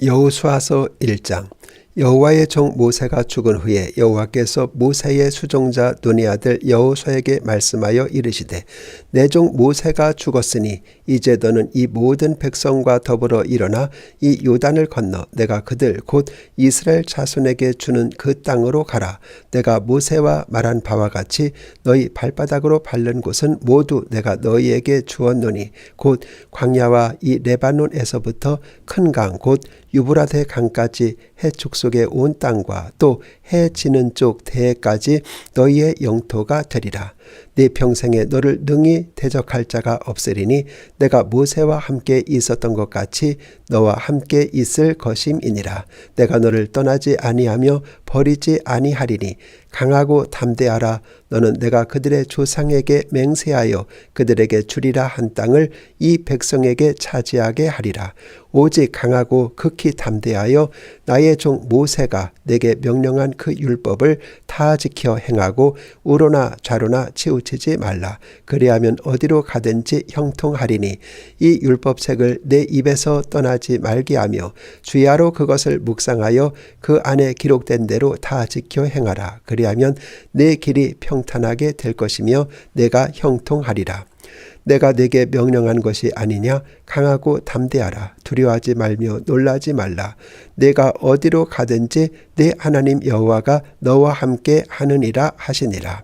여호수아서 1장. 여호와의 종 모세가 죽은 후에 여호와께서 모세의 수종자 눈의 아들 여호수아에게 말씀하여 이르시되, 내 종 모세가 죽었으니 이제 너는 이 모든 백성과 더불어 일어나 이 요단을 건너 내가 그들 곧 이스라엘 자손에게 주는 그 땅으로 가라. 내가 모세와 말한 바와 같이 너희 발바닥으로 밟는 곳은 모두 내가 너희에게 주었노니 곧 광야와 이 레바논에서부터 큰 강 곧 유브라데 강까지 해 축속의 온 땅과 또 해 지는 쪽 대해까지 너희의 영토가 되리라. 네 평생에 너를 능히 대적할 자가 없으리니 내가 모세와 함께 있었던 것 같이 너와 함께 있을 것임이니라. 내가 너를 떠나지 아니하며 버리지 아니하리니 강하고 담대하라. 너는 내가 그들의 조상에게 맹세하여 그들에게 주리라 한 땅을 이 백성에게 차지하게 하리라. 오직 강하고 극히 담대하여 나의 종 모세가 내게 명령한 그 율법을 다 지켜 행하고 우로나 좌로나 치우치지 말라. 그리하면 어디로 가든지 형통하리니 이 율법책을 내 입에서 떠나지 말게 하며 주야로 그것을 묵상하여 그 안에 기록된 대로 다 지켜 행하라. 그리하면 내 길이 평탄하게 될 것이며 내가 형통하리라. 내가 내게 명령한 것이 아니냐? 강하고 담대하라. 두려워하지 말며 놀라지 말라. 내가 어디로 가든지 내 하나님 여호와가 너와 함께 하느니라 하시니라.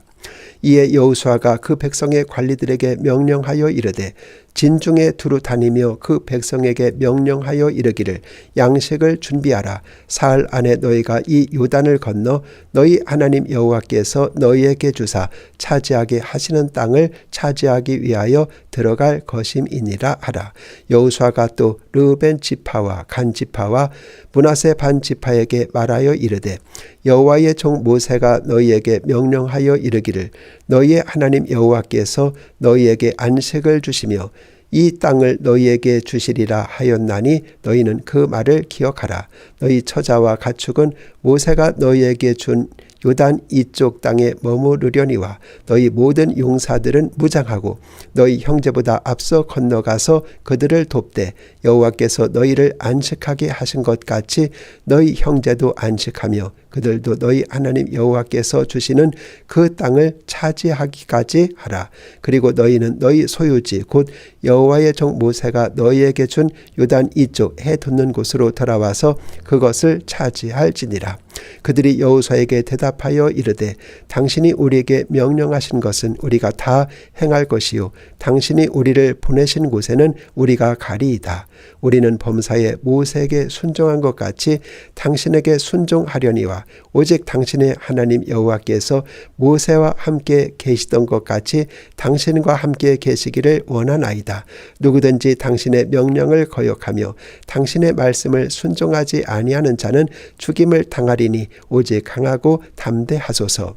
이에 여호수아가 그 백성의 관리들에게 명령하여 이르되, 진중에 두루 다니며 그 백성에게 명령하여 이르기를, 양식을 준비하라. 사흘 안에 너희가 이 요단을 건너 너희 하나님 여호와께서 너희에게 주사 차지하게 하시는 땅을 차지하기 위하여 들어갈 것임이니라 하라. 여호수아가 또 르우벤 지파와 간 지파와 므낫세 반 지파에게 말하여 이르되, 여호와의 종 모세가 너희에게 명령하여 이르기를, 너희의 하나님 여호와께서 너희에게 안식을 주시며 이 땅을 너희에게 주시리라 하였나니 너희는 그 말을 기억하라. 너희 처자와 가축은 모세가 너희에게 준 요단 이쪽 땅에 머무르려니와 너희 모든 용사들은 무장하고 너희 형제보다 앞서 건너가서 그들을 돕되 여호와께서 너희를 안식하게 하신 것 같이 너희 형제도 안식하며 그들도 너희 하나님 여호와께서 주시는 그 땅을 차지하기까지 하라. 그리고 너희는 너희 소유지 곧 여호와의 종 모세가 너희에게 준 요단 이쪽 해 돋는 곳으로 돌아와서 그것을 차지할지니라. 그들이 여호수아에게 대답하여 이르되, 당신이 우리에게 명령하신 것은 우리가 다 행할 것이요 당신이 우리를 보내신 곳에는 우리가 가리이다. 우리는 범사에 모세에게 순종한 것 같이 당신에게 순종하려니와 오직 당신의 하나님 여호와께서 모세와 함께 계시던 것 같이 당신과 함께 계시기를 원하나이다. 누구든지 당신의 명령을 거역하며 당신의 말씀을 순종하지 아니하는 자는 죽임을 당하리니 오직 강하고 담대하소서.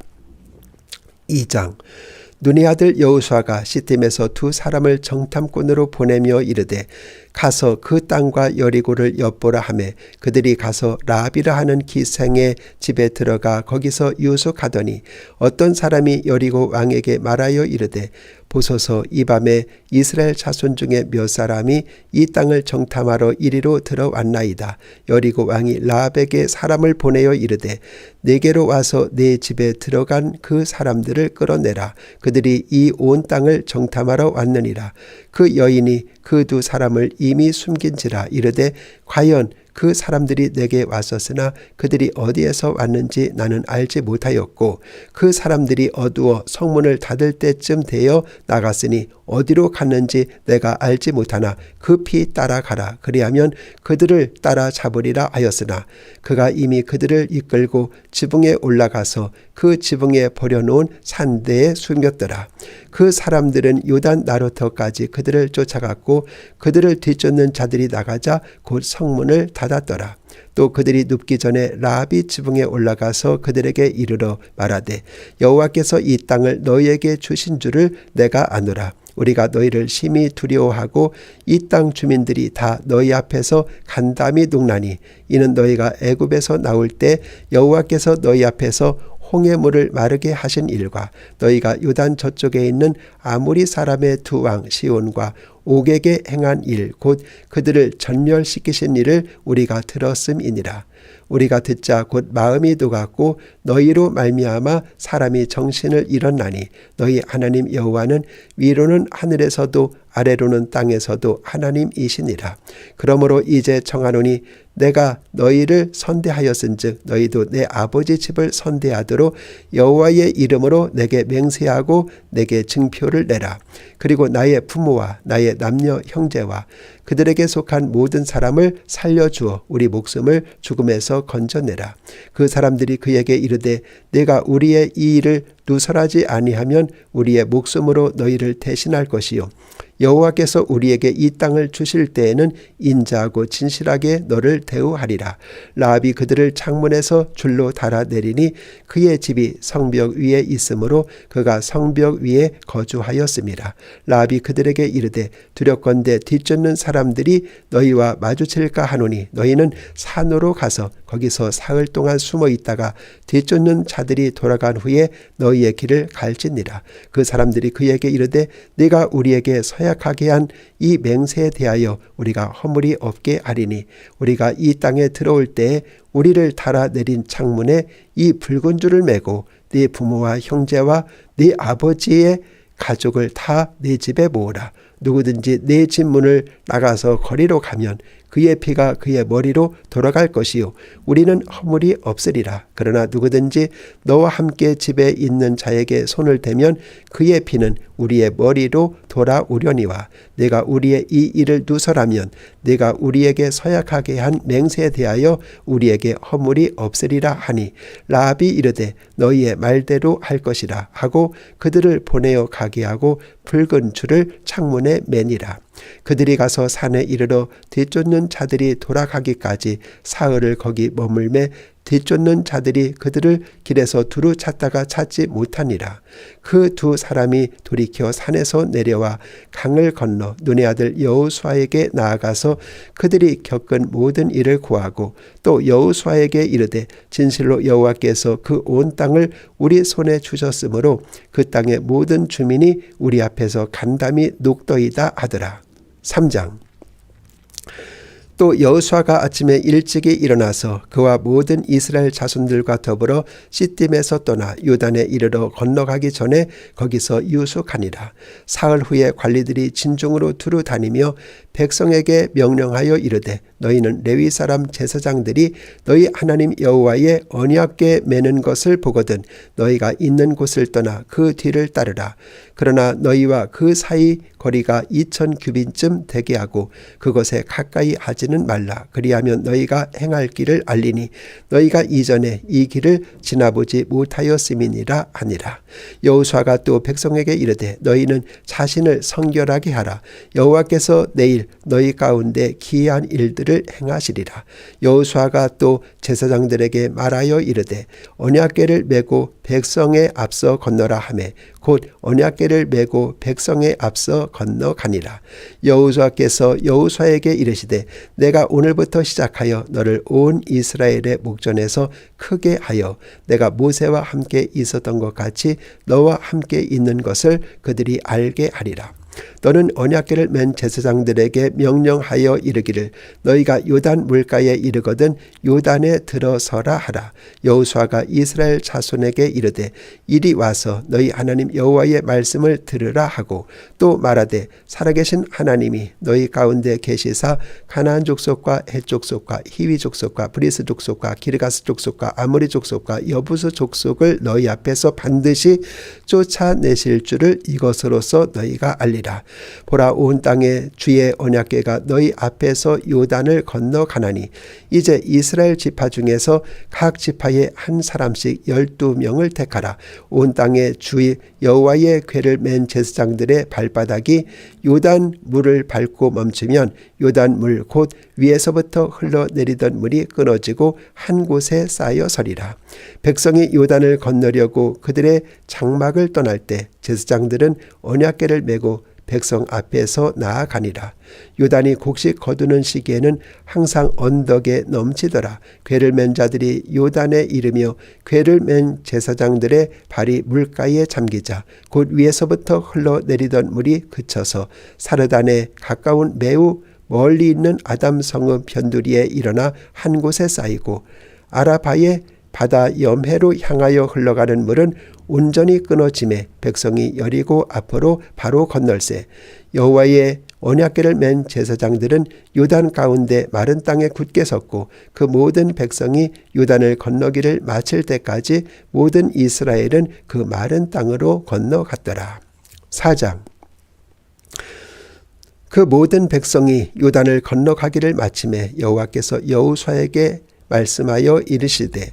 2장. 눈의 아들 여호수아가 시팀에서 두 사람을 정탐꾼으로 보내며 이르되, 가서 그 땅과 여리고를 엿보라 하매 그들이 가서 라비라 하는 기생의 집에 들어가 거기서 유숙하더니 어떤 사람이 여리고 왕에게 말하여 이르되, 보소서, 이 밤에 이스라엘 자손 중에 몇 사람이 이 땅을 정탐하러 이리로 들어왔나이다. 여리고 왕이 라합에게 사람을 보내어 이르되, 내게로 와서 내 집에 들어간 그 사람들을 끌어내라. 그들이 이 온 땅을 정탐하러 왔느니라. 그 여인이 그 두 사람을 이미 숨긴지라. 이르되, 과연 그 사람들이 내게 왔었으나 그들이 어디에서 왔는지 나는 알지 못하였고 그 사람들이 어두워 성문을 닫을 때쯤 되어 나갔으니 어디로 갔는지 내가 알지 못하나 급히 따라가라. 그리하면 그들을 따라 잡으리라 하였으나 그가 이미 그들을 이끌고 지붕에 올라가서 그 지붕에 버려놓은 산대에 숨겼더라. 그 사람들은 요단 나루터까지 그들을 쫓아갔고 그들을 뒤쫓는 자들이 나가자 곧 성문을 닫았더라. 또 그들이 눕기 전에 라합이 지붕에 올라가서 그들에게 이르러 말하되, 여호와께서 이 땅을 너희에게 주신 줄을 내가 아노라. 우리가 너희를 심히 두려워하고 이 땅 주민들이 다 너희 앞에서 간담이 녹나니 이는 너희가 애굽에서 나올 때 여호와께서 너희 앞에서 홍해 물을 마르게 하신 일과 너희가 요단 저쪽에 있는 아모리 사람의 두 왕 시온과 옥에게 행한 일 곧 그들을 전멸시키신 일을 우리가 들었음이니라. 우리가 듣자 곧 마음이 녹았고 너희로 말미암아 사람이 정신을 잃었나니 너희 하나님 여호와는 위로는 하늘에서도 아래로는 땅에서도 하나님이시니라. 그러므로 이제 청하노니 내가 너희를 선대하였은즉 너희도 내 아버지 집을 선대하도록 여호와의 이름으로 내게 맹세하고 내게 증표를 내라. 그리고 나의 부모와 나의 남녀 형제와 그들에게 속한 모든 사람을 살려주어 우리 목숨을 죽음에서 건져내라. 그 사람들이 그에게 이르되 내가 우리의 이 일을 누설하지 아니하면 우리의 목숨으로 너희를 대신할 것이요 여호와께서 우리에게 이 땅을 주실 때에는 인자하고 진실하게 너를 대우하리라. 라합이 그들을 창문에서 줄로 달아내리니 그의 집이 성벽 위에 있으므로 그가 성벽 위에 거주하였습니다. 라합이 그들에게 이르되 두렵건대 뒤쫓는 사람들이 너희와 마주칠까 하노니 너희는 산으로 가서 거기서 사흘 동안 숨어 있다가 뒤쫓는 자들이 돌아간 후에 너희의 길을 갈지니라. 그 사람들이 그에게 이르되 네가 우리에게 서약하게 한 이 맹세에 대하여 우리가 허물이 없게 하리니 우리가 이 땅에 들어올 때에 우리를 달아내린 창문에 이 붉은 줄을 매고 네 부모와 형제와 네 아버지의 가족을 다 네 집에 모으라. 누구든지 네 집 문을 나가서 거리로 가면 그의 피가 그의 머리로 돌아갈 것이요 우리는 허물이 없으리라. 그러나 누구든지 너와 함께 집에 있는 자에게 손을 대면 그의 피는 우리의 머리로 돌아오려니와 내가 우리의 이 일을 누설하면 내가 우리에게 서약하게 한 맹세에 대하여 우리에게 허물이 없으리라 하니 라합이 이르되 너희의 말대로 할 것이라 하고 그들을 보내어 가게 하고 붉은 줄을 창문에 매니라. 그들이 가서 산에 이르러 뒤쫓는 자들이 돌아가기까지 사흘을 거기 머물매 뒤쫓는 자들이 그들을 길에서 두루 찾다가 찾지 못하니라. 그 두 사람이 돌이켜 산에서 내려와 강을 건너 눈의 아들 여호수아에게 나아가서 그들이 겪은 모든 일을 고하고 또 여호수아에게 이르되 진실로 여호와께서 그 온 땅을 우리 손에 주셨으므로 그 땅의 모든 주민이 우리 앞에서 간담이 녹더이다 하더라. 3장. 또 여호수아가 아침에 일찍이 일어나서 그와 모든 이스라엘 자손들과 더불어 시딤에서 떠나 요단에 이르러 건너가기 전에 거기서 유숙하니라. 사흘 후에 관리들이 진중으로 두루 다니며 백성에게 명령하여 이르되 너희는 레위 사람 제사장들이 너희 하나님 여호와의 언약궤 매는 것을 보거든 너희가 있는 곳을 떠나 그 뒤를 따르라. 그러나 너희와 그 사이 거리가 2000 규빗쯤 되게 하고 그것에 가까이 하지는 말라. 그리하면 너희가 행할 길을 알리니 너희가 이전에 이 길을 지나보지 못하였음이니라 하니라. 여호수아가 또 백성에게 이르되 너희는 자신을 성결하게 하라. 여호와께서 내일 너희 가운데 기이한 일들을 행하시리라. 여호수아가 또 제사장들에게 말하여 이르되 언약궤를 메고 백성에 앞서 건너라 하매 곧 언약궤를 메고 백성에 앞서 건너가니라. 여호수아께서 여호수아에게 이르시되 내가 오늘부터 시작하여 너를 온 이스라엘의 목전에서 크게 하여 내가 모세와 함께 있었던 것 같이 너와 함께 있는 것을 그들이 알게 하리라. 너는 언약궤를 맨 제사장들에게 명령하여 이르기를 너희가 요단 물가에 이르거든 요단에 들어서라 하라. 여호수아가 이스라엘 자손에게 이르되 이리 와서 너희 하나님 여호와의 말씀을 들으라 하고 또 말하되 살아계신 하나님이 너희 가운데 계시사 가나안 족속과 헷 족속과 히위 족속과 브리스 족속과 기르가스 족속과 아모리 족속과 여부스 족속을 너희 앞에서 반드시 쫓아내실 줄을 이것으로서 너희가 알리라. 보라 온 땅에 주의 언약궤가 너희 앞에서 요단을 건너가나니 이제 이스라엘 지파 중에서 각 지파에 한 사람씩 12명을 택하라. 온 땅에 주의 여호와의 궤를 맨 제사장들의 발바닥이 요단 물을 밟고 멈추면 요단 물 곧 위에서부터 흘러내리던 물이 끊어지고 한 곳에 쌓여 서리라. 백성이 요단을 건너려고 그들의 장막을 떠날 때 제사장들은 언약궤를 메고 백성 앞에서 나아가니라. 요단이 곡식 거두는 시기에는 항상 언덕에 넘치더라. 궤를 맨 자들이 요단에 이르며 궤를 맨 제사장들의 발이 물가에 잠기자 곧 위에서부터 흘러내리던 물이 그쳐서 사르단에 가까운 매우 멀리 있는 아담성읍 변두리에 일어나 한 곳에 쌓이고 아라바의 바다 염해로 향하여 흘러가는 물은 온전히 끊어짐에 백성이 여리고 앞으로 바로 건널세. 여호와의 언약궤를 맨 제사장들은 요단 가운데 마른 땅에 굳게 섰고 그 모든 백성이 요단을 건너기를 마칠 때까지 모든 이스라엘은 그 마른 땅으로 건너갔더라. 4장. 그 모든 백성이 요단을 건너가기를 마침에 여호와께서 여호수아에게 말씀하여 이르시되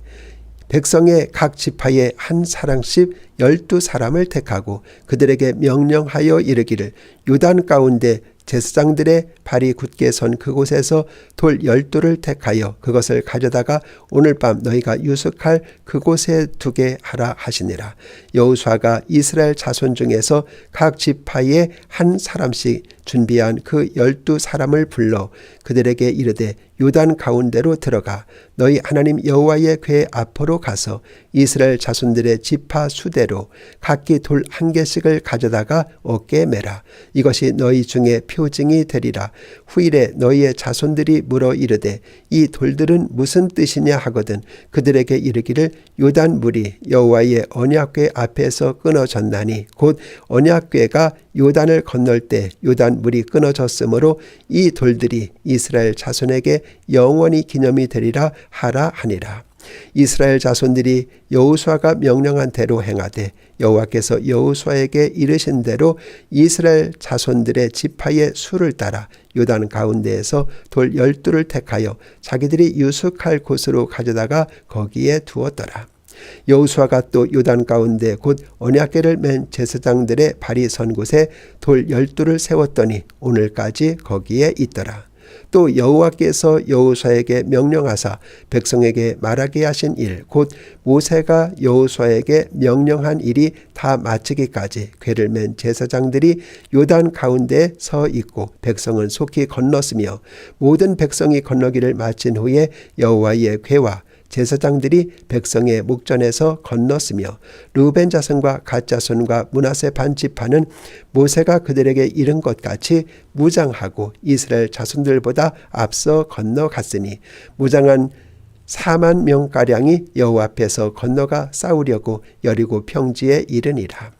백성의 각 지파에 한 사람씩 12사람을 택하고 그들에게 명령하여 이르기를 요단 가운데 제사장들의 발이 굳게 선 그곳에서 돌 12를 택하여 그것을 가져다가 오늘 밤 너희가 유숙할 그곳에 두게 하라 하시니라. 여호수아가 이스라엘 자손 중에서 각 지파에 한 사람씩 준비한 그 12사람을 불러 그들에게 이르되 요단 가운데로 들어가 너희 하나님 여호와의 궤 앞으로 가서 이스라엘 자손들의 지파 수대로 각기 돌 한 개씩을 가져다가 어깨에 매라. 이것이 너희 중에 표징이 되리라. 후일에 너희의 자손들이 물어 이르되 이 돌들은 무슨 뜻이냐 하거든 그들에게 이르기를 요단 물이 여호와의 언약궤 앞에서 끊어졌나니 곧 언약궤가 요단을 건널 때 요단 물이 끊어졌으므로 이 돌들이 이스라엘 자손에게 영원히 기념이 되리라 하라 하니라. 이스라엘 자손들이 여호수아가 명령한 대로 행하되 여호와께서 여호수아에게 이르신 대로 이스라엘 자손들의 지파의 수를 따라 요단 가운데에서 돌 12를 택하여 자기들이 유숙할 곳으로 가져다가 거기에 두었더라. 여호수아가 또 요단 가운데 곧 언약궤를 맨 제사장들의 발이 선 곳에 돌 12를 세웠더니 오늘까지 거기에 있더라. 또 여호와께서 여호수아에게 명령하사 백성에게 말하게 하신 일 곧 모세가 여호수아에게 명령한 일이 다 마치기까지 궤를 맨 제사장들이 요단 가운데 서 있고 백성은 속히 건넜으며 모든 백성이 건너기를 마친 후에 여호와의 궤와 제사장들이 백성의 목전에서 건넜으며 르우벤 자손과 갓 자손과 므낫세 반 지파는 모세가 그들에게 이른 것 같이 무장하고 이스라엘 자손들보다 앞서 건너갔으니 무장한 4만 명가량이 여호와 앞에서 건너가 싸우려고 여리고 평지에 이르니라.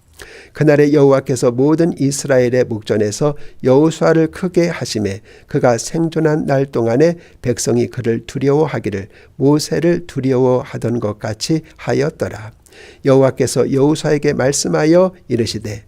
그날에 여호와께서 모든 이스라엘의 목전에서 여호수아를 크게 하심에 그가 생존한 날 동안에 백성이 그를 두려워하기를 모세를 두려워하던 것 같이 하였더라. 여호와께서 여호수아에게 말씀하여 이르시되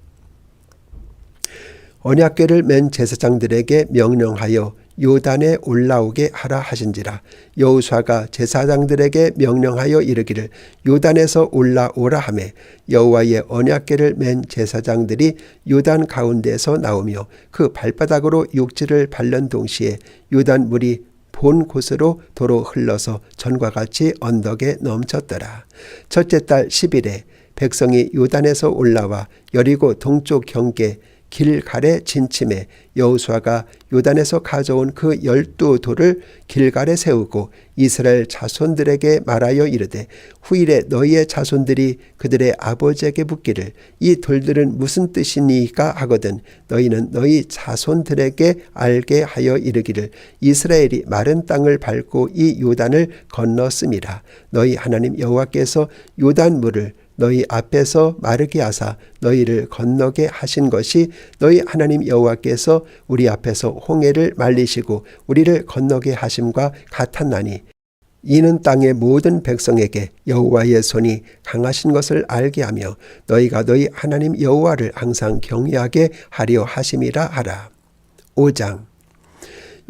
언약궤를 맨 제사장들에게 명령하여 요단에 올라오게 하라 하신지라. 여호수아가 제사장들에게 명령하여 이르기를 요단에서 올라오라 하매 여호와의 언약궤를 맨 제사장들이 요단 가운데서 나오며 그 발바닥으로 육지를 밟는 동시에 요단 물이 본 곳으로 도로 흘러서 전과 같이 언덕에 넘쳤더라. 첫째 달 10일에 백성이 요단에서 올라와 여리고 동쪽 경계 길갈에 진침해 여호수아가 요단에서 가져온 그 12돌을 길갈에 세우고 이스라엘 자손들에게 말하여 이르되 후일에 너희의 자손들이 그들의 아버지에게 묻기를 이 돌들은 무슨 뜻이니까 하거든 너희는 너희 자손들에게 알게 하여 이르기를 이스라엘이 마른 땅을 밟고 이 요단을 건넜음이라. 너희 하나님 여호와께서 요단 물을 너희 앞에서 마르게 하사 너희를 건너게 하신 것이 너희 하나님 여호와께서 우리 앞에서 홍해를 말리시고 우리를 건너게 하심과 같았나니 이는 땅의 모든 백성에게 여호와의 손이 강하신 것을 알게 하며 너희가 너희 하나님 여호와를 항상 경외하게 하려 하심이라 하라. 5장.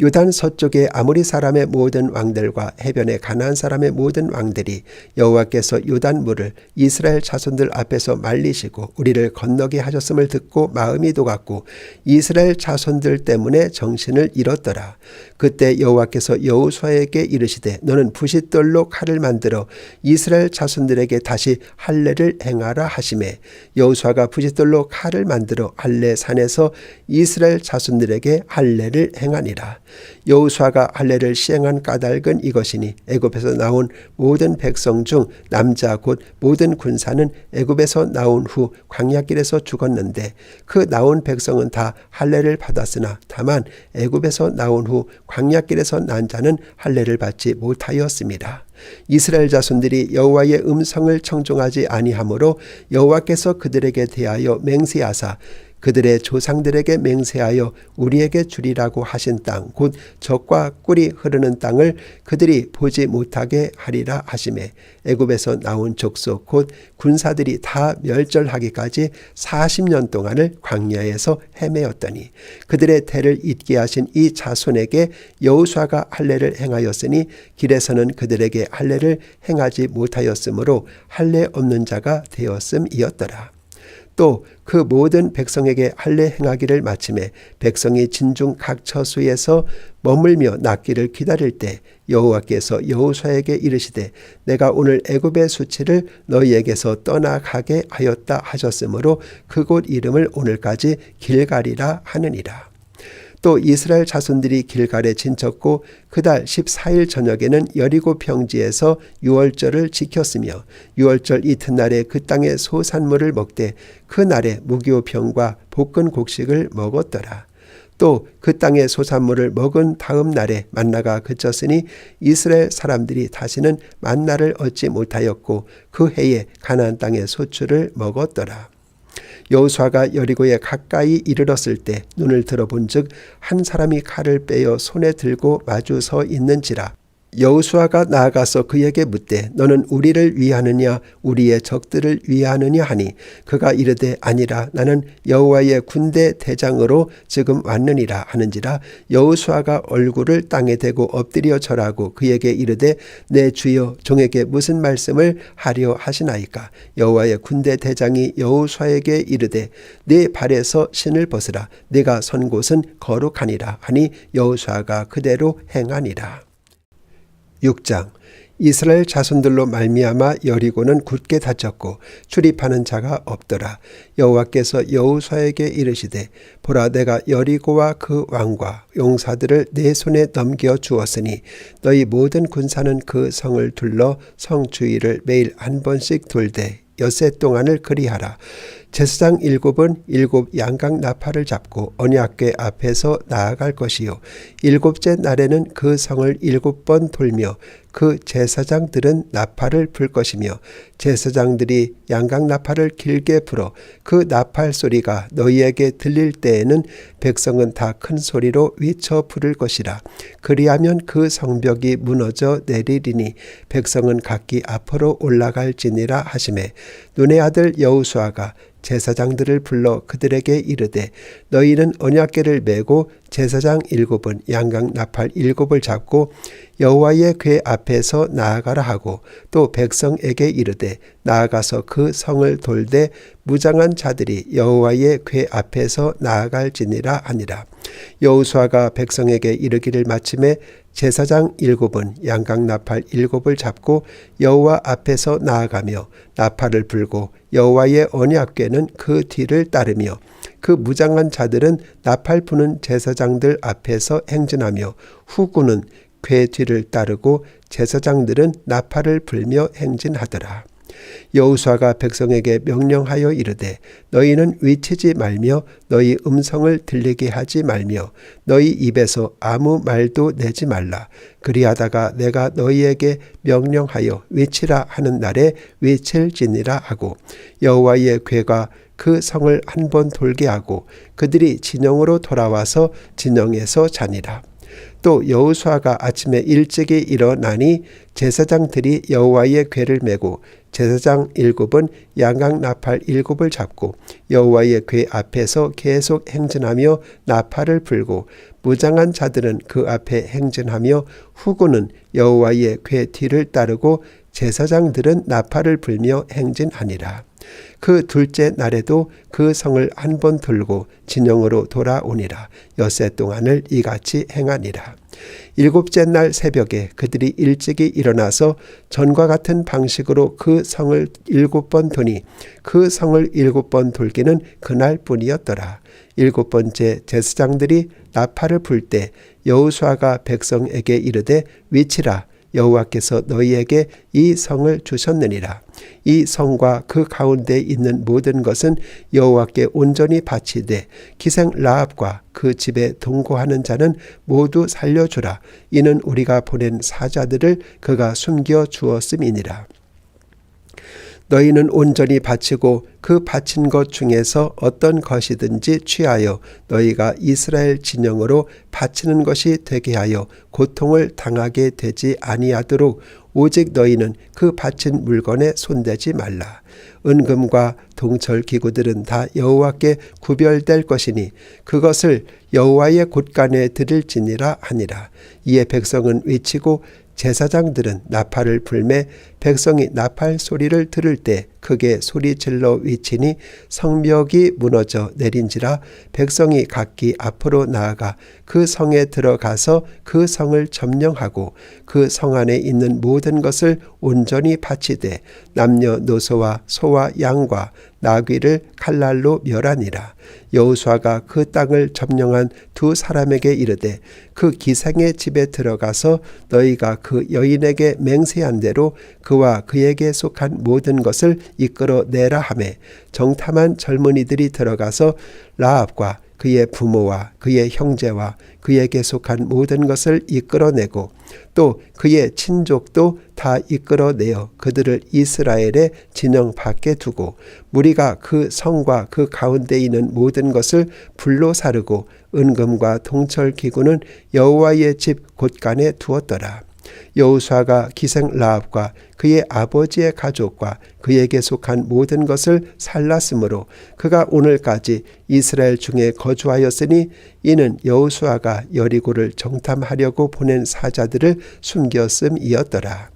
요단 서쪽의 아모리 사람의 모든 왕들과 해변의 가나안 사람의 모든 왕들이 여호와께서 요단 물을 이스라엘 자손들 앞에서 말리시고 우리를 건너게 하셨음을 듣고 마음이 녹았고 이스라엘 자손들 때문에 정신을 잃었더라. 그때 여호와께서 여호수아에게 이르시되 너는 부싯돌로 칼을 만들어 이스라엘 자손들에게 다시 할례를 행하라 하시매 여호수아가 부싯돌로 칼을 만들어 할례 산에서 이스라엘 자손들에게 할례를 행하니라. 여호수아가 할례를 시행한 까닭은 이것이니 애굽에서 나온 모든 백성 중 남자 곧 모든 군사는 애굽에서 나온 후 광야길에서 죽었는데 그 나온 백성은 다 할례를 받았으나 다만 애굽에서 나온 후 광야길에서 난 자는 할례를 받지 못하였습니다. 이스라엘 자손들이 여호와의 음성을 청종하지 아니하므로 여호와께서 그들에게 대하여 맹세하사 그들의 조상들에게 맹세하여 우리에게 주리라고 하신 땅 곧 젖과 꿀이 흐르는 땅을 그들이 보지 못하게 하리라 하시매 애굽에서 나온 족속 곧 군사들이 다 멸절하기까지 40년 동안을 광야에서 헤매었더니 그들의 대를 잇게 하신 이 자손에게 여호수아가 할례를 행하였으니 길에서는 그들에게 할례를 행하지 못하였으므로 할례 없는 자가 되었음이었더라. 또 그 모든 백성에게 할례 행하기를 마침에 백성이 진중 각 처소에서 머물며 낫기를 기다릴 때 여호와께서 여호수아에게 이르시되 내가 오늘 애굽의 수치를 너희에게서 떠나가게 하였다 하셨으므로 그곳 이름을 오늘까지 길갈이라 하느니라. 또 이스라엘 자손들이 길갈에 진쳤고 그달 14일 저녁에는 여리고 평지에서 유월절을 지켰으며 유월절 이튿날에 그 땅의 소산물을 먹되 그 날에 무교병과 볶은 곡식을 먹었더라. 또 그 땅의 소산물을 먹은 다음 날에 만나가 그쳤으니 이스라엘 사람들이 다시는 만나를 얻지 못하였고 그 해에 가나안 땅의 소출을 먹었더라. 여호수아가 여리고에 가까이 이르렀을 때 눈을 들어본즉 한 사람이 칼을 빼어 손에 들고 마주 서 있는지라. 여호수아가 나아가서 그에게 묻되 너는 우리를 위하느냐 우리의 적들을 위하느냐 하니 그가 이르되 아니라 나는 여호와의 군대 대장으로 지금 왔느니라 하는지라. 여호수아가 얼굴을 땅에 대고 엎드려 절하고 그에게 이르되 내 주여 종에게 무슨 말씀을 하려 하시나이까. 여호와의 군대 대장이 여호수아에게 이르되 네 발에서 신을 벗으라 네가 선 곳은 거룩하니라 하니 여호수아가 그대로 행하니라. 6장 이스라엘 자손들로 말미암아 여리고는 굳게 닫혔고 출입하는 자가 없더라. 여호와께서 여호수아에게 이르시되 보라 내가 여리고와 그 왕과 용사들을 내 손에 넘겨 주었으니 너희 모든 군사는 그 성을 둘러 성 주위를 매일 한 번씩 돌되 엿새 동안을 그리하라. 제사장 7은 7 양각 나팔을 잡고 언약궤 앞에서 나아갈 것이요 7째 날에는 그 성을 7번 돌며 그 제사장들은 나팔을 불 것이며 제사장들이 양각 나팔을 길게 불어 그 나팔 소리가 너희에게 들릴 때에는 백성은 다 큰 소리로 외쳐 부를 것이라. 그리하면 그 성벽이 무너져 내리리니 백성은 각기 앞으로 올라갈지니라 하시매 눈의 아들 여호수아가 제사장들을 불러 그들에게 이르되 너희는 언약궤를 메고 제사장 7은 양각 나팔 7을 잡고 여호와의 궤 앞에서 나아가라 하고 또 백성에게 이르되 나아가서 그 성을 돌되 무장한 자들이 여호와의 궤 앞에서 나아갈지니라 하니라. 여호수아가 백성에게 이르기를 마침에 제사장 7은 양각 나팔 7을 잡고 여호와 앞에서 나아가며 나팔을 불고 여호와의 언약궤는 그 뒤를 따르며 그 무장한 자들은 나팔 부는 제사장들 앞에서 행진하며 후군은 궤 뒤를 따르고 제사장들은 나팔을 불며 행진하더라. 여호수아가 백성에게 명령하여 이르되 너희는 외치지 말며 너희 음성을 들리게 하지 말며 너희 입에서 아무 말도 내지 말라. 그리하다가 내가 너희에게 명령하여 외치라 하는 날에 외칠지니라 하고 여호와의 궤가 그 성을 한 번 돌게 하고 그들이 진영으로 돌아와서 진영에서 자니라. 또 여호수아가 아침에 일찍이 일어나니 제사장들이 여호와의 궤를 메고 제사장 7은 양각 나팔 7을 잡고 여호와의 궤 앞에서 계속 행진하며 나팔을 불고 무장한 자들은 그 앞에 행진하며 후군은 여호와의 궤 뒤를 따르고 제사장들은 나팔을 불며 행진하니라. 그 둘째 날에도 그 성을 한 번 돌고 진영으로 돌아오니라. 엿새 동안을 이같이 행하니라. 7째 날 새벽에 그들이 일찍이 일어나서 전과 같은 방식으로 그 성을 7번 도니 그 성을 7번 돌기는 그날뿐이었더라. 7번째 제사장들이 나팔을 불 때 여호수아가 백성에게 이르되 위치라, 여호와께서 너희에게 이 성을 주셨느니라. 이 성과 그 가운데 있는 모든 것은 여호와께 온전히 바치되 기생 라합과 그 집에 동거하는 자는 모두 살려주라. 이는 우리가 보낸 사자들을 그가 숨겨 주었음이니라. 너희는 온전히 바치고 그 바친 것 중에서 어떤 것이든지 취하여 너희가 이스라엘 진영으로 바치는 것이 되게 하여 고통을 당하게 되지 아니하도록 오직 너희는 그 바친 물건에 손대지 말라. 은금과 동철 기구들은 다 여호와께 구별될 것이니 그것을 여호와의 곳간에 드릴지니라 하니라. 이에 백성은 외치고 제사장들은 나팔을 불매 백성이 나팔 소리를 들을 때 크게 소리질러 외치니 성벽이 무너져 내린지라. 백성이 각기 앞으로 나아가 그 성에 들어가서 그 성을 점령하고 그 성 안에 있는 모든 것을 온전히 바치되 남녀노소와 소와 양과 나귀를 칼날로 멸하니라. 여호수아가 그 땅을 점령한 두 사람에게 이르되 그 기생의 집에 들어가서 너희가 그 여인에게 맹세한 대로 그와 그에게 속한 모든 것을 이끌어내라 하매 정탐한 젊은이들이 들어가서 라합과 그의 부모와 그의 형제와 그에게 속한 모든 것을 이끌어내고 또 그의 친족도 다 이끌어내어 그들을 이스라엘의 진영 밖에 두고 무리가 그 성과 그 가운데 있는 모든 것을 불로 사르고 은금과 동철 기구는 여호와의 집 곳간에 두었더라. 여호수아가 기생 라합과 그의 아버지의 가족과 그에게 속한 모든 것을 살랐으므로 그가 오늘까지 이스라엘 중에 거주하였으니 이는 여호수아가 여리고를 정탐하려고 보낸 사자들을 숨겼음이었더라.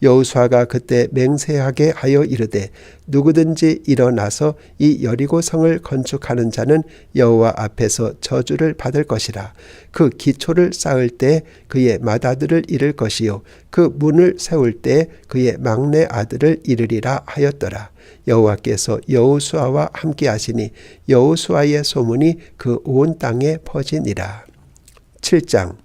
여호수아가 그때 맹세하게 하여 이르되 누구든지 일어나서 이 여리고 성을 건축하는 자는 여호와 앞에서 저주를 받을 것이라. 그 기초를 쌓을 때 그의 맏아들을 잃을 것이요 그 문을 세울 때 그의 막내 아들을 잃으리라 하였더라. 여호와께서 여호수아와 함께 하시니 여호수아의 소문이 그 온 땅에 퍼지니라. 7장.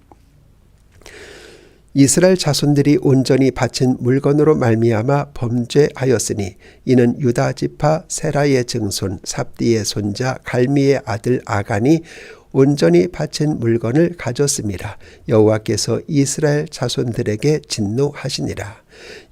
이스라엘 자손들이 온전히 바친 물건으로 말미암아 범죄하였으니 이는 유다 지파 세라의 증손 삽디의 손자 갈미의 아들 아간이 온전히 바친 물건을 가졌습니다. 여호와께서 이스라엘 자손들에게 진노하시니라.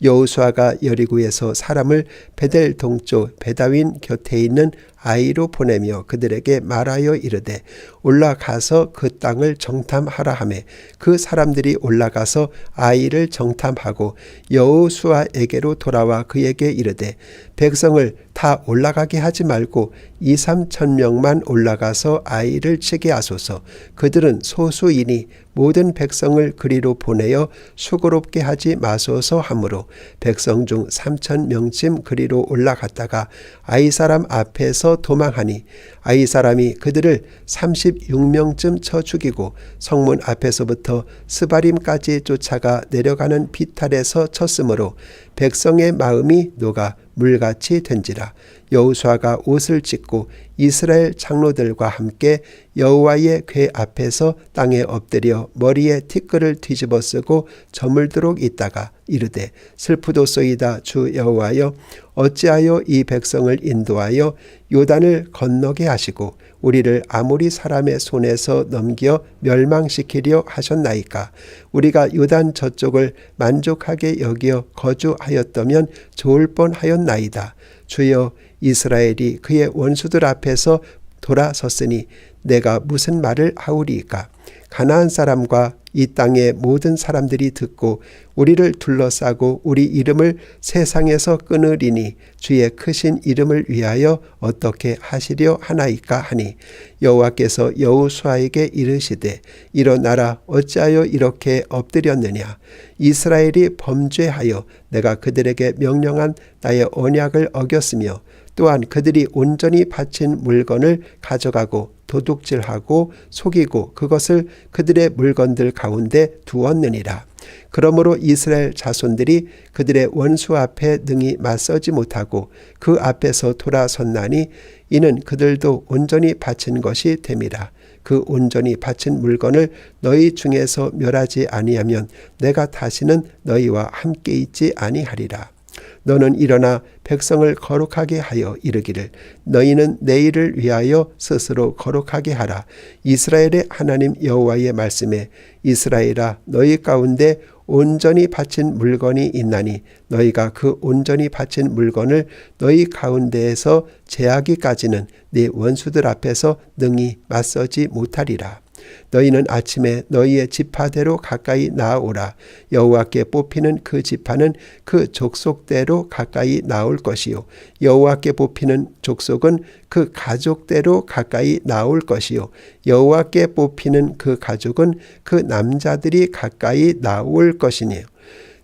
여호수아가 여리고에서 사람을 베델 동쪽 베다윈 곁에 있는 아이로 보내며 그들에게 말하여 이르되 올라가서 그 땅을 정탐하라 하매 그 사람들이 올라가서 아이를 정탐하고 여호수아에게로 돌아와 그에게 이르되 백성을 다 올라가게 하지 말고 2-3천 명만 올라가서 아이를 치게 하소서. 그들은 소수이니 모든 백성을 그리로 보내어 수고롭게 하지 마소서 하므로 백성 중 3천 명쯤 그리로 올라갔다가 아이 사람 앞에서 도망하니 아이 사람이 그들을 36명쯤 쳐 죽이고 성문 앞에서부터 스바림까지 쫓아가 내려가는 비탈에서 쳤으므로 백성의 마음이 녹아 물같이 된지라. 여호수아가 옷을 찢고 이스라엘 장로들과 함께 여호와의 궤 앞에서 땅에 엎드려 머리에 티끌을 뒤집어 쓰고 저물도록 있다가 이르되 슬프도소이다 주 여호와여 어찌하여 이 백성을 인도하여 요단을 건너게 하시고 우리를 아모리 사람의 손에서 넘겨 멸망시키려 하셨나이까. 우리가 요단 저쪽을 만족하게 여겨 거주하였다면 좋을 뻔하였나이다. 주여 이스라엘이 그의 원수들 앞에서 돌아섰으니 내가 무슨 말을 하오리이까. 가나안 사람과 이 땅의 모든 사람들이 듣고 우리를 둘러싸고 우리 이름을 세상에서 끊으리니 주의 크신 이름을 위하여 어떻게 하시려 하나이까 하니 여호와께서 여호수아에게 이르시되 일어나라 어찌하여 이렇게 엎드렸느냐 이스라엘이 범죄하여 내가 그들에게 명령한 나의 언약을 어겼으며 또한 그들이 온전히 바친 물건을 가져가고 도둑질하고 속이고 그것을 그들의 물건들 가운데 두었느니라. 그러므로 이스라엘 자손들이 그들의 원수 앞에 능히 맞서지 못하고 그 앞에서 돌아섰나니 이는 그들도 온전히 바친 것이 됨이라. 그 온전히 바친 물건을 너희 중에서 멸하지 아니하면 내가 다시는 너희와 함께 있지 아니하리라. 너는 일어나 백성을 거룩하게 하여 이르기를 너희는 내일을 위하여 스스로 거룩하게 하라. 이스라엘의 하나님 여호와의 말씀에 이스라엘아 너희 가운데 온전히 바친 물건이 있나니 너희가 그 온전히 바친 물건을 너희 가운데에서 제하기까지는 네 원수들 앞에서 능히 맞서지 못하리라. 너희는 아침에 너희의 지파대로 가까이 나아오라. 여호와께 뽑히는 그 지파는 그 족속대로 가까이 나올 것이요 여호와께 뽑히는 족속은 그 가족대로 가까이 나올 것이요 여호와께 뽑히는 그 가족은 그 남자들이 가까이 나올 것이니요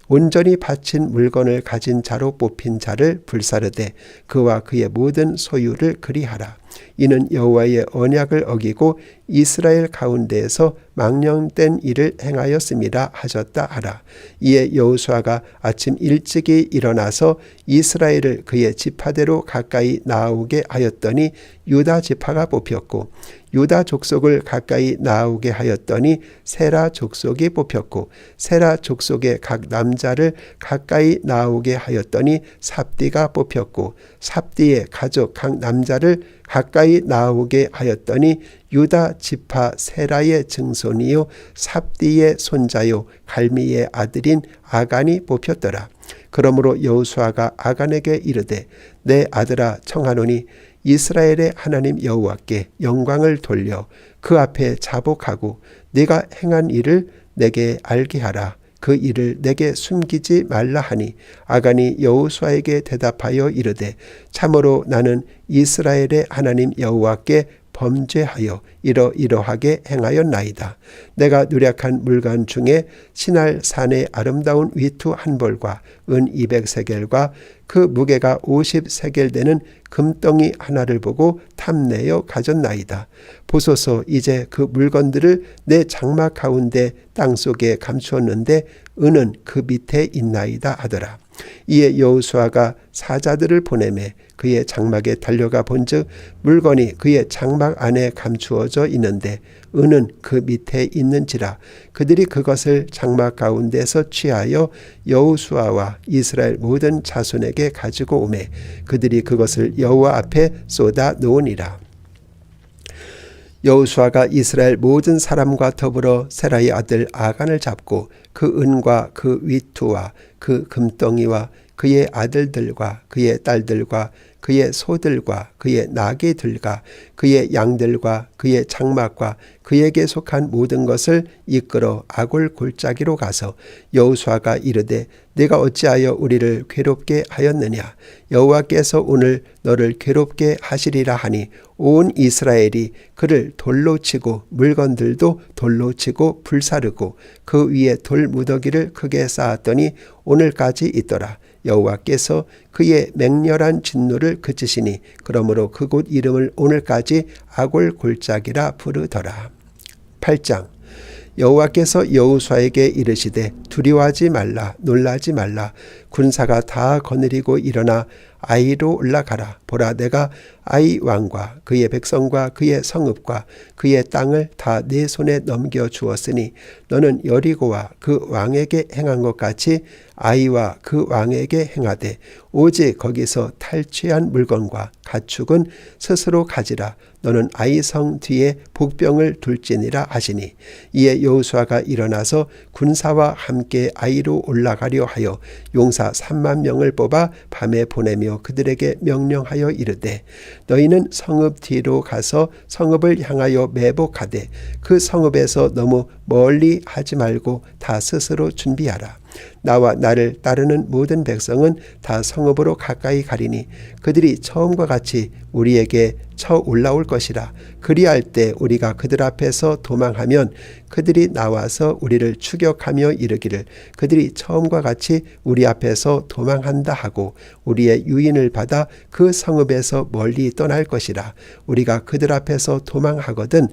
온전히 바친 물건을 가진 자로 뽑힌 자를 불사르되 그와 그의 모든 소유를 그리하라. 이는 여호와의 언약을 어기고 이스라엘 가운데에서 망령된 일을 행하였음이라 하셨다 하라. 이에 여호수아가 아침 일찍이 일어나서 이스라엘을 그의 지파대로 가까이 나오게 하였더니 유다 지파가 뽑혔고 유다 족속을 가까이 나오게 하였더니 세라 족속이 뽑혔고 세라 족속의 각 남자를 가까이 나오게 하였더니 삽디가 뽑혔고 삽디의 가족 각 남자를 가까이 나오게 하였더니 유다 지파 세라의 증손이요 삽디의 손자요 갈미의 아들인 아간이 뽑혔더라. 그러므로 여호수아가 아간에게 이르되 내 아들아 청하노니 이스라엘의 하나님 여호와께 영광을 돌려 그 앞에 자복하고 네가 행한 일을 내게 알게 하라. 그 일을 내게 숨기지 말라 하니 아간이 여호수아에게 대답하여 이르되 참으로 나는 이스라엘의 하나님 여호와께 범죄하여 이러이러하게 행하였나이다. 내가 누략한 물건 중에 시날 산의 아름다운 위투 한 벌과 은 200세겔과 그 무게가 50세겔 되는 금덩이 하나를 보고 탐내어 가졌나이다. 보소서 이제 그 물건들을 내 장막 가운데 땅속에 감추었는데 은은 그 밑에 있나이다 하더라. 이에 여호수아가 사자들을 보내매 그의 장막에 달려가 본즉 물건이 그의 장막 안에 감추어져 있는데 은은 그 밑에 있는지라. 그들이 그것을 장막 가운데서 취하여 여호수아와 이스라엘 모든 자손에게 가지고 오매 그들이 그것을 여호와 앞에 쏟아 놓으니라. 여호수아가 이스라엘 모든 사람과 더불어 세라의 아들 아간을 잡고 그 은과 그 위투와 그 금덩이와 그의 아들들과 그의 딸들과 그의 소들과 그의 나귀들과 그의 양들과 그의 장막과 그에게 속한 모든 것을 이끌어 아골 골짜기로 가서 여호수아가 이르되 네가 어찌하여 우리를 괴롭게 하였느냐. 여호와께서 오늘 너를 괴롭게 하시리라 하니 온 이스라엘이 그를 돌로 치고 물건들도 돌로 치고 불사르고 그 위에 돌 무더기를 크게 쌓았더니 오늘까지 있더라. 여호와께서 그의 맹렬한 진노를 그치시니 그러므로 그곳 이름을 오늘까지 아골 골짜기라 부르더라. 8장. 여호와께서 여호수아에게 이르시되 두려워하지 말라 놀라지 말라 군사가 다 거느리고 일어나 아이로 올라가라. 보라 내가 아이 왕과 그의 백성과 그의 성읍과 그의 땅을 다 내 손에 넘겨 주었으니 너는 여리고와 그 왕에게 행한 것 같이 아이와 그 왕에게 행하되 오직 거기서 탈취한 물건과 가축은 스스로 가지라. 너는 아이 성 뒤에 복병을 둘지니라 하시니 이에 여호수아가 일어나서 군사와 함께 아이로 올라가려 하여 용사 3만 명을 뽑아 밤에 보내며 그들에게 명령하여 이르되 너희는 성읍 뒤로 가서 성읍을 향하여 매복하되 그 성읍에서 너무 멀리 하지 말고 다 스스로 준비하라. 나와 나를 따르는 모든 백성은 다 성읍으로 가까이 가리니 그들이 처음과 같이 우리에게 쳐 올라올 것이라. 그리할 때 우리가 그들 앞에서 도망하면 그들이 나와서 우리를 추격하며 이르기를 그들이 처음과 같이 우리 앞에서 도망한다 하고 우리의 유인을 받아 그 성읍에서 멀리 떠날 것이라. 우리가 그들 앞에서 도망하거든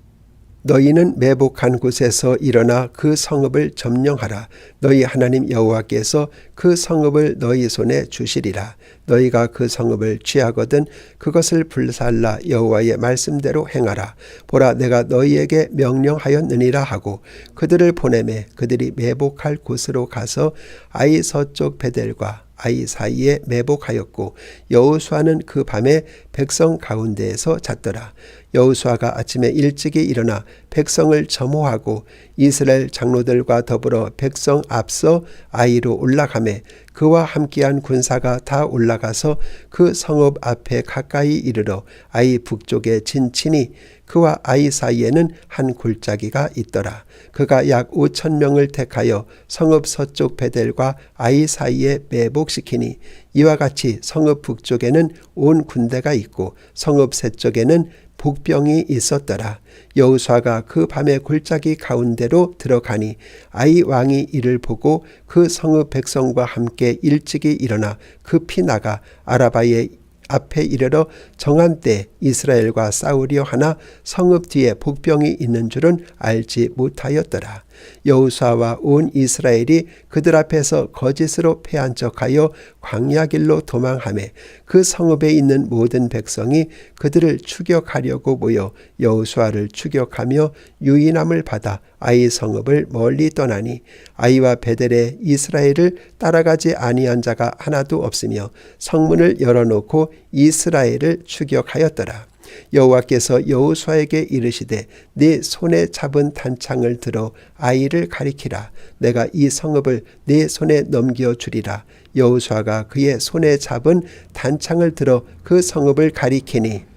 너희는 매복한 곳에서 일어나 그 성읍을 점령하라. 너희 하나님 여호와께서 그 성읍을 너희 손에 주시리라. 너희가 그 성읍을 취하거든 그것을 불살라 여호와의 말씀대로 행하라. 보라 내가 너희에게 명령하였느니라 하고 그들을 보내매 그들이 매복할 곳으로 가서 아이 서쪽 베델과 아이 사이에 매복하였고 여호수아는 그 밤에 백성 가운데에서 잤더라. 여호수아가 아침에 일찍이 일어나 백성을 점호하고 이스라엘 장로들과 더불어 백성 앞서 아이로 올라가매 그와 함께한 군사가 다 올라가서 그 성읍 앞에 가까이 이르러 아이 북쪽에 진치니 그와 아이 사이에는 한 골짜기가 있더라. 그가 약 5,000명을 택하여 성읍 서쪽 베델과 아이 사이에 매복시키니 이와 같이 성읍 북쪽에는 온 군대가 있고 성읍 서쪽에는 복병이 있었더라. 여호수아가 그 밤에 골짜기 가운데로 들어가니 아이 왕이 이를 보고 그 성읍 백성과 함께 일찍이 일어나 급히 나가 아라바의 앞에 이르러 정한 때 이스라엘과 싸우려 하나 성읍 뒤에 복병이 있는 줄은 알지 못하였더라. 여호수아와 온 이스라엘이 그들 앞에서 거짓으로 패한 척하여 광야길로 도망하매 그 성읍에 있는 모든 백성이 그들을 추격하려고 모여 여호수아를 추격하며 유인함을 받아 아이 성읍을 멀리 떠나니 아이와 베델에 이스라엘을 따라가지 아니한 자가 하나도 없으며 성문을 열어놓고 이스라엘을 추격하였더라. 여호와께서 여호수아에게 이르시되 네 손에 잡은 단창을 들어 아이를 가리키라. 내가 이 성읍을 네 손에 넘겨주리라. 여호수아가 그의 손에 잡은 단창을 들어 그 성읍을 가리키니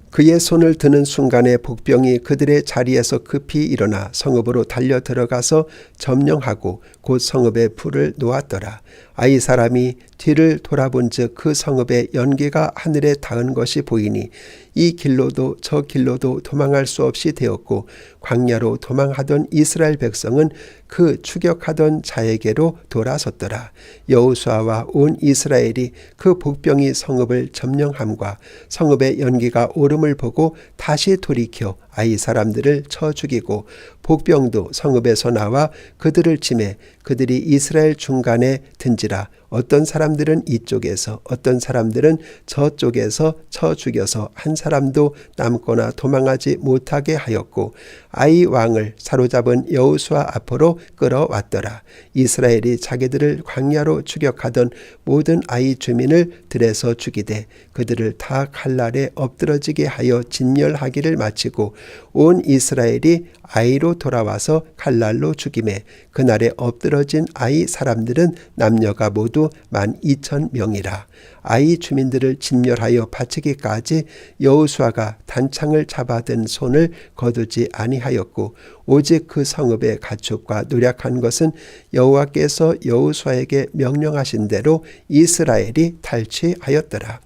그의 손을 드는 순간에 복병이 그들의 자리에서 급히 일어나 성읍으로 달려 들어가서 점령하고 곧 성읍에 불을 놓았더라. 아이 사람이 뒤를 돌아본즉 그 성읍에 연기가 하늘에 닿은 것이 보이니 이 길로도 저 길로도 도망할 수 없이 되었고 광야로 도망하던 이스라엘 백성은 그 추격하던 자에게로 돌아섰더라. 여호수아와 온 이스라엘이 그 복병이 성읍을 점령함과 성읍의 연기가 오름을 보고 다시 돌이켜 아이 사람들을 쳐 죽이고 복병도 성읍에서 나와 그들을 치매 그들이 이스라엘 중간에 든지라. 어떤 사람들은 이쪽에서 어떤 사람들은 저쪽에서 쳐 죽여서 한 사람도 남거나 도망하지 못하게 하였고 아이 왕을 사로잡은 여호수아 앞으로 끌어왔더라. 이스라엘이 자기들을 광야로 추격하던 모든 아이 주민을 들에서 죽이되 그들을 다 칼날에 엎드러지게 하여 진멸하기를 마치고 온 이스라엘이 아이로 돌아와서 칼날로 죽이매 그날에 엎드러진 아이 사람들은 남녀가 모두 12,000명이라. 아이 주민들을 진멸하여 바치기까지 여호수아가 단창을 잡아든 손을 거두지 아니하였고 오직 그 성읍의 가축과 노력한 것은 여호와께서 여호수아에게 명령하신 대로 이스라엘이 탈취하였더라.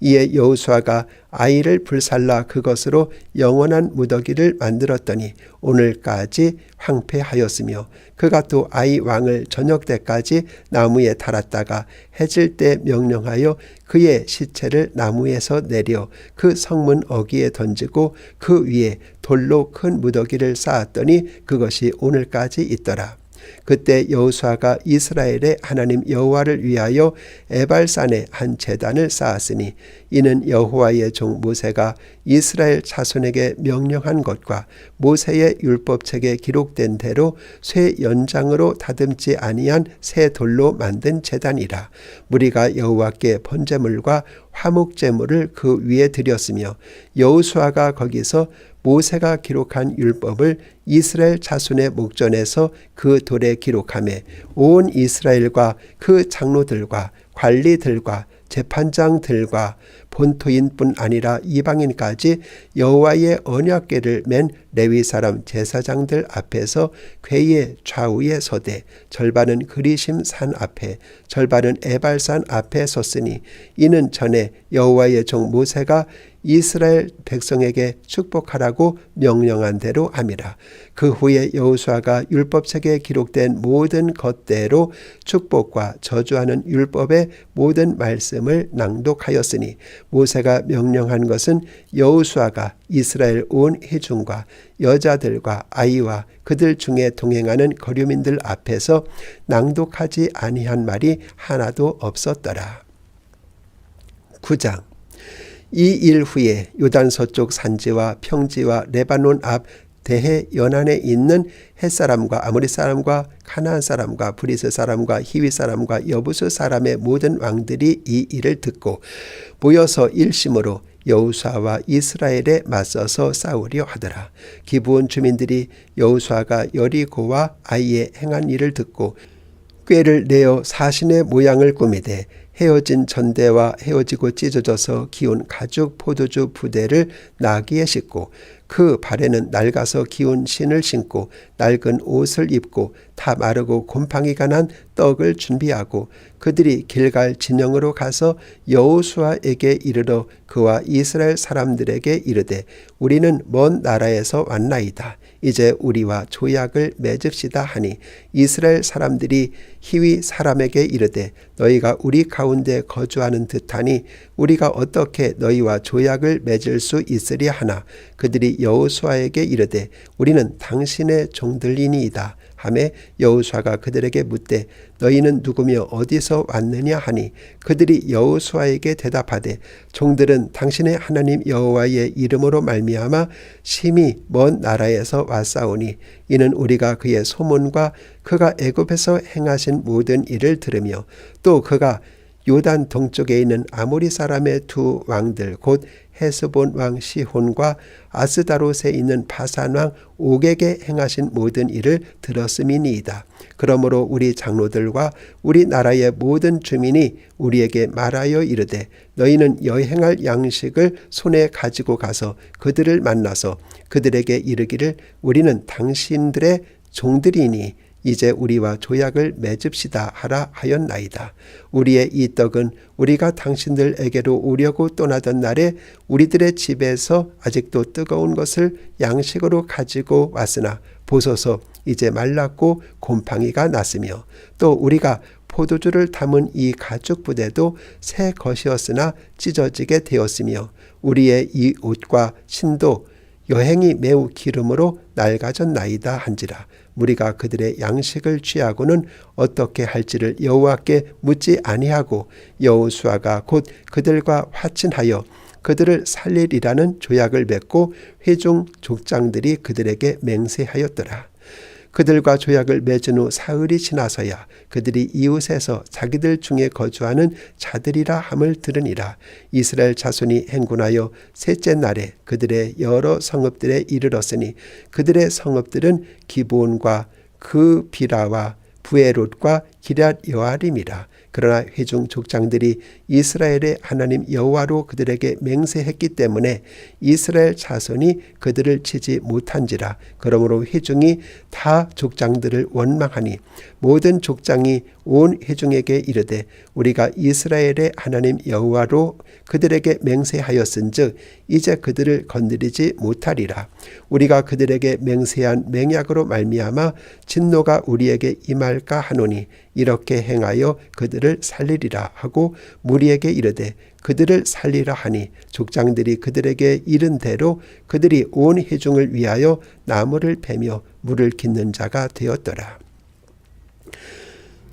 이에 여호수아가 아이를 불살라 그것으로 영원한 무더기를 만들었더니 오늘까지 황폐하였으며 그가 또 아이 왕을 저녁 때까지 나무에 달았다가 해질 때 명령하여 그의 시체를 나무에서 내려 그 성문 어귀에 던지고 그 위에 돌로 큰 무더기를 쌓았더니 그것이 오늘까지 있더라. 그때 여호수아가 이스라엘의 하나님 여호와를 위하여 에발산에 한 제단을 쌓았으니 이는 여호와의 종 모세가 이스라엘 자손에게 명령한 것과 모세의 율법책에 기록된 대로 쇠 연장으로 다듬지 아니한 새 돌로 만든 제단이라. 무리가 여호와께 번제물과 화목제물을 그 위에 드렸으며 여호수아가 거기서 모세가 기록한 율법을 이스라엘 자손의 목전에서 그 돌에 기록하며 온 이스라엘과 그 장로들과 관리들과 재판장들과 본토인뿐 아니라 이방인까지 여호와의 언약궤를 맨 레위 사람 제사장들 앞에서 궤의 좌우에 서되 절반은 그리심 산 앞에 절반은 에발산 앞에 섰으니 이는 전에 여호와의 종 모세가 이스라엘 백성에게 축복하라고 명령한 대로 함이라. 그 후에 여호수아가 율법책에 기록된 모든 것대로 축복과 저주하는 율법의 모든 말씀을 낭독하였으니 모세가 명령한 것은 여호수아가 이스라엘 온 회중과 여자들과 아이와 그들 중에 동행하는 거류민들 앞에서 낭독하지 아니한 말이 하나도 없었더라. 9장. 이 일 후에 요단 서쪽 산지와 평지와 레바논 앞 대해 연안에 있는 헷사람과 아모리 사람과 가나안 사람과 브리스 사람과 히위 사람과 여부스 사람의 모든 왕들이 이 일을 듣고 모여서 일심으로 여호수아와 이스라엘에 맞서서 싸우려 하더라. 기브온 주민들이 여호수아가 여리고와 아이에 행한 일을 듣고 꾀를 내어 사신의 모양을 꾸미되 헤어진 전대와 헤어지고 찢어져서 기운 가죽 포도주 부대를 나귀에 싣고 그 발에는 낡아서 기운 신을 신고 낡은 옷을 입고 다 마르고 곰팡이가 난 떡을 준비하고 그들이 길갈 진영으로 가서 여호수아에게 이르러 그와 이스라엘 사람들에게 이르되 우리는 먼 나라에서 왔나이다. 이제 우리와 조약을 맺읍시다 하니 이스라엘 사람들이 히위 사람에게 이르되 너희가 우리 가운데 거주하는 듯하니 우리가 어떻게 너희와 조약을 맺을 수 있으랴 하나 그들이 여호수아에게 이르되 우리는 당신의 종들이니이다 하매 여호수아가 그들에게 묻되 너희는 누구며 어디서 왔느냐 하니 그들이 여호수아에게 대답하되 종들은 당신의 하나님 여호와의 이름으로 말미암아 심히 먼 나라에서 왔사오니 이는 우리가 그의 소문과 그가 애굽에서 행하신 모든 일을 들으며 또 그가 요단 동쪽에 있는 아모리 사람의 두 왕들 곧 헤스본 왕 시혼과 아스다롯에 있는 바산 왕 옥에게 행하신 모든 일을 들었음이니이다. 그러므로 우리 장로들과 우리 나라의 모든 주민이 우리에게 말하여 이르되 너희는 여행할 양식을 손에 가지고 가서 그들을 만나서 그들에게 이르기를 우리는 당신들의 종들이니 이제 우리와 조약을 맺읍시다 하라 하였나이다. 우리의 이 떡은 우리가 당신들에게로 오려고 떠나던 날에 우리들의 집에서 아직도 뜨거운 것을 양식으로 가지고 왔으나 보소서 이제 말랐고 곰팡이가 났으며 또 우리가 포도주를 담은 이 가죽 부대도 새 것이었으나 찢어지게 되었으며 우리의 이 옷과 신도 여행이 매우 기름으로 낡아졌나이다 한지라. 우리가 그들의 양식을 취하고는 어떻게 할지를 여호와께 묻지 아니하고 여호수아가 곧 그들과 화친하여 그들을 살리리라는 조약을 맺고 회중 족장들이 그들에게 맹세하였더라. 그들과 조약을 맺은 후 사흘이 지나서야 그들이 이웃에서 자기들 중에 거주하는 자들이라 함을 들으니라. 이스라엘 자손이 행군하여 셋째 날에 그들의 여러 성읍들에 이르렀으니 그들의 성읍들은 기브온과 그 비라와 부에롯과 기럇 여아림이라. 그러나 회중 족장들이 이스라엘의 하나님 여호와로 그들에게 맹세했기 때문에 이스라엘 자손이 그들을 치지 못한지라. 그러므로 회중이 다 족장들을 원망하니 모든 족장이 온 회중에게 이르되 우리가 이스라엘의 하나님 여호와로 그들에게 맹세하였은즉 이제 그들을 건드리지 못하리라. 우리가 그들에게 맹세한 맹약으로 말미암아 진노가 우리에게 임할까 하노니 이렇게 행하여 그들을 살리리라 하고 무리에게 이르되 그들을 살리라 하니 족장들이 그들에게 이른 대로 그들이 온 회중을 위하여 나무를 베며 물을 깃는 자가 되었더라.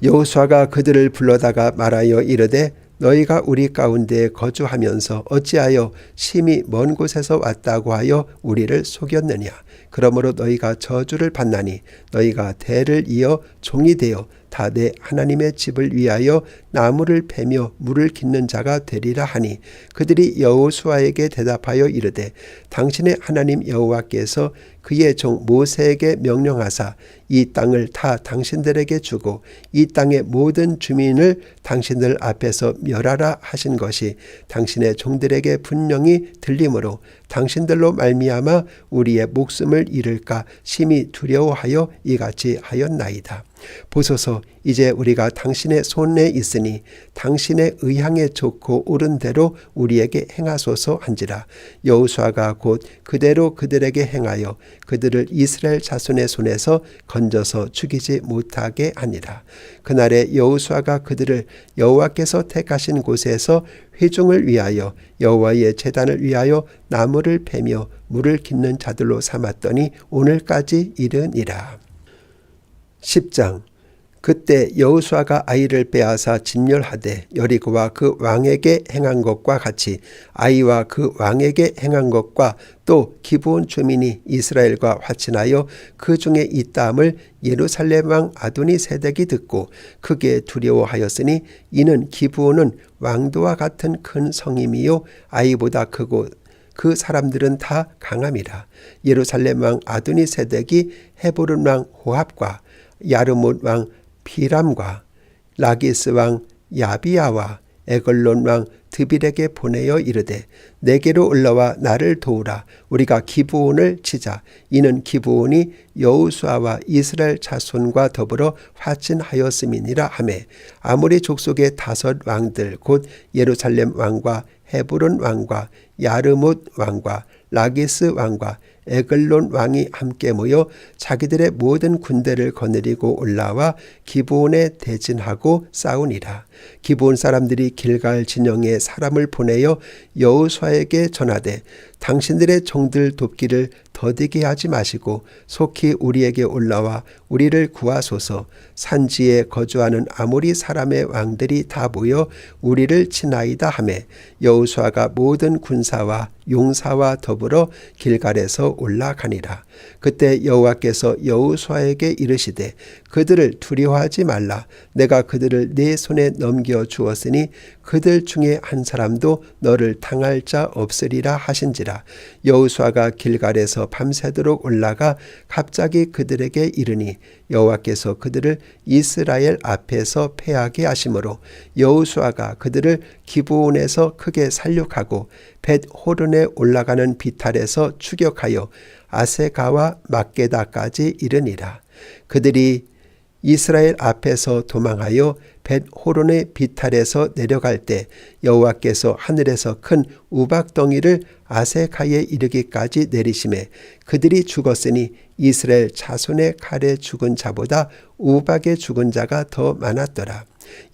여호수아가 그들을 불러다가 말하여 이르되 너희가 우리 가운데 거주하면서 어찌하여 심히 먼 곳에서 왔다고 하여 우리를 속였느냐. 그러므로 너희가 저주를 받나니 너희가 대를 이어 종이 되어 다 내 하나님의 집을 위하여 나무를 베며 물을 깃는 자가 되리라 하니 그들이 여호수아에게 대답하여 이르되 당신의 하나님 여호와께서 그의 종 모세에게 명령하사 이 땅을 다 당신들에게 주고 이 땅의 모든 주민을 당신들 앞에서 멸하라 하신 것이 당신의 종들에게 분명히 들리므로 당신들로 말미암아 우리의 목숨을 잃을까 심히 두려워하여 이같이 하였나이다. 보소서 이제 우리가 당신의 손에 있으니 당신의 의향에 좋고 옳은 대로 우리에게 행하소서 한지라. 여호수아가 곧 그대로 그들에게 행하여 그들을 이스라엘 자손의 손에서 건져서 죽이지 못하게 하니라. 그날에 여호수아가 그들을 여호와께서 택하신 곳에서 회중을 위하여 여호와의 제단을 위하여 나무를 베며 물을 깃는 자들로 삼았더니 오늘까지 이르니라. 10장. 그때 여호수아가 아이를 빼앗아 진멸하되 여리고와 그 왕에게 행한 것과 같이 아이와 그 왕에게 행한 것과 또 기브온 주민이 이스라엘과 화친하여 그 중에 있다함을 예루살렘 왕 아도니세덱이 듣고 크게 두려워하였으니 이는 기브온은 왕도와 같은 큰 성임이요 아이보다 크고 그 사람들은 다 강함이라. 예루살렘 왕 아도니세덱이 헤브론 왕 호합과 야르못 왕 피람과 라기스 왕 야비야와 에글론 왕 드빌에게 보내어 이르되 내게로 올라와 나를 도우라. 우리가 기브온을 치자. 이는 기브온이 여호수아와 이스라엘 자손과 더불어 화친하였음이니라 하매 아모리 족속의 5 왕들 곧 예루살렘 왕과 헤브론 왕과 야르못 왕과 라기스 왕과 에글론 왕이 함께 모여 자기들의 모든 군대를 거느리고 올라와 기브온에 대진하고 싸우니라. 기브온 사람들이 길갈 진영에 사람을 보내어 여호수아에게 전하되 당신들의 종들 돕기를 더디게 하지 마시고 속히 우리에게 올라와 우리를 구하소서. 산지에 거주하는 아모리 사람의 왕들이 다 모여 우리를 치나이다 하매 여호수아가 모든 군사와 용사와 더불어 길갈에서 올라가니라. 그때 여호와께서 여호수아에게 이르시되 그들을 두려워하지 말라. 내가 그들을 네 손에 넘겨 주었으니 그들 중에 한 사람도 너를 당할 자 없으리라 하신지라. 여호수아가 길갈에서 밤새도록 올라가 갑자기 그들에게 이르니 여호와께서 그들을 이스라엘 앞에서 패하게 하심으로 여호수아가 그들을 기브온에서 크게 살육하고 벳호른에 올라가는 비탈에서 추격하여 아세가와 막게다까지 이르니라. 그들이 이스라엘 앞에서 도망하여 벳호론의 비탈에서 내려갈 때 여호와께서 하늘에서 큰 우박덩이를 아세가에 이르기까지 내리심에 그들이 죽었으니 이스라엘 자손의 칼에 죽은 자보다 우박에 죽은 자가 더 많았더라.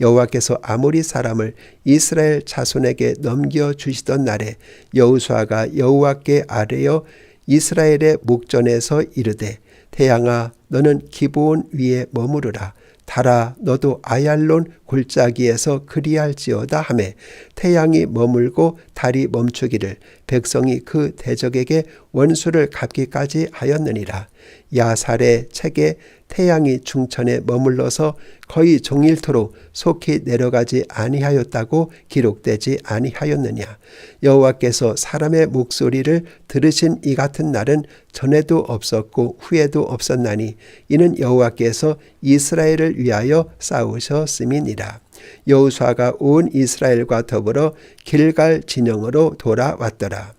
여호와께서 아모리 사람을 이스라엘 자손에게 넘겨주시던 날에 여호수아가 여호와께 아뢰어 이스라엘의 목전에서 이르되 태양아 너는 기브온 위에 머무르라. 달아 너도 아얄론 골짜기에서 그리할지어다 하매 태양이 머물고 달이 멈추기를 백성이 그 대적에게 원수를 갚기까지 하였느니라. 야살의 책에 태양이 중천에 머물러서 거의 종일토록 속히 내려가지 아니하였다고 기록되지 아니하였느냐. 여호와께서 사람의 목소리를 들으신 이 같은 날은 전에도 없었고 후에도 없었나니 이는 여호와께서 이스라엘을 위하여 싸우셨음이니라. 여호수아가 온 이스라엘과 더불어 길갈 진영으로 돌아왔더라.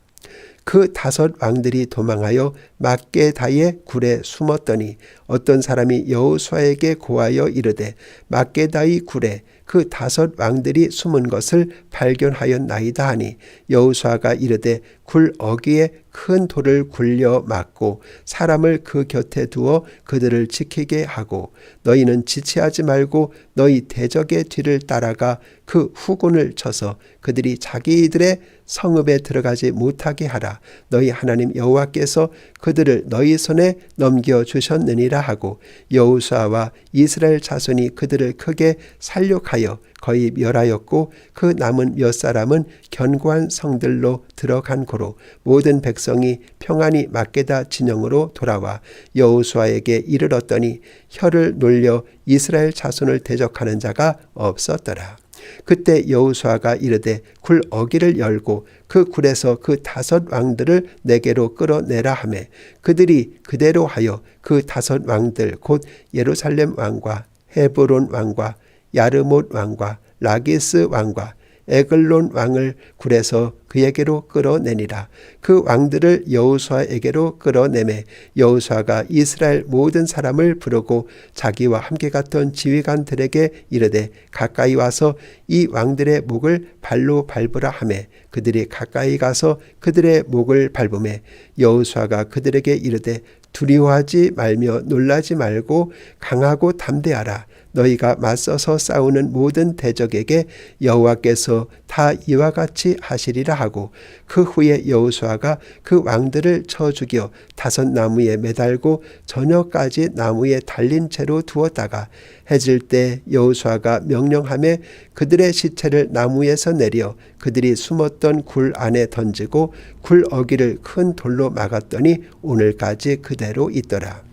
그 5 왕들이 도망하여 막게다의 굴에 숨었더니 어떤 사람이 여호수아에게 고하여 이르되 막게다의 굴에 그 5 왕들이 숨은 것을 발견하였나이다 하니 여호수아가 이르되 굴 어귀에 큰 돌을 굴려 막고 사람을 그 곁에 두어 그들을 지키게 하고 너희는 지체하지 말고 너희 대적의 뒤를 따라가 그 후군을 쳐서 그들이 자기들의 성읍에 들어가지 못하게 하라. 너희 하나님 여호와께서 그들을 너희 손에 넘겨주셨느니라 하고 여호수아와 이스라엘 자손이 그들을 크게 살육하여 거의 멸하였고 그 남은 몇 사람은 견고한 성들로 들어간 고로 않고로 모든 백성이 평안히 막게다 진영으로 돌아와 여호수아에게 이르렀더니 혀를 놀려 이스라엘 자손을 대적하는 자가 없었더라. 그때 여호수아가 이르되 굴 어기를 열고 그 굴에서 그 5 왕들을 내게로 끌어내라 하매 그들이 그대로 하여 그 5 왕들 곧 예루살렘 왕과 헤브론 왕과 야르못 왕과 라기스 왕과 에글론 왕을 굴에서 그에게로 끌어내니라. 그 왕들을 여호수아에게로 끌어내매 여호수아가 이스라엘 모든 사람을 부르고 자기와 함께 갔던 지휘관들에게 이르되 가까이 와서 이 왕들의 목을 발로 밟으라 하매 그들이 가까이 가서 그들의 목을 밟으매 여호수아가 그들에게 이르되 두려워하지 말며 놀라지 말고 강하고 담대하라. 너희가 맞서서 싸우는 모든 대적에게 여호와께서 다 이와 같이 하시리라 하고 그 후에 여호수아가 그 왕들을 쳐 죽여 5 나무에 매달고 저녁까지 나무에 달린 채로 두었다가 해질 때 여호수아가 명령하며 그들의 시체를 나무에서 내려 그들이 숨었던 굴 안에 던지고 굴 어기를 큰 돌로 막았더니 오늘까지 그대로 있더라.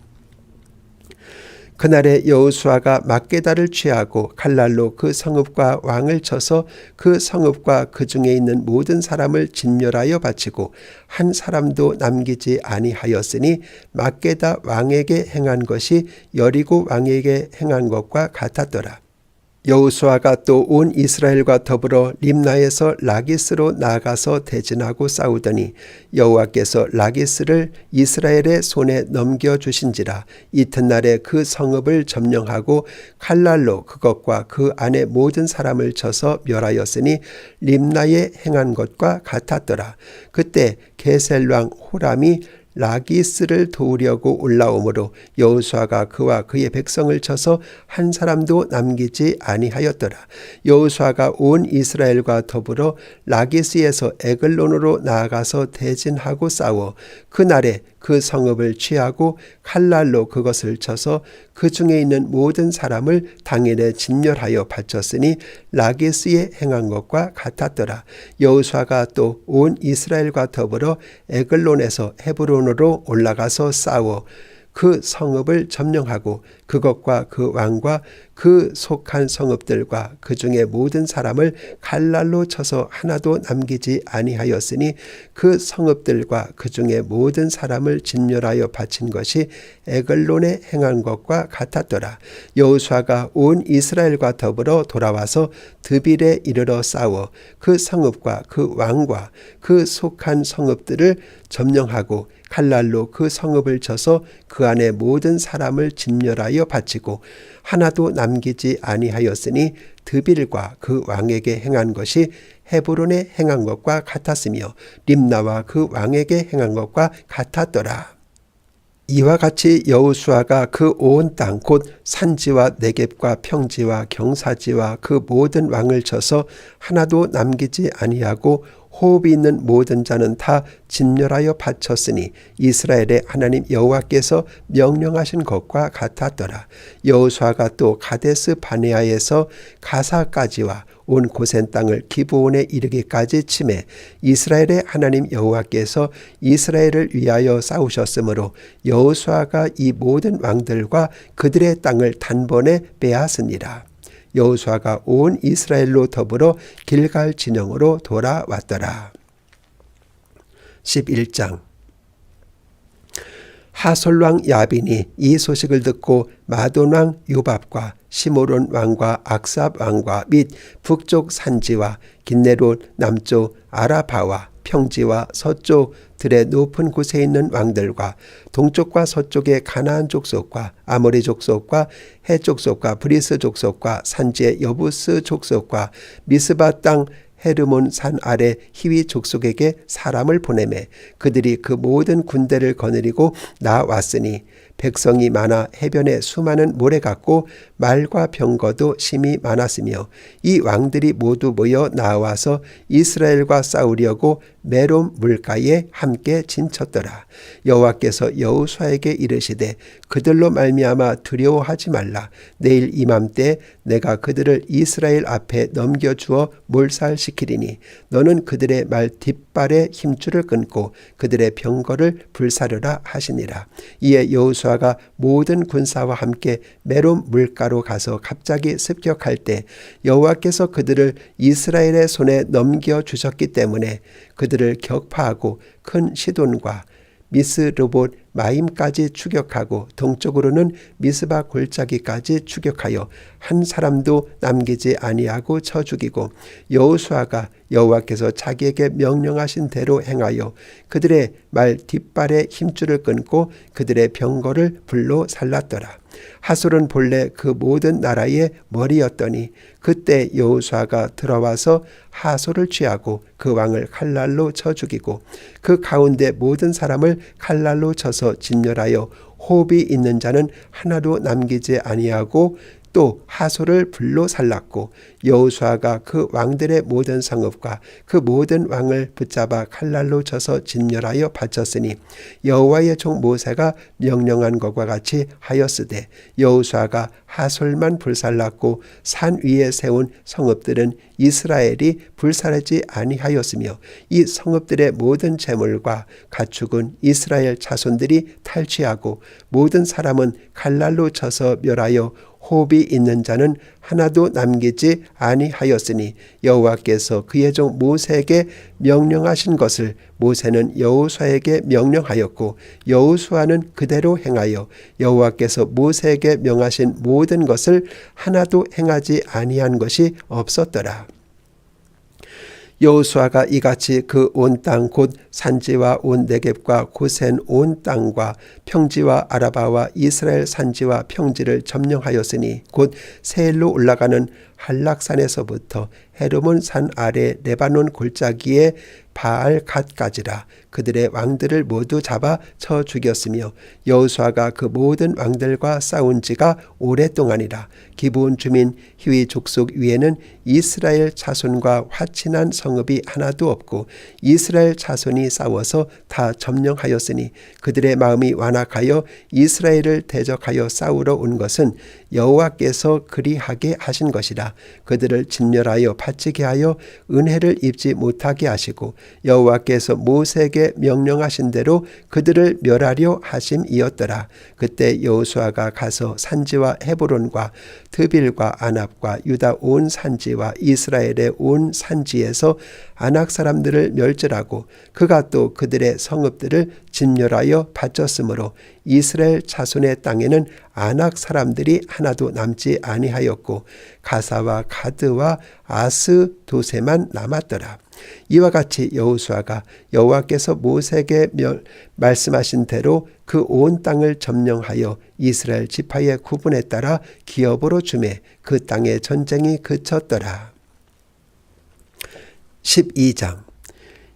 그날에 여호수아가 막게다를 취하고 칼날로 그 성읍과 왕을 쳐서 그 성읍과 그 중에 있는 모든 사람을 진멸하여 바치고 한 사람도 남기지 아니하였으니 막게다 왕에게 행한 것이 여리고 왕에게 행한 것과 같았더라. 여호수아가 또 온 이스라엘과 더불어 림나에서 라기스로 나아가서 대진하고 싸우더니 여호와께서 라기스를 이스라엘의 손에 넘겨주신지라. 이튿날에 그 성읍을 점령하고 칼날로 그것과 그 안에 모든 사람을 쳐서 멸하였으니 림나에 행한 것과 같았더라. 그때 게셀왕 호람이 라기스를 도우려고 올라오므로 여호수아가 그와 그의 백성을 쳐서 한 사람도 남기지 아니하였더라. 여호수아가 온 이스라엘과 더불어 라기스에서 에글론으로 나아가서 대진하고 싸워 그날에 그 성읍을 취하고 칼날로 그것을 쳐서 그 중에 있는 모든 사람을 당일에 진멸하여 바쳤으니 라기스에 행한 것과 같았더라. 여호수아가 또 온 이스라엘과 더불어 에글론에서 헤브론으로 올라가서 싸워 그 성읍을 점령하고 그것과 그 왕과 그 속한 성읍들과 그 중에 모든 사람을 칼날로 쳐서 하나도 남기지 아니하였으니 그 성읍들과 그 중에 모든 사람을 진멸하여 바친 것이 에글론에 행한 것과 같았더라. 여호수아가 온 이스라엘과 더불어 돌아와서 드빌에 이르러 싸워 그 성읍과 그 왕과 그 속한 성읍들을 점령하고 칼날로 그 성읍을 쳐서 그 안에 모든 사람을 진멸하여 바치고 하나도 남기지 아니하였으니 드빌과 그 왕에게 행한 것이 헤브론에 행한 것과 같았으며 림나와 그 왕에게 행한 것과 같았더라. 이와 같이 여호수아가 그 온 땅 곧 산지와 네겝과 평지와 경사지와 그 모든 왕을 쳐서 하나도 남기지 아니하고 호흡이 있는 모든 자는 다 진멸하여 바쳤으니 이스라엘의 하나님 여호와께서 명령하신 것과 같았더라. 여호수아가 또 가데스 바네아에서 가사까지와 온 고센 땅을 기브온에 이르기까지 치매 이스라엘의 하나님 여호와께서 이스라엘을 위하여 싸우셨으므로 여호수아가 이 모든 왕들과 그들의 땅을 단번에 빼앗으니라. 여호수아가 온 이스라엘로 더불어 길갈 진영으로 돌아왔더라. 11장 하솔왕 야빈이 이 소식을 듣고 마돈왕 요밥과 시므론 왕과 악삽 왕과 및 북쪽 산지와 긴네롯 남쪽 아라바와 평지와 서쪽 들의 높은 곳에 있는 왕들과 동쪽과 서쪽의 가나안 족속과 아모리 족속과 헷 족속과 브리스 족속과 산지의 여부스 족속과 미스바 땅 헤르몬 산 아래 히위 족속에게 사람을 보내매 그들이 그 모든 군대를 거느리고 나왔으니 백성이 많아 해변에 수많은 모래 같고 말과 병거도 심히 많았으며 이 왕들이 모두 모여 나와서 이스라엘과 싸우려고 메롬 물가에 함께 진쳤더라. 여호와께서 여호수아에게 이르시되 그들로 말미암아 두려워하지 말라. 내일 이맘때 내가 그들을 이스라엘 앞에 넘겨주어 몰살시키리니 너는 그들의 말 뒷발에 힘줄을 끊고 그들의 병거를 불사르라 하시니라. 이에 여호수아가 모든 군사와 함께 메롬 물가로 가서 갑자기 습격할 때 여호와께서 그들을 이스라엘의 손에 넘겨주셨기 때문에 그들을 격파하고 큰 시돈과 미스르봇 마임까지 추격하고 동쪽으로는 미스바 골짜기까지 추격하여 한 사람도 남기지 아니하고 쳐 죽이고 여호수아가 여호와께서 자기에게 명령하신 대로 행하여 그들의 말 뒷발에 힘줄을 끊고 그들의 병거를 불로 살랐더라. 하솔은 본래 그 모든 나라의 머리였더니 그때 여호수아가 들어와서 하솔을 취하고 그 왕을 칼날로 쳐 죽이고 그 가운데 모든 사람을 칼날로 쳐서 진멸하여 호흡이 있는 자는 하나도 남기지 아니하고 또 하솔을 불로 살랐고 여호수아가 그 왕들의 모든 성읍과 그 모든 왕을 붙잡아 칼날로 쳐서 진멸하여 바쳤으니 여호와의 종 모세가 명령한 것과 같이 하였으되 여호수아가 하솔만 불살랐고 산 위에 세운 성읍들은 이스라엘이 불살하지 아니하였으며 이 성읍들의 모든 재물과 가축은 이스라엘 자손들이 탈취하고 모든 사람은 칼날로 쳐서 멸하여 호흡이 있는 자는 하나도 남기지 아니하였으니 여호와께서 그의 종 모세에게 명령하신 것을 모세는 여호수아에게 명령하였고 여호수아는 그대로 행하여 여호와께서 모세에게 명하신 모든 것을 하나도 행하지 아니한 것이 없었더라. 여호수아가 이같이 그 온 땅 곧 산지와 온 네겝과 고센 온 땅과 평지와 아라바와 이스라엘 산지와 평지를 점령하였으니 곧 세일로 올라가는 한락산에서부터 헤르몬 산 아래 레바논 골짜기에 바알갓까지라. 그들의 왕들을 모두 잡아 쳐 죽였으며 여호수아가 그 모든 왕들과 싸운 지가 오랫동안이라. 기브온 주민 히위 족속 위에는 이스라엘 자손과 화친한 성읍이 하나도 없고 이스라엘 자손이 싸워서 다 점령하였으니 그들의 마음이 완악하여 이스라엘을 대적하여 싸우러 온 것은 여호와께서 그리하게 하신 것이라. 그들을 진멸하여 바치게 하여 은혜를 입지 못하게 하시고 여호와께서 모세에게 명령하신 대로 그들을 멸하려 하심이었더라. 그때 여호수아가 가서 산지와 헤브론과 드빌과 아납과 유다 온 산지와 이스라엘의 온 산지에서 아낙 사람들을 멸절하고 그가 또 그들의 성읍들을 진멸하여 바쳤으므로 이스라엘 자손의 땅에는 아낙 사람들이 하나도 남지 아니하였고 가사와 가드와 아스 도세만 남았더라. 이와 같이 여호수아가 여호와께서 모세에게 말씀하신 대로 그 온 땅을 점령하여 이스라엘 지파의 구분에 따라 기업으로 주매 그 땅의 전쟁이 그쳤더라. 12장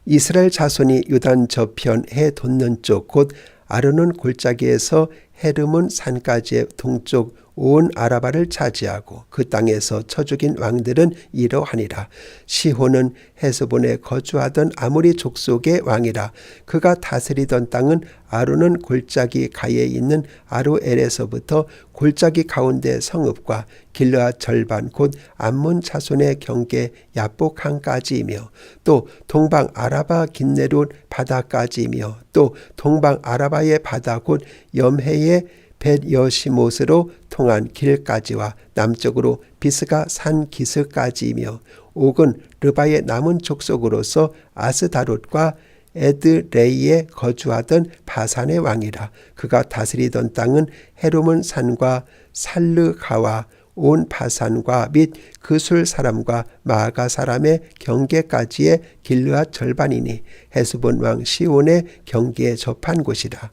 이스라엘 자손이 요단 저편 해 돋는 쪽 곧 아르논 골짜기에서 헤르몬 산까지의 동쪽 온 아라바를 차지하고 그 땅에서 쳐 죽인 왕들은 이러하니라. 시혼은 헤스본에 거주하던 아모리 족속의 왕이라. 그가 다스리던 땅은 아르논 골짜기 가에 있는 아로엘에서부터 골짜기 가운데 성읍과 길르앗 절반 곧 암몬 자손의 경계 야복항까지이며 또 동방 아라바 긴네롯 바다까지이며 또 동방 아라바의 바다 곧 염해의 벳여시못으로 통한 길까지와 남쪽으로 비스가 산 기스까지이며 옥은 르바의 남은 족속으로서 아스다롯과 에드레이에 거주하던 바산의 왕이라. 그가 다스리던 땅은 헤르몬 산과 살르가와 온 바산과 및 그술 사람과 마아가 사람의 경계까지의 길르앗 절반이니 헤스본 왕 시온의 경계에 접한 곳이라.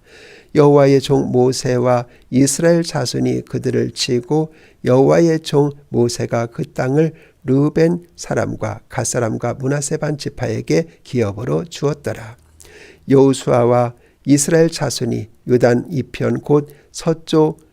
여호와의 종 모세와 이스라엘 자손이 그들을 치고 여호와의 종 모세가 그 땅을 르벤 사람과 갓 사람과 므낫세 반 지파에게 기업으로 주었더라. 여호수아와 이스라엘 자손이 요단 이편 곧 서쪽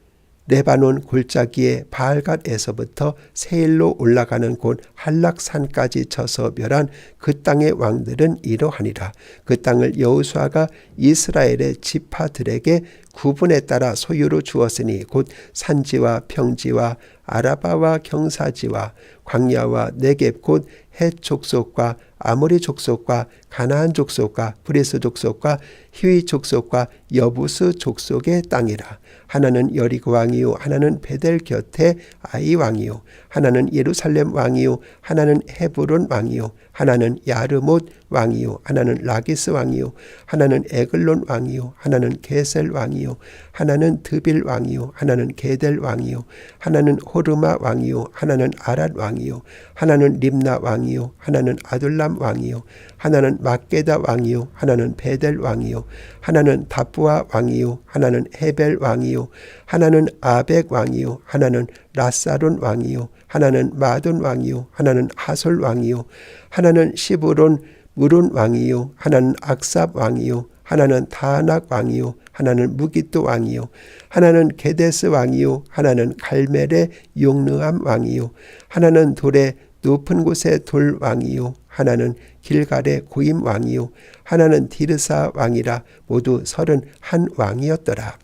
레바논 골짜기의 바알갓에서부터 세일로 올라가는 곳 한락산까지 쳐서 멸한 그 땅의 왕들은 이러하니라. 그 땅을 여호수아가 이스라엘의 지파들에게 구분에 따라 소유로 주었으니 곧 산지와 평지와 아라바와 경사지와 광야와 네겝 곧 헷 족속과 아모리 족속과 가나안 족속과 브리스 족속과 히위 족속과 여부스 족속의 땅이라. 하나는 여리고 왕이요 하나는 베델 곁에 아이 왕이요 하나는 예루살렘 왕이요 하나는 헤브론 왕이요 하나는 야르못 왕이요 하나는 라기스 왕이요 하나는 에글론 왕이요 하나는 게셀 왕이요 하나는 드빌 왕이요 하나는 게델 왕이요 하나는 호르마 왕이요 하나는 아랏 왕이요 하나는 림나 왕이요 하나는 아둘람 왕이요 하나는 막게다 왕이요 하나는 베델 왕이요 하나는 다부아 왕이요 하나는 헤벨 왕이요 하나는 아벡 왕이요 하나는 라사론 왕이요 하나는 마돈 왕이요 하나는 하솔 왕이요 하나는 시브론 무론 왕이요 하나는 악삽 왕이요 하나는 다낙 왕이요 하나는 무기또 왕이요 하나는 게데스 왕이요 하나는 갈멜의 용르암 왕이요 하나는 돌의 높은 곳의 돌 왕이요 하나는 길갈의 고임 왕이요 하나는 디르사 왕이라. 모두 31왕이었더라.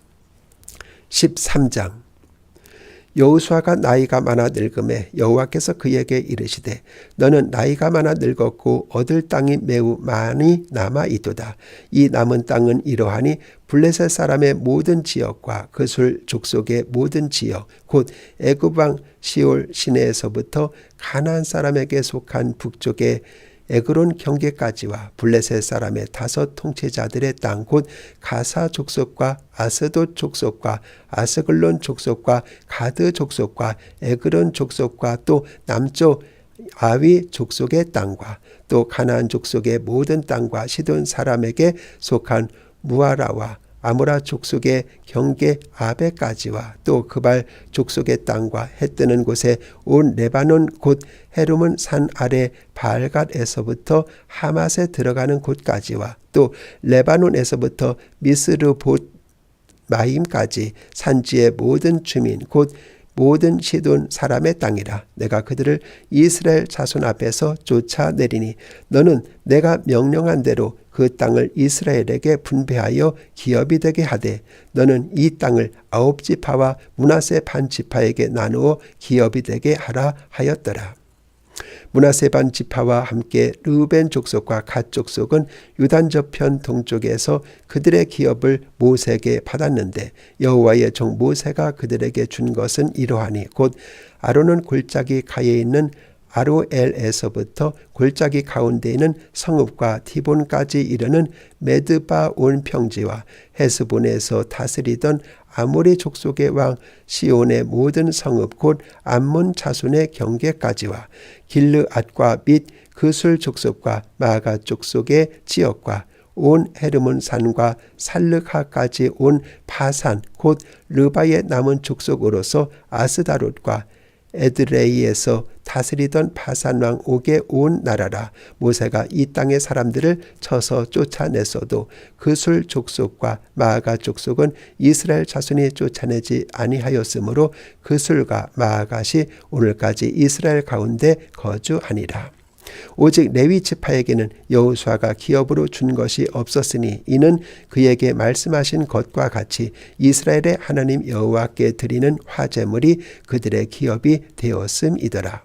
13장. 여호수아가 나이가 많아 늙음에 여호와께서 그에게 이르시되 너는 나이가 많아 늙었고 얻을 땅이 매우 많이 남아 있도다. 이 남은 땅은 이러하니 블레셋 사람의 모든 지역과 그술 족속의 모든 지역 곧 애굽 왕 시올 시내에서부터 가나안 사람에게 속한 북쪽의 에그론 경계까지와 블레셋 사람의 5 통치자들의 땅 곧 가사 족속과 아스돗 족속과 아스글론 족속과 가드 족속과 에그론 족속과 또 남쪽 아위 족속의 땅과 또 가나안 족속의 모든 땅과 시돈 사람에게 속한 무아라와 아모라 족속의 경계 아베까지와 또 그발 족속의 땅과 해 뜨는 곳에 온 레바논 곧 헤르몬 산 아래 바알갓에서부터 하맛에 들어가는 곳까지와 또 레바논에서부터 미스르봇 마임까지 산지의 모든 주민 곧 모든 시돈 사람의 땅이라. 내가 그들을 이스라엘 자손 앞에서 쫓아내리니 너는 내가 명령한 대로 그 땅을 이스라엘에게 분배하여 기업이 되게 하되 너는 이 땅을 9지파와 므낫세 반 지파에게 나누어 기업이 되게 하라 하였더라. 므낫세 반 지파와 함께 르우벤 족속과 갓 족속은 유단 저편 동쪽에서 그들의 기업을 모세에게 받았는데 여호와의 종 모세가 그들에게 준 것은 이러하니 곧 아론은 골짜기 가에 있는 아로엘에서부터 골짜기 가운데 있는 성읍과 디본까지 이르는 메드바 온 평지와 헤스본에서 다스리던 아모리 족속의 왕 시온의 모든 성읍 곧 암몬 자손의 경계까지와 길르앗과 및 그술 족속과 마가 족속의 지역과 온 헤르몬 산과 살르하까지 온 바산 곧 르바의 남은 족속으로서 아스다롯과 에드레이에서 다스리던 바산왕 옥의 온 나라라. 모세가 이 땅의 사람들을 쳐서 쫓아냈어도 그술 족속과 마아가 족속은 이스라엘 자손이 쫓아내지 아니하였으므로 그술과 마아갓이 오늘까지 이스라엘 가운데 거주하니라. 오직 레위 지파에게는 여호수아가 기업으로 준 것이 없었으니 이는 그에게 말씀하신 것과 같이 이스라엘의 하나님 여호와께 드리는 화제물이 그들의 기업이 되었음이더라.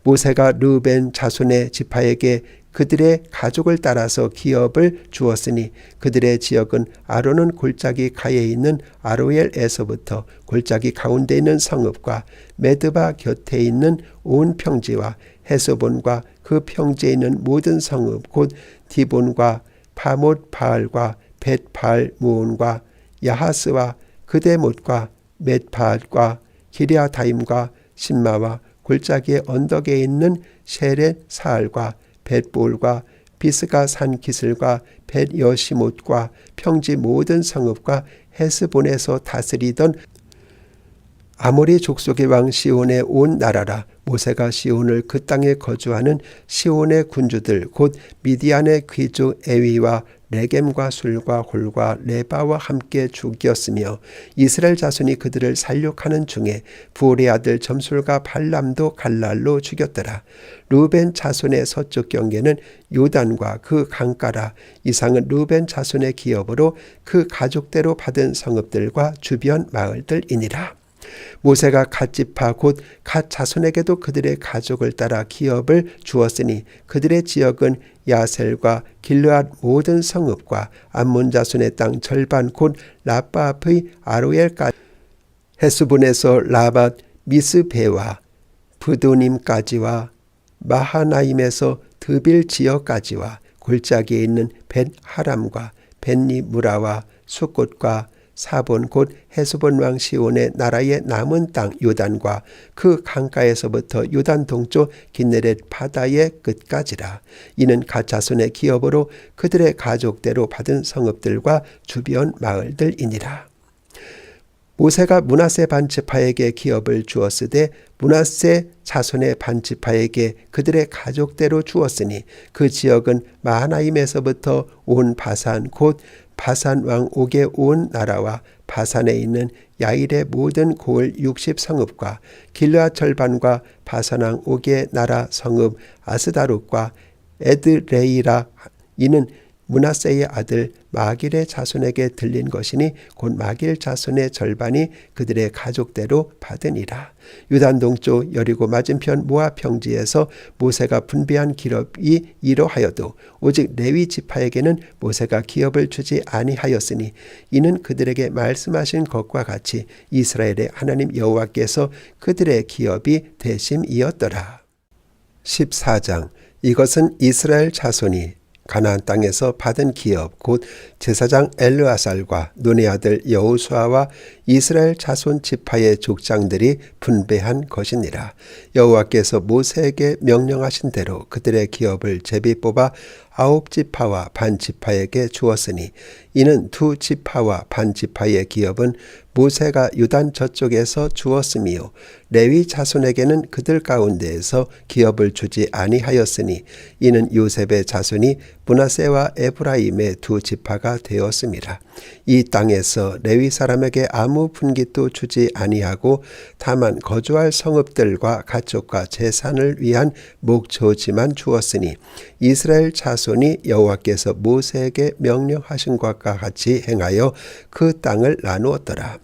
모세가 르우벤 자손의 지파에게 그들의 가족을 따라서 기업을 주었으니 그들의 지역은 아론은 골짜기 가에 있는 아로엘에서부터 골짜기 가운데 있는 성읍과 메드바 곁에 있는 온 평지와 헤스본과 그 평지에 있는 모든 성읍 곧 디본과 바못 바알과 벳 바알 무온과 야하스와 그데못과 მეტ바알과 기리아다임과 신마와 골짜기의 언덕에 있는 셰렛 사알과 벳볼과 비스가 산 기슬과 벳 여시못과 평지 모든 성읍과 헤스본에서 다스리던 아모리 족속의 왕 시온의 온 나라라. 모세가 시온을 그 땅에 거주하는 시온의 군주들 곧 미디안의 귀족 에위와 레겜과 술과 홀과 레바와 함께 죽였으며 이스라엘 자손이 그들을 살육하는 중에 부올의 아들 점술과 발람도 갈랄로 죽였더라. 루벤 자손의 서쪽 경계는 요단과 그 강가라. 이상은 루벤 자손의 기업으로 그 가족대로 받은 성읍들과 주변 마을들이니라. 모세가 갓 지파 곧 갓 자손에게도 그들의 가족을 따라 기업을 주었으니 그들의 지역은 야셀과 길르앗 모든 성읍과 암몬 자손의 땅 절반 곧 라빠 앞의 아로엘까지 헤스본에서 라밧 미스베와 부도님까지와 마하나임에서 드빌 지역까지와 골짜기에 있는 벳 하람과 벳니무라와 숫곳과 사본 곧 헤스본 왕 시온의 나라의 남은 땅 요단과 그 강가에서부터 요단 동쪽 긴네렛 바다의 끝까지라. 이는 갓 자손의 기업으로 그들의 가족대로 받은 성읍들과 주변 마을들이니라. 모세가 므낫세 반지파에게 기업을 주었으되 므낫세 자손의 반지파에게 그들의 가족대로 주었으니 그 지역은 마하나임에서부터 온 바산 곧 바산 왕 옥의 온 나라와 바산에 있는 야일의 모든 고을 60성읍과 길르앗 절반과 바산 왕 옥의 나라 성읍 아스다롯과 에드레이라. 이는 므낫세의 아들 마길의 자손에게 들린 것이니 곧 마길 자손의 절반이 그들의 가족대로 받으니라. 유단 동쪽 여리고 맞은편 모압 평지에서 모세가 분배한 기업이 이러하여도 오직 레위 지파에게는 모세가 기업을 주지 아니하였으니 이는 그들에게 말씀하신 것과 같이 이스라엘의 하나님 여호와께서 그들의 기업이 되심이었더라. 14장. 이것은 이스라엘 자손이 가나안 땅에서 받은 기업 곧 제사장 엘르아살과 눈의 아들 여호수아와 이스라엘 자손 지파의 족장들이 분배한 것이니라. 여호와께서 모세에게 명령하신 대로 그들의 기업을 제비 뽑아 9지파와 반지파에게 주었으니 이는 2지파와 반지파의 기업은 모세가 유단 저쪽에서 주었으며 레위 자손에게는 그들 가운데에서 기업을 주지 아니하였으니 이는 요셉의 자손이 므낫세와 에브라임의 2지파가 되었습니다. 이 땅에서 레위 사람에게 아무 분깃도 주지 아니하고 다만 거주할 성읍들과 가축과 재산을 위한 목초지만 주었으니 이스라엘 자손이 여호와께서 모세에게 명령하신 것과 같이 행하여 그 땅을 나누었더라.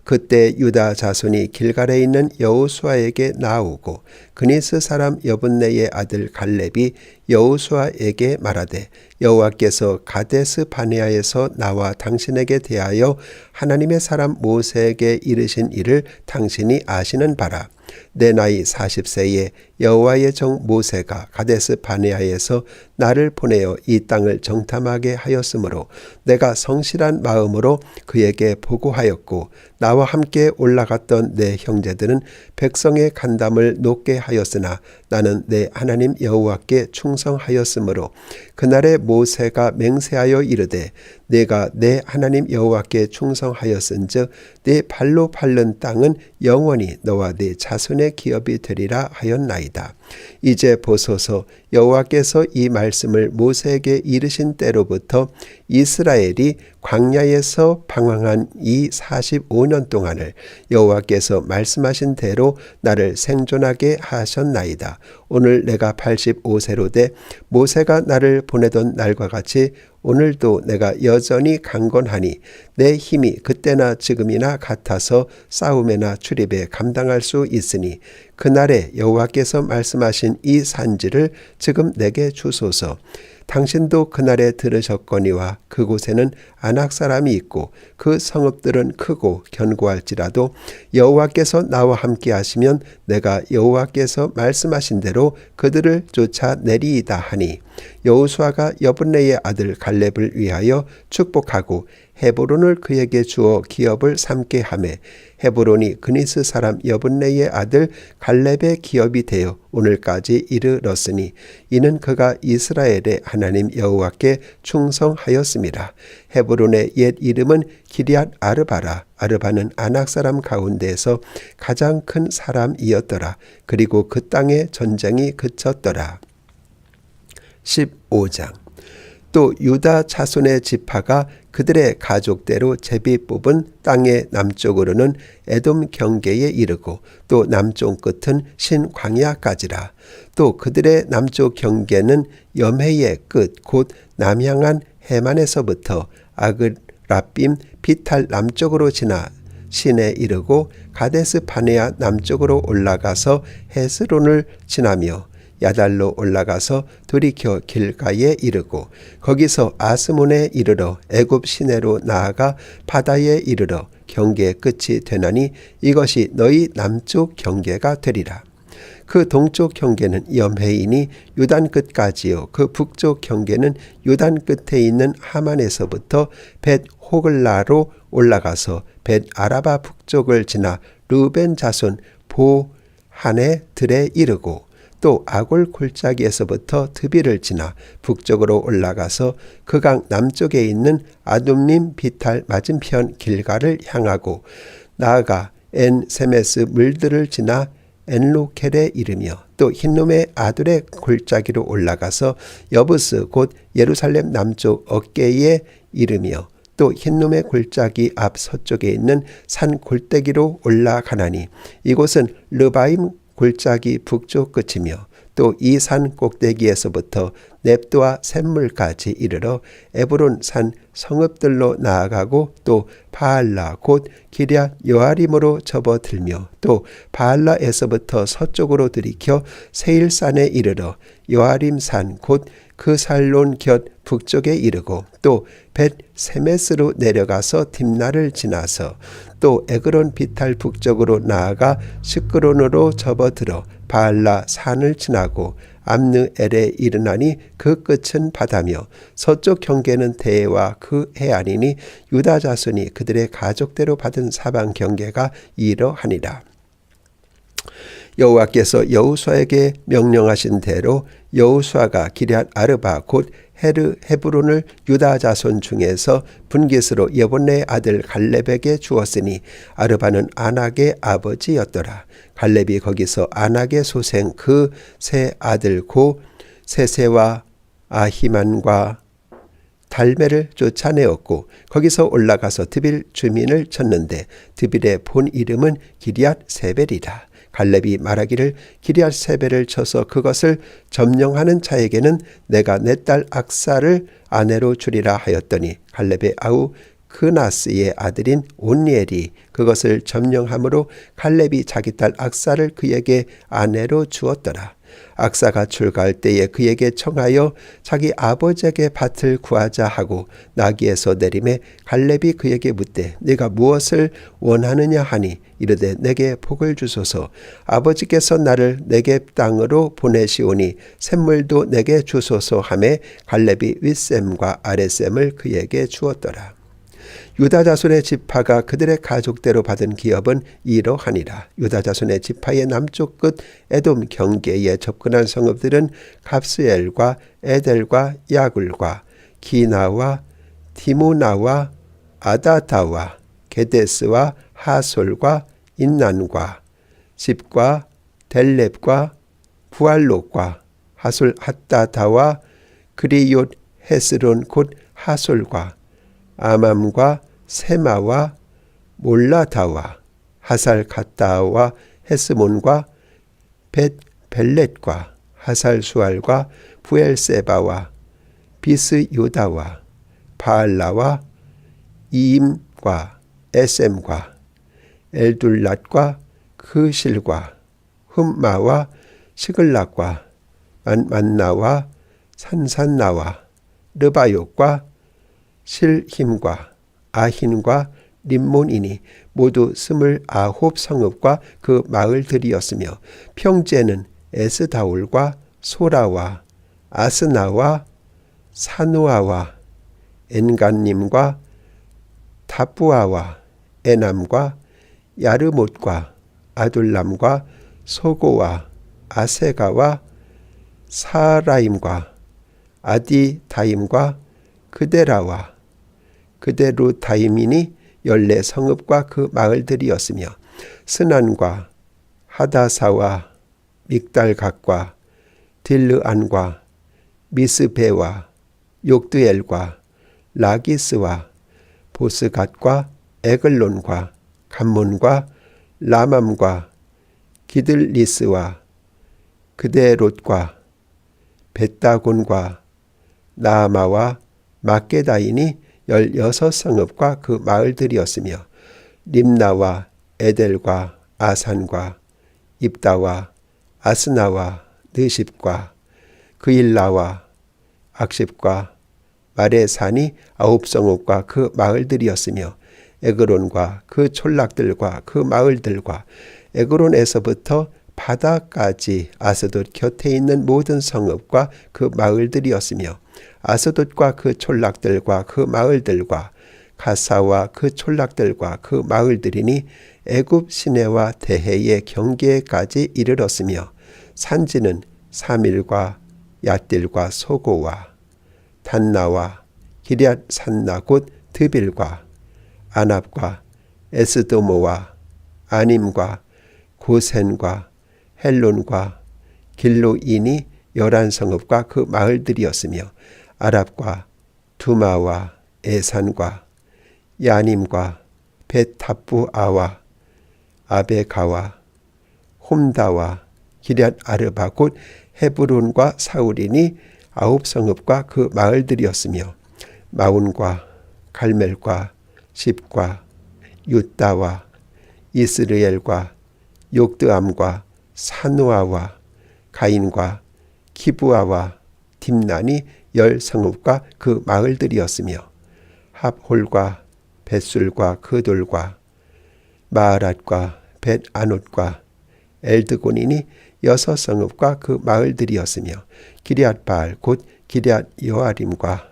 그때 유다 자손이 길갈에 있는 여호수아에게 나오고 그니스 사람 여분네의 아들 갈렙이 여호수아에게 말하되 여호와께서 가데스 바네아에서 나와 당신에게 대하여 하나님의 사람 모세에게 이르신 일을 당신이 아시는 바라. 내 나이 40세에 여호와의 종 모세가 가데스 바네아에서 나를 보내어 이 땅을 정탐하게 하였으므로 내가 성실한 마음으로 그에게 보고하였고 나와 함께 올라갔던 내 형제들은 백성의 간담을 높게 하였으나 나는 내 하나님 여호와께 충성하였으므로 그날에 모세가 맹세하여 이르되 내가 내 하나님 여호와께 충성하였은즉 네 발로 밟는 땅은 영원히 너와 네 자손의 기업이 되리라 하였나이다. 이제 보소서 여호와께서 이 말씀을 모세에게 이르신 때로부터 이스라엘이 광야에서 방황한 이 45년 동안을 여호와께서 말씀하신 대로 나를 생존하게 하셨나이다. 오늘 내가 85세로 돼 모세가 나를 보내던 날과 같이 오늘도 내가 여전히 강건하니 내 힘이 그때나 지금이나 같아서 싸움에나 출입에 감당할 수 있으니 그날에 여호와께서 말씀하신 이 산지를 지금 내게 주소서. 당신도 그날에 들으셨거니와 그곳에는 아낙 사람이 있고 그 성읍들은 크고 견고할지라도 여호와께서 나와 함께 하시면 내가 여호와께서 말씀하신 대로 그들을 쫓아내리이다 하니 여호수아가 여분네의 아들 갈렙을 위하여 축복하고 헤브론을 그에게 주어 기업을 삼게 하매 헤브론이 그니스 사람 여분네의 아들 갈렙의 기업이 되어 오늘까지 이르렀으니 이는 그가 이스라엘의 하나님 여호와께 충성하였습니다. 헤브론의 옛 이름은 기럇 아르바라. 아르바는 아낙 사람 가운데에서 가장 큰 사람이었더라. 그리고 그 땅에 전쟁이 그쳤더라. 15장. 또 유다 자손의 지파가 그들의 가족대로 제비 뽑은 땅의 남쪽으로는 에돔 경계에 이르고 또 남쪽 끝은 신광야까지라. 또 그들의 남쪽 경계는 염해의 끝 곧 남향한 해만에서부터 아그라빔 비탈 남쪽으로 지나 신에 이르고 가데스 바네아 남쪽으로 올라가서 헤스론을 지나며 야달로 올라가서 돌이켜 길가에 이르고 거기서 아스몬에 이르러 애굽 시내로 나아가 바다에 이르러 경계 끝이 되나니 이것이 너희 남쪽 경계가 되리라. 그 동쪽 경계는 염해이니 유단 끝까지요. 그 북쪽 경계는 유단 끝에 있는 하만에서부터 벳 호글라로 올라가서 벳 아라바 북쪽을 지나 르벤 자손 보한의 들에 이르고 또 아골 골짜기에서부터 드비를 지나 북쪽으로 올라가서 그 강 남쪽에 있는 아둠림 비탈 맞은편 길가를 향하고 나아가 엔 세메스 물들을 지나 엔로켈에 이르며 또 흰놈의 아둘의 골짜기로 올라가서 여부스 곧 예루살렘 남쪽 어깨에 이르며 또 흰놈의 골짜기 앞 서쪽에 있는 산 골대기로 올라가나니 이곳은 르바임 골짜기 북쪽 끝이며 또 이 산 꼭대기에서부터 넵도와 샘물까지 이르러 에브론 산 성읍들로 나아가고 또 바알라 곧 기럇 여아림으로 접어들며 또 바알라에서부터 서쪽으로 들이켜 세일산에 이르러 여아림 산 곧 그 살론 곁 북쪽에 이르고 또 벳 세메스로 내려가서 딥나를 지나서 또 에그론 비탈 북쪽으로 나아가 시크론으로 접어들어 바알라 산을 지나고 암느엘에 이르나니 그 끝은 바다며 서쪽 경계는 대해와 그 해안이니 유다 자손이 그들의 가족대로 받은 사방 경계가 이러하니라. 여호와께서 여호수아에게 명령하신 대로 여호수아가 기럇 아르바 곧 헤브론을 유다 자손 중에서 분깃으로 여본네의 아들 갈렙에게 주었으니 아르바는 아낙의 아버지였더라. 갈렙이 거기서 아낙의 소생 그 세 아들 고 세세와 아히만과 달메를 쫓아내었고 거기서 올라가서 드빌 주민을 쳤는데 드빌의 본 이름은 기럇 세벨이라. 갈렙이 말하기를 기럇 세벨을 쳐서 그것을 점령하는 자에게는 내가 내 딸 악사를 아내로 주리라 하였더니 갈렙의 아우 그나스의 아들인 온니엘이 그것을 점령함으로 갈렙이 자기 딸 악사를 그에게 아내로 주었더라. 악사가 출가할 때에 그에게 청하여 자기 아버지에게 밭을 구하자 하고 나귀에서 내림에 갈렙이 그에게 묻되 네가 무엇을 원하느냐 하니 이르되 내게 복을 주소서. 아버지께서 나를 네겝 땅으로 보내시오니 샘물도 내게 주소서 하매 갈렙이 윗샘과 아랫샘을 그에게 주었더라. 유다 자손의 지파가 그들의 가족대로 받은 기업은 이러하니라. 유다 자손의 지파의 남쪽 끝 에돔 경계에 접근한 성읍들은 갑스엘과 에델과 야굴과 기나와 디모나와 아다다와 게데스와 하솔과 인난과 집과 델렙과 부알롯과 하솔 핫다다와 그리욤 헤스론 곧 하솔과 아맘과 세마와 몰라다와 하살 갓다와 헤스몬과 벳 벨렛과 하살 수알과 부엘세바와 비스 요다와 바알라와 이임과 에셈과 엘둘랏과 그실과 흠마와 시글락과 만나와 산산나와 르바욕과 실힘과 아힌과 림몬이니 모두 29 성읍과 그 마을들이었으며 평지에는 에스다올과 소라와 아스나와 사누아와 엔간님과 타푸아와 에남과 야르못과 아둘람과 소고와 아세가와 사라임과 아디다임과 그데라와 그데루다임이니 14성읍과 그 마을들이었으며 스난과 하다사와 믹달갓과 딜르안과 미스베와 욕드엘과 라기스와 보스갓과 에글론과 감몬과 라맘과 기들리스와 그데롯과 벳다곤과 나아마와 막게다인이 16성읍과 그 마을들이었으며 림나와 에델과 아산과 입다와 아스나와 느십과 그일라와 악십과 마레산이 9성읍과 그 마을들이었으며 에그론과 그 촌락들과 그 마을들과 에그론에서부터 바다까지 아스돗 곁에 있는 모든 성읍과 그 마을들이었으며 아스돗과 그 촌락들과 그 마을들과 가사와 그 촌락들과 그 마을들이니 애굽 시내와 대해의 경계까지 이르렀으며 산지는 사밀과 얏딜과 소고와 단나와 기럇 산나 곧 드빌과 아납과 에스도모와 아님과 고센과 헬론과 길로인이 11성읍과 그 마을들이었으며 아랍과 두마와 에산과 야님과 벳탑부아와 아베가와 홈다와 기럇 아르바 곧 헤브론과 사울이니 9성읍과 그 마을들이었으며 마운과 갈멜과 십과 유다와 이스르엘과 욕드암과 사누아와 가인과 키부아와 딥난이 10성읍과 그 마을들이었으며 합홀과 벳술과 그 돌과 마아랏과 벳아논과 엘드곤이니 6성읍과 그 마을들이었으며 기럇바알 곧 기럇 여아림과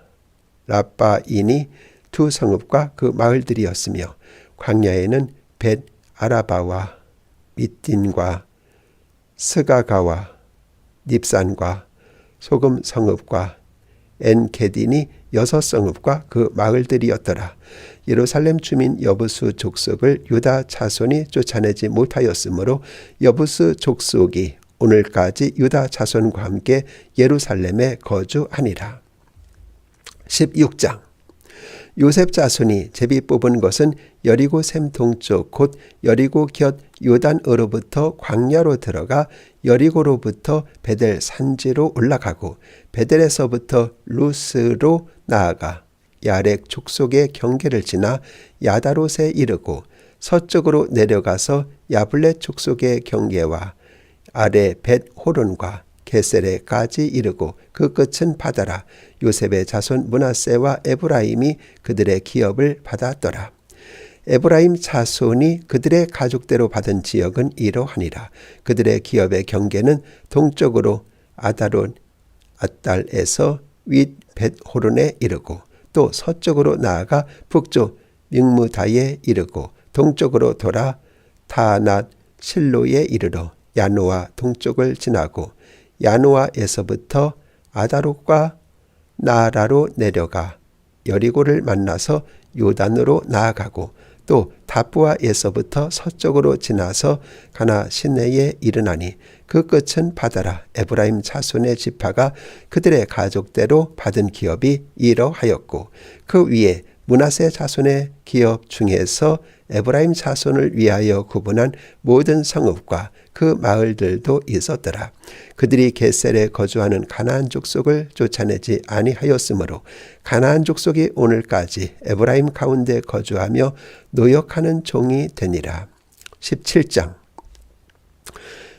라빠인이 2성읍과 그 마을들이었으며 광야에는 벳 아라바와 밑딘과 스가가와 닙산과 소금 성읍과 엔게딘이 6성읍과 그 마을들이었더라. 예루살렘 주민 여부수 족속을 유다 자손이 쫓아내지 못하였으므로 여부수 족속이 오늘까지 유다 자손과 함께 예루살렘에 거주하니라. 16장 요셉 자손이 제비 뽑은 것은 여리고 샘 동쪽 곧 여리고 곁 요단으로부터 광야로 들어가 여리고로부터 베델 산지로 올라가고 베델에서부터 루스로 나아가 야렉 족속의 경계를 지나 야다롯에 이르고 서쪽으로 내려가서 야블렛 족속의 경계와 아래 벳호론과 게세레까지 이르고 그 끝은 바다라. 요셉의 자손 므낫세와 에브라임이 그들의 기업을 받았더라. 에브라임 자손이 그들의 가족대로 받은 지역은 이러하니라. 그들의 기업의 경계는 동쪽으로 아다론 앗달에서 윗 벳호론에 이르고 또 서쪽으로 나아가 북쪽 믹무다에 이르고 동쪽으로 돌아 타낫 실로에 이르러 야노아 동쪽을 지나고 야노아에서부터 아다롯과 나라로 내려가 여리고를 만나서 요단으로 나아가고 또 다부아에서부터 서쪽으로 지나서 가나 시내에 이르나니 그 끝은 바다라. 에브라임 자손의 지파가 그들의 가족대로 받은 기업이 이러하였고 그 위에 므낫세 자손의 기업 중에서 에브라임 자손을 위하여 구분한 모든 성읍과 그 마을들도 있었더라. 그들이 게셀에 거주하는 가나안 족속을 쫓아내지 아니하였으므로 가나안 족속이 오늘까지 에브라임 가운데 거주하며 노역하는 종이 되니라. 17장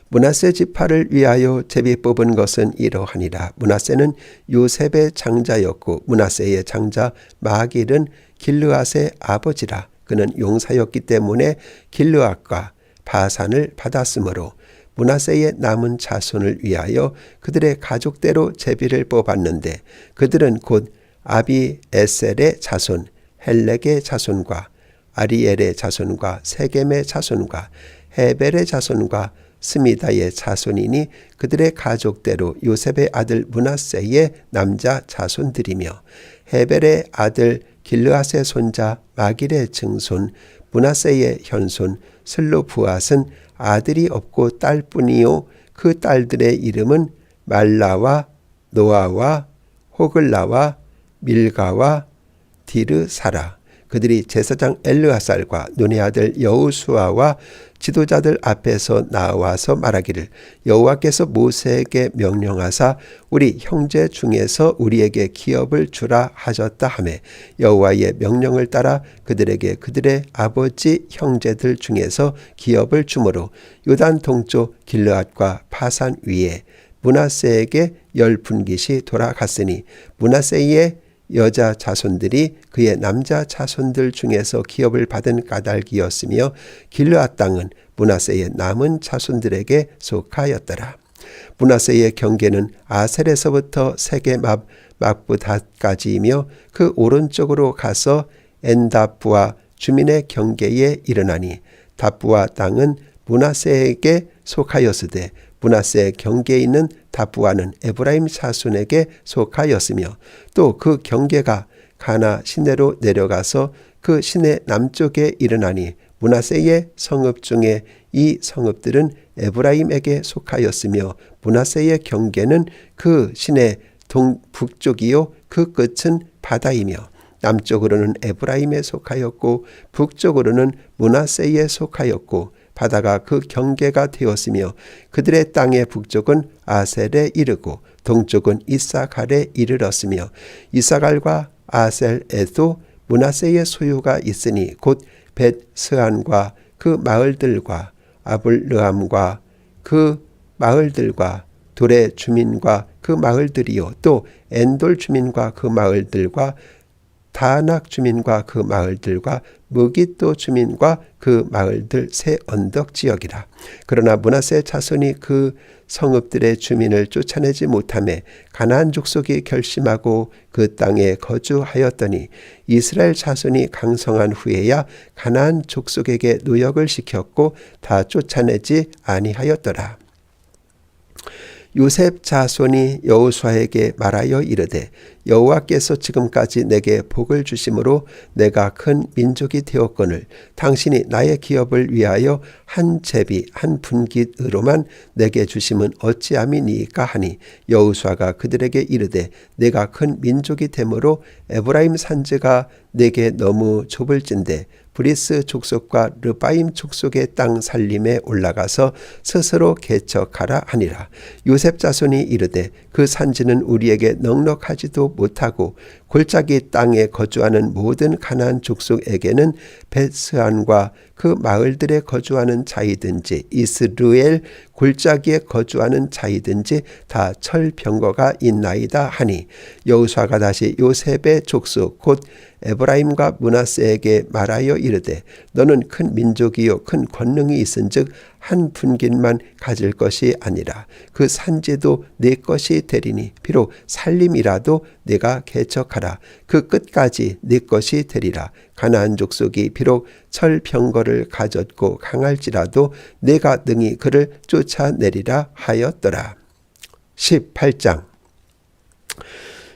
므낫세 지파를 위하여 제비 뽑은 것은 이러하니라. 므낫세는 요셉의 장자였고 므낫세의 장자 마길은 길르앗의 아버지라. 그는 용사였기 때문에 길르앗과 바산을 받았으므로 므낫세의 남은 자손을 위하여 그들의 가족대로 제비를 뽑았는데 그들은 곧 아비에셀의 자손 헬렉의 자손과 아리엘의 자손과 세겜의 자손과 헤벨의 자손과 스미다의 자손이니 그들의 가족대로 요셉의 아들 므낫세의 남자 자손들이며 헤벨의 아들 길르앗의 손자 마길의 증손 므낫세의 현손 슬로부앗은 아들이 없고 딸뿐이요 그 딸들의 이름은 말라와 노아와 호글라와 밀가와 디르사라. 그들이 제사장 엘르아살과 눈의 아들 여호수아와 지도자들 앞에서 나와서 말하기를 여호와께서 모세에게 명령하사 우리 형제 중에서 우리에게 기업을 주라 하셨다 하매 여호와의 명령을 따라 그들에게 그들의 아버지 형제들 중에서 기업을 주므로 요단 동쪽 길르앗과 바산 위에 므낫세에게 10분깃이 돌아갔으니 므낫세의 여자 자손들이 그의 남자 자손들 중에서 기업을 받은 까닭이었으며 길르앗 땅은 므낫세의 남은 자손들에게 속하였더라. 므낫세의 경계는 아셀에서부터 세겜 앞 막부닷까지이며 그 오른쪽으로 가서 엔다프와 주민의 경계에 이르나니 다프와 땅은 므낫세에게 속하였으되 므낫세 경계에 있는 다프와는 에브라임 자손에게 속하였으며 또 그 경계가 가나 시내로 내려가서 그 시내 남쪽에 이르나니 므낫세의 성읍 중에 이 성읍들은 에브라임에게 속하였으며 므낫세의 경계는 그 시내 북쪽이요 그 끝은 바다이며 남쪽으로는 에브라임에 속하였고 북쪽으로는 므낫세에 속하였고 바다가 그 경계가 되었으며 그들의 땅의 북쪽은 아셀에 이르고 동쪽은 이사갈에 이르렀으며 이사갈과 아셀에도 므낫세의 소유가 있으니 곧 벳스안과 그 마을들과 아불르함과 그 마을들과 돌의 주민과 그 마을들이요 또 엔돌 주민과 그 마을들과 다낙 주민과 그 마을들과 무깃도 주민과 그 마을들 세 언덕 지역이라. 그러나 므낫세 자손이 그 성읍들의 주민을 쫓아내지 못하매 가나안 족속이 결심하고 그 땅에 거주하였더니 이스라엘 자손이 강성한 후에야 가나안 족속에게 노역을 시켰고 다 쫓아내지 아니하였더라. 요셉 자손이 여호수아에게 말하여 이르되 여호와께서 지금까지 내게 복을 주심으로 내가 큰 민족이 되었거늘 당신이 나의 기업을 위하여 한 제비 한 분깃으로만 내게 주심은 어찌함이니까 하니 여호수아가 그들에게 이르되 내가 큰 민족이 되므로 에브라임 산지가 내게 너무 좁을진대 브리스 족속과 르바임 족속의 땅 살림에 올라가서 스스로 개척하라 하니라. 요셉 자손이 이르되 그 산지는 우리에게 넉넉하지도 못하고 골짜기 땅에 거주하는 모든 가나안 족속에게는 벳스안과 그 마을들에 거주하는 자이든지 이스루엘 골짜기에 거주하는 자이든지 다 철병거가 있나이다 하니 여호수아가 다시 요셉의 족속 곧 에브라임과 므낫세에게 말하여 이르되 너는 큰 민족이요 큰 권능이 있은즉 한 분깃만 가질 것이 아니라 그 산지도 내 것이 되리니 비록 살림이라도 내가 개척하라 그 끝까지 내 것이 되리라. 가나안 족속이 비록 철병거를 가졌고 강할지라도 내가 능히 그를 쫓아내리라 하였더라. 18장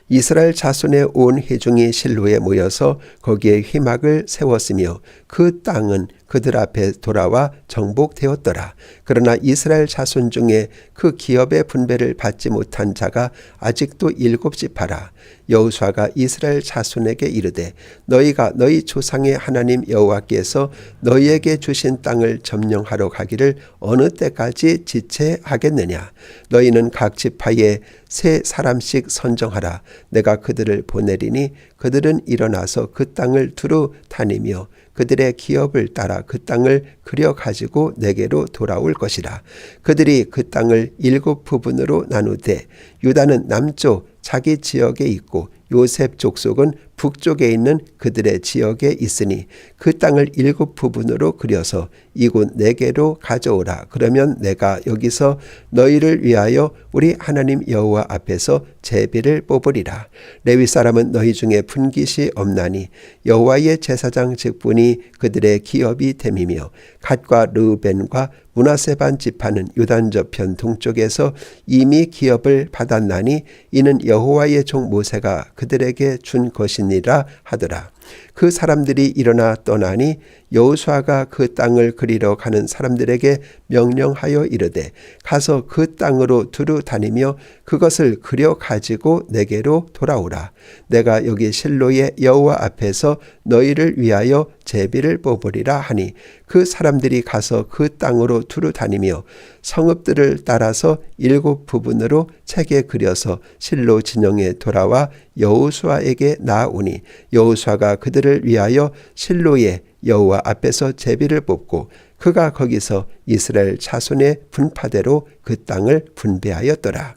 이스라엘 자손의 온 회중이 실로에 모여서 거기에 휘막을 세웠으며 그 땅은 그들 앞에 돌아와 정복되었더라. 그러나 이스라엘 자손 중에 그 기업의 분배를 받지 못한 자가 아직도 7지파라. 여호수아가 이스라엘 자손에게 이르되 너희가 너희 조상의 하나님 여호와께서 너희에게 주신 땅을 점령하러 가기를 어느 때까지 지체하겠느냐. 너희는 각 지파에 3사람씩 선정하라. 내가 그들을 보내리니 그들은 일어나서 그 땅을 두루 다니며 그들의 기업을 따라 그 땅을 그려가지고 내게로 돌아올 것이라. 그들이 그 땅을 7부분으로 나누되 유다는 남쪽 자기 지역에 있고 요셉 족속은 북쪽에 있는 그들의 지역에 있으니 그 땅을 7부분으로 그려서 이곳 내게로 가져오라. 그러면 내가 여기서 너희를 위하여 우리 하나님 여호와 앞에서 제비를 뽑으리라. 레위 사람은 너희 중에 분깃이 없나니 여호와의 제사장 직분이 그들의 기업이 됨이며 갓과 르우벤과 므낫세 반 지파는 요단 저편 동쪽에서 이미 기업을 받았나니 이는 여호와의 종 모세가 그들에게 준 것이니라 하더라. 그 사람들이 일어나 떠나니 여호수아가 그 땅을 그리러 가는 사람들에게 명령하여 이르되 가서 그 땅으로 두루 다니며 그것을 그려 가지고 내게로 돌아오라. 내가 여기 실로의 여호와 앞에서 너희를 위하여 제비를 뽑으리라 하니 그 사람들이 가서 그 땅으로 두루 다니며 성읍들을 따라서 7 부분으로 책에 그려서 실로 진영에 돌아와 여호수아에게 나아오니 여호수아가 그들을 위하여 실로의 여호와 앞에서 제비를 뽑고 그가 거기서 이스라엘 자손의 분파대로 그 땅을 분배하였더라.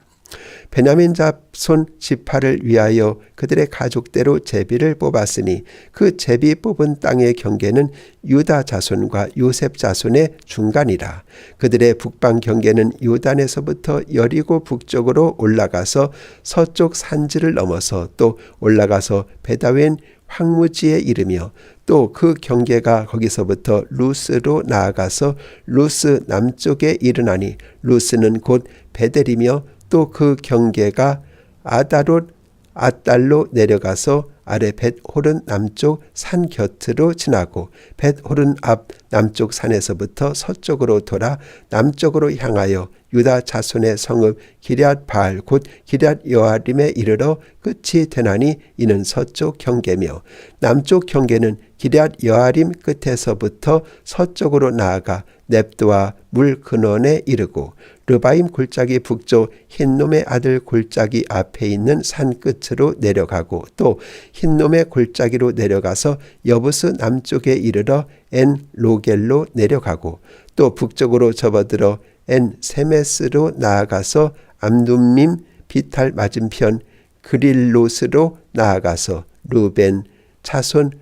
베냐민 자손 지파를 위하여 그들의 가족대로 제비를 뽑았으니 그 제비 뽑은 땅의 경계는 유다 자손과 요셉 자손의 중간이라. 그들의 북방 경계는 요단에서부터 여리고 북쪽으로 올라가서 서쪽 산지를 넘어서 또 올라가서 베다웬 황무지에 이르며 또 그 경계가 거기서부터 루스로 나아가서 루스 남쪽에 이르나니 루스는 곧 베델이며 또 그 경계가 아다롯 아달로 내려가서 아래 벳호른 남쪽 산 곁으로 지나고 벳호른 앞 남쪽 산에서부터 서쪽으로 돌아 남쪽으로 향하여 유다 자손의 성읍 기럇 바알 곧 기럇 여아림에 이르러 끝이 되나니 이는 서쪽 경계며 남쪽 경계는 기럇 여아림 끝에서부터 서쪽으로 나아가 넵도와 물 근원에 이르고 르바임 골짜기 북쪽 흰놈의 아들 골짜기 앞에 있는 산 끝으로 내려가고 또 흰놈의 골짜기로 내려가서 여부스 남쪽에 이르러 엔 로겔로 내려가고 또 북쪽으로 접어들어 엔 세메스로 나아가서 암둠밈 비탈 맞은편 그릴롯으로 나아가서 루벤 자손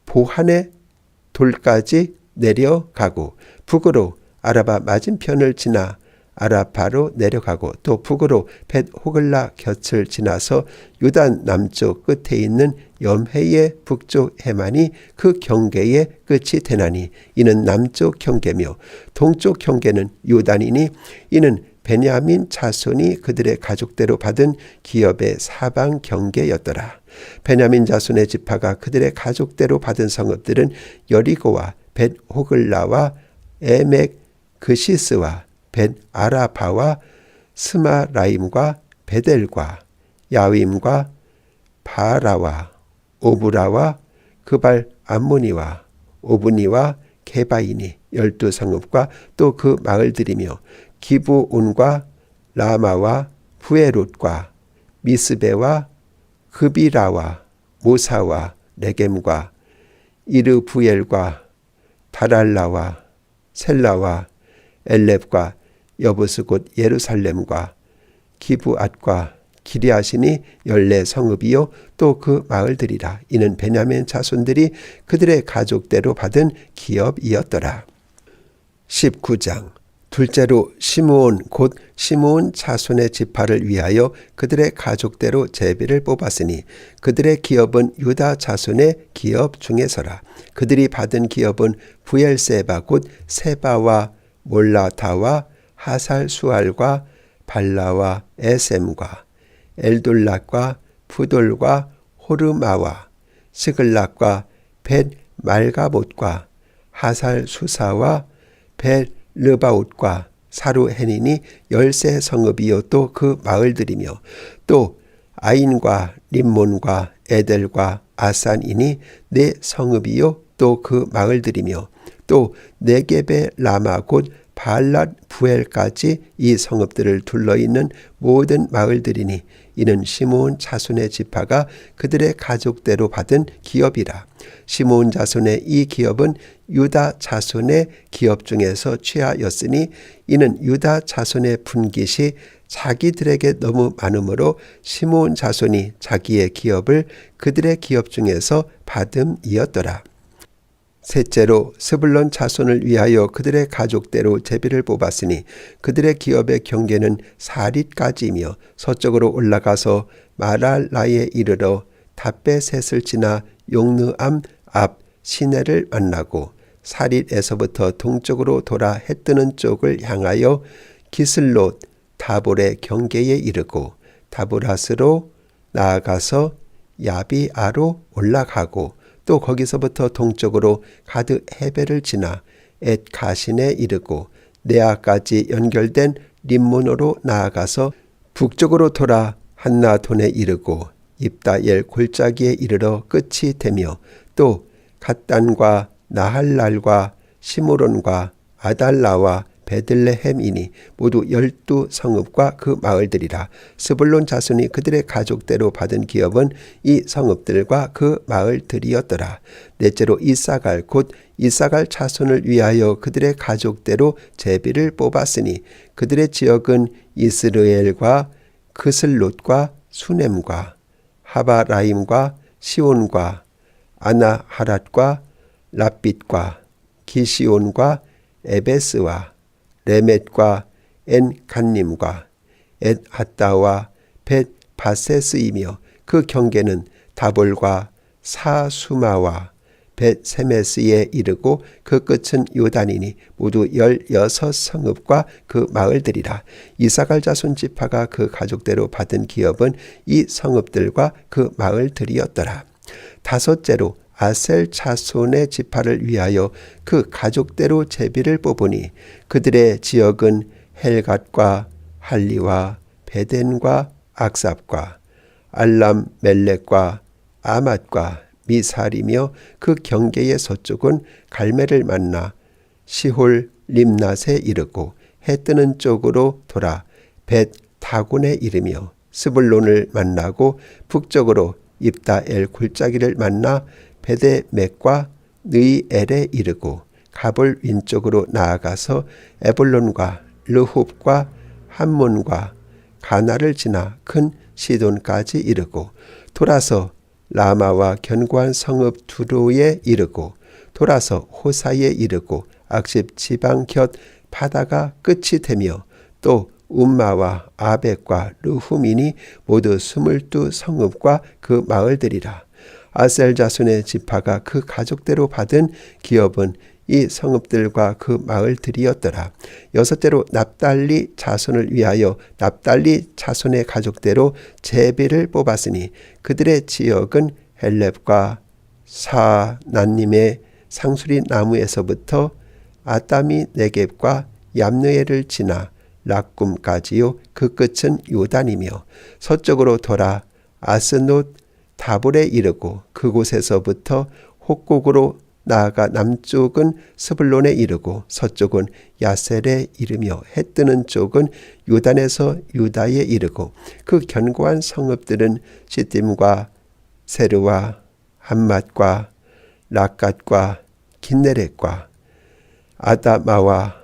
보한의 돌까지 내려가고 북으로 아라바 맞은편을 지나 아라바로 내려가고 또 북으로 벳호글라 곁을 지나서 요단 남쪽 끝에 있는 염해의 북쪽 해만이 그 경계의 끝이 되나니 이는 남쪽 경계며 동쪽 경계는 요단이니 이는 베냐민 자손이 그들의 가족대로 받은 기업의 사방 경계였더라. 베냐민 자손의 지파가 그들의 가족대로 받은 성읍들은 여리고와 벳호글라와 에멕 그시스와 벳 아라바와 스마라임과 베델과 야윈과 바라와 오브라와 그발 암모니와 오브니와 게바이니 12성읍과 또 그 마을들이며 기브온과 라마와 부에롯과 미스베와 그비라와 모사와 레겜과 이르부엘과 다랄라와 셀라와 엘렙과 여부스 곧 예루살렘과 기브앗과 기리앗이니 14성읍이요 또 그 마을들이라. 이는 베냐민 자손들이 그들의 가족대로 받은 기업이었더라. 19장 둘째로 시므온 곧 시므온 자손의 지파를 위하여 그들의 가족대로 제비를 뽑았으니 그들의 기업은 유다 자손의 기업 중에서라. 그들이 받은 기업은 부엘세바 곧 세바와 몰라다와 하살수알과 발라와 에셈과 엘돌락과 푸돌과 호르마와 스글락과 벳 말가봇과 하살수사와 벳 르바웃과 사루헤닌이 13성읍이요 또 그 마을들이며 또 아인과 림몬과 에델과 아산이니 4성읍이요 또 그 마을들이며 또 네겝의 라마 곧 바알랏 부엘까지 이 성읍들을 둘러있는 모든 마을들이니 이는 시므온 자손의 지파가 그들의 가족대로 받은 기업이라. 시므온 자손의 이 기업은 유다 자손의 기업 중에서 취하였으니 이는 유다 자손의 분깃이 자기들에게 너무 많으므로 시므온 자손이 자기의 기업을 그들의 기업 중에서 받음이었더라. 셋째로 스불론 자손을 위하여 그들의 가족대로 제비를 뽑았으니 그들의 기업의 경계는 사릿까지이며 서쪽으로 올라가서 마랄라에 이르러 답베셋을 지나 용느암 앞 시내를 만나고 사릿에서부터 동쪽으로 돌아 해뜨는 쪽을 향하여 기슬롯 다볼의 경계에 이르고 다보라스로 나아가서 야비아로 올라가고 또 거기서부터 동쪽으로 가드 헤벨을 지나 엣 가신에 이르고 네아까지 연결된 림몬으로 나아가서 북쪽으로 돌아 한나돈에 이르고 입다엘 골짜기에 이르러 끝이 되며 또 갓단과 나할랄과 시므론과 아달라와 베들레헴이니 모두 12성읍과 그 마을들이라. 스불론 자손이 그들의 가족대로 받은 기업은 이 성읍들과 그 마을들이었더라. 넷째로 이사갈 곧 이사갈 자손을 위하여 그들의 가족대로 제비를 뽑았으니 그들의 지역은 이스르엘과 그슬롯과 수넴과 하바라임과 시온과 아나하랏과 랍빗과 기시온과 에베스와 레멧과 엔간님과 엣하다와 벳바세스이며 그 경계는 다볼과 사수마와 벳세메스에 이르고 그 끝은 요단이니 모두 16성읍과 그 마을들이라. 이사갈 자손 지파가 그 가족대로 받은 기업은 이 성읍들과 그 마을들이었더라. 다섯째로 아셀 자손의 지파를 위하여 그 가족대로 제비를 뽑으니 그들의 지역은 헬갓과 할리와 베덴과 악삽과 알람 멜렉과 아맛과 미살이며 그 경계의 서쪽은 갈멜을 만나 시홀 림낫에 이르고 해 뜨는 쪽으로 돌아 벳 다곤에 이르며 스불론을 만나고 북쪽으로 입다엘 골짜기를 만나 베데맥과 느이엘에 이르고 가볼 윈쪽으로 나아가서 에볼론과 르홉과 함몬과 가나를 지나 큰 시돈까지 이르고 돌아서 라마와 견고한 성읍 두로에 이르고 돌아서 호사에 이르고 악십 지방 곁 바다가 끝이 되며 또 움마와 아벡과 르후민이 모두 22성읍과 그 마을들이라. 아셀 자손의 지파가 그 가족대로 받은 기업은 이 성읍들과 그 마을들이었더라. 여섯째로 납달리 자손을 위하여 납달리 자손의 가족대로 제비를 뽑았으니 그들의 지역은 헬렙과 사난님의 상수리 나무에서부터 아따미 네겝과 얌느에를 지나 락꿈까지요. 그 끝은 요단이며 서쪽으로 돌아 아스노 다볼에 이르고 그곳에서부터 혹곡으로 나아가 남쪽은 스불론에 이르고 서쪽은 야셀에 이르며 해 뜨는 쪽은 요단에서 유다에 이르고 그 견고한 성읍들은 시딤과 세르와 함맛과 라갓과 긴네렛과 아다마와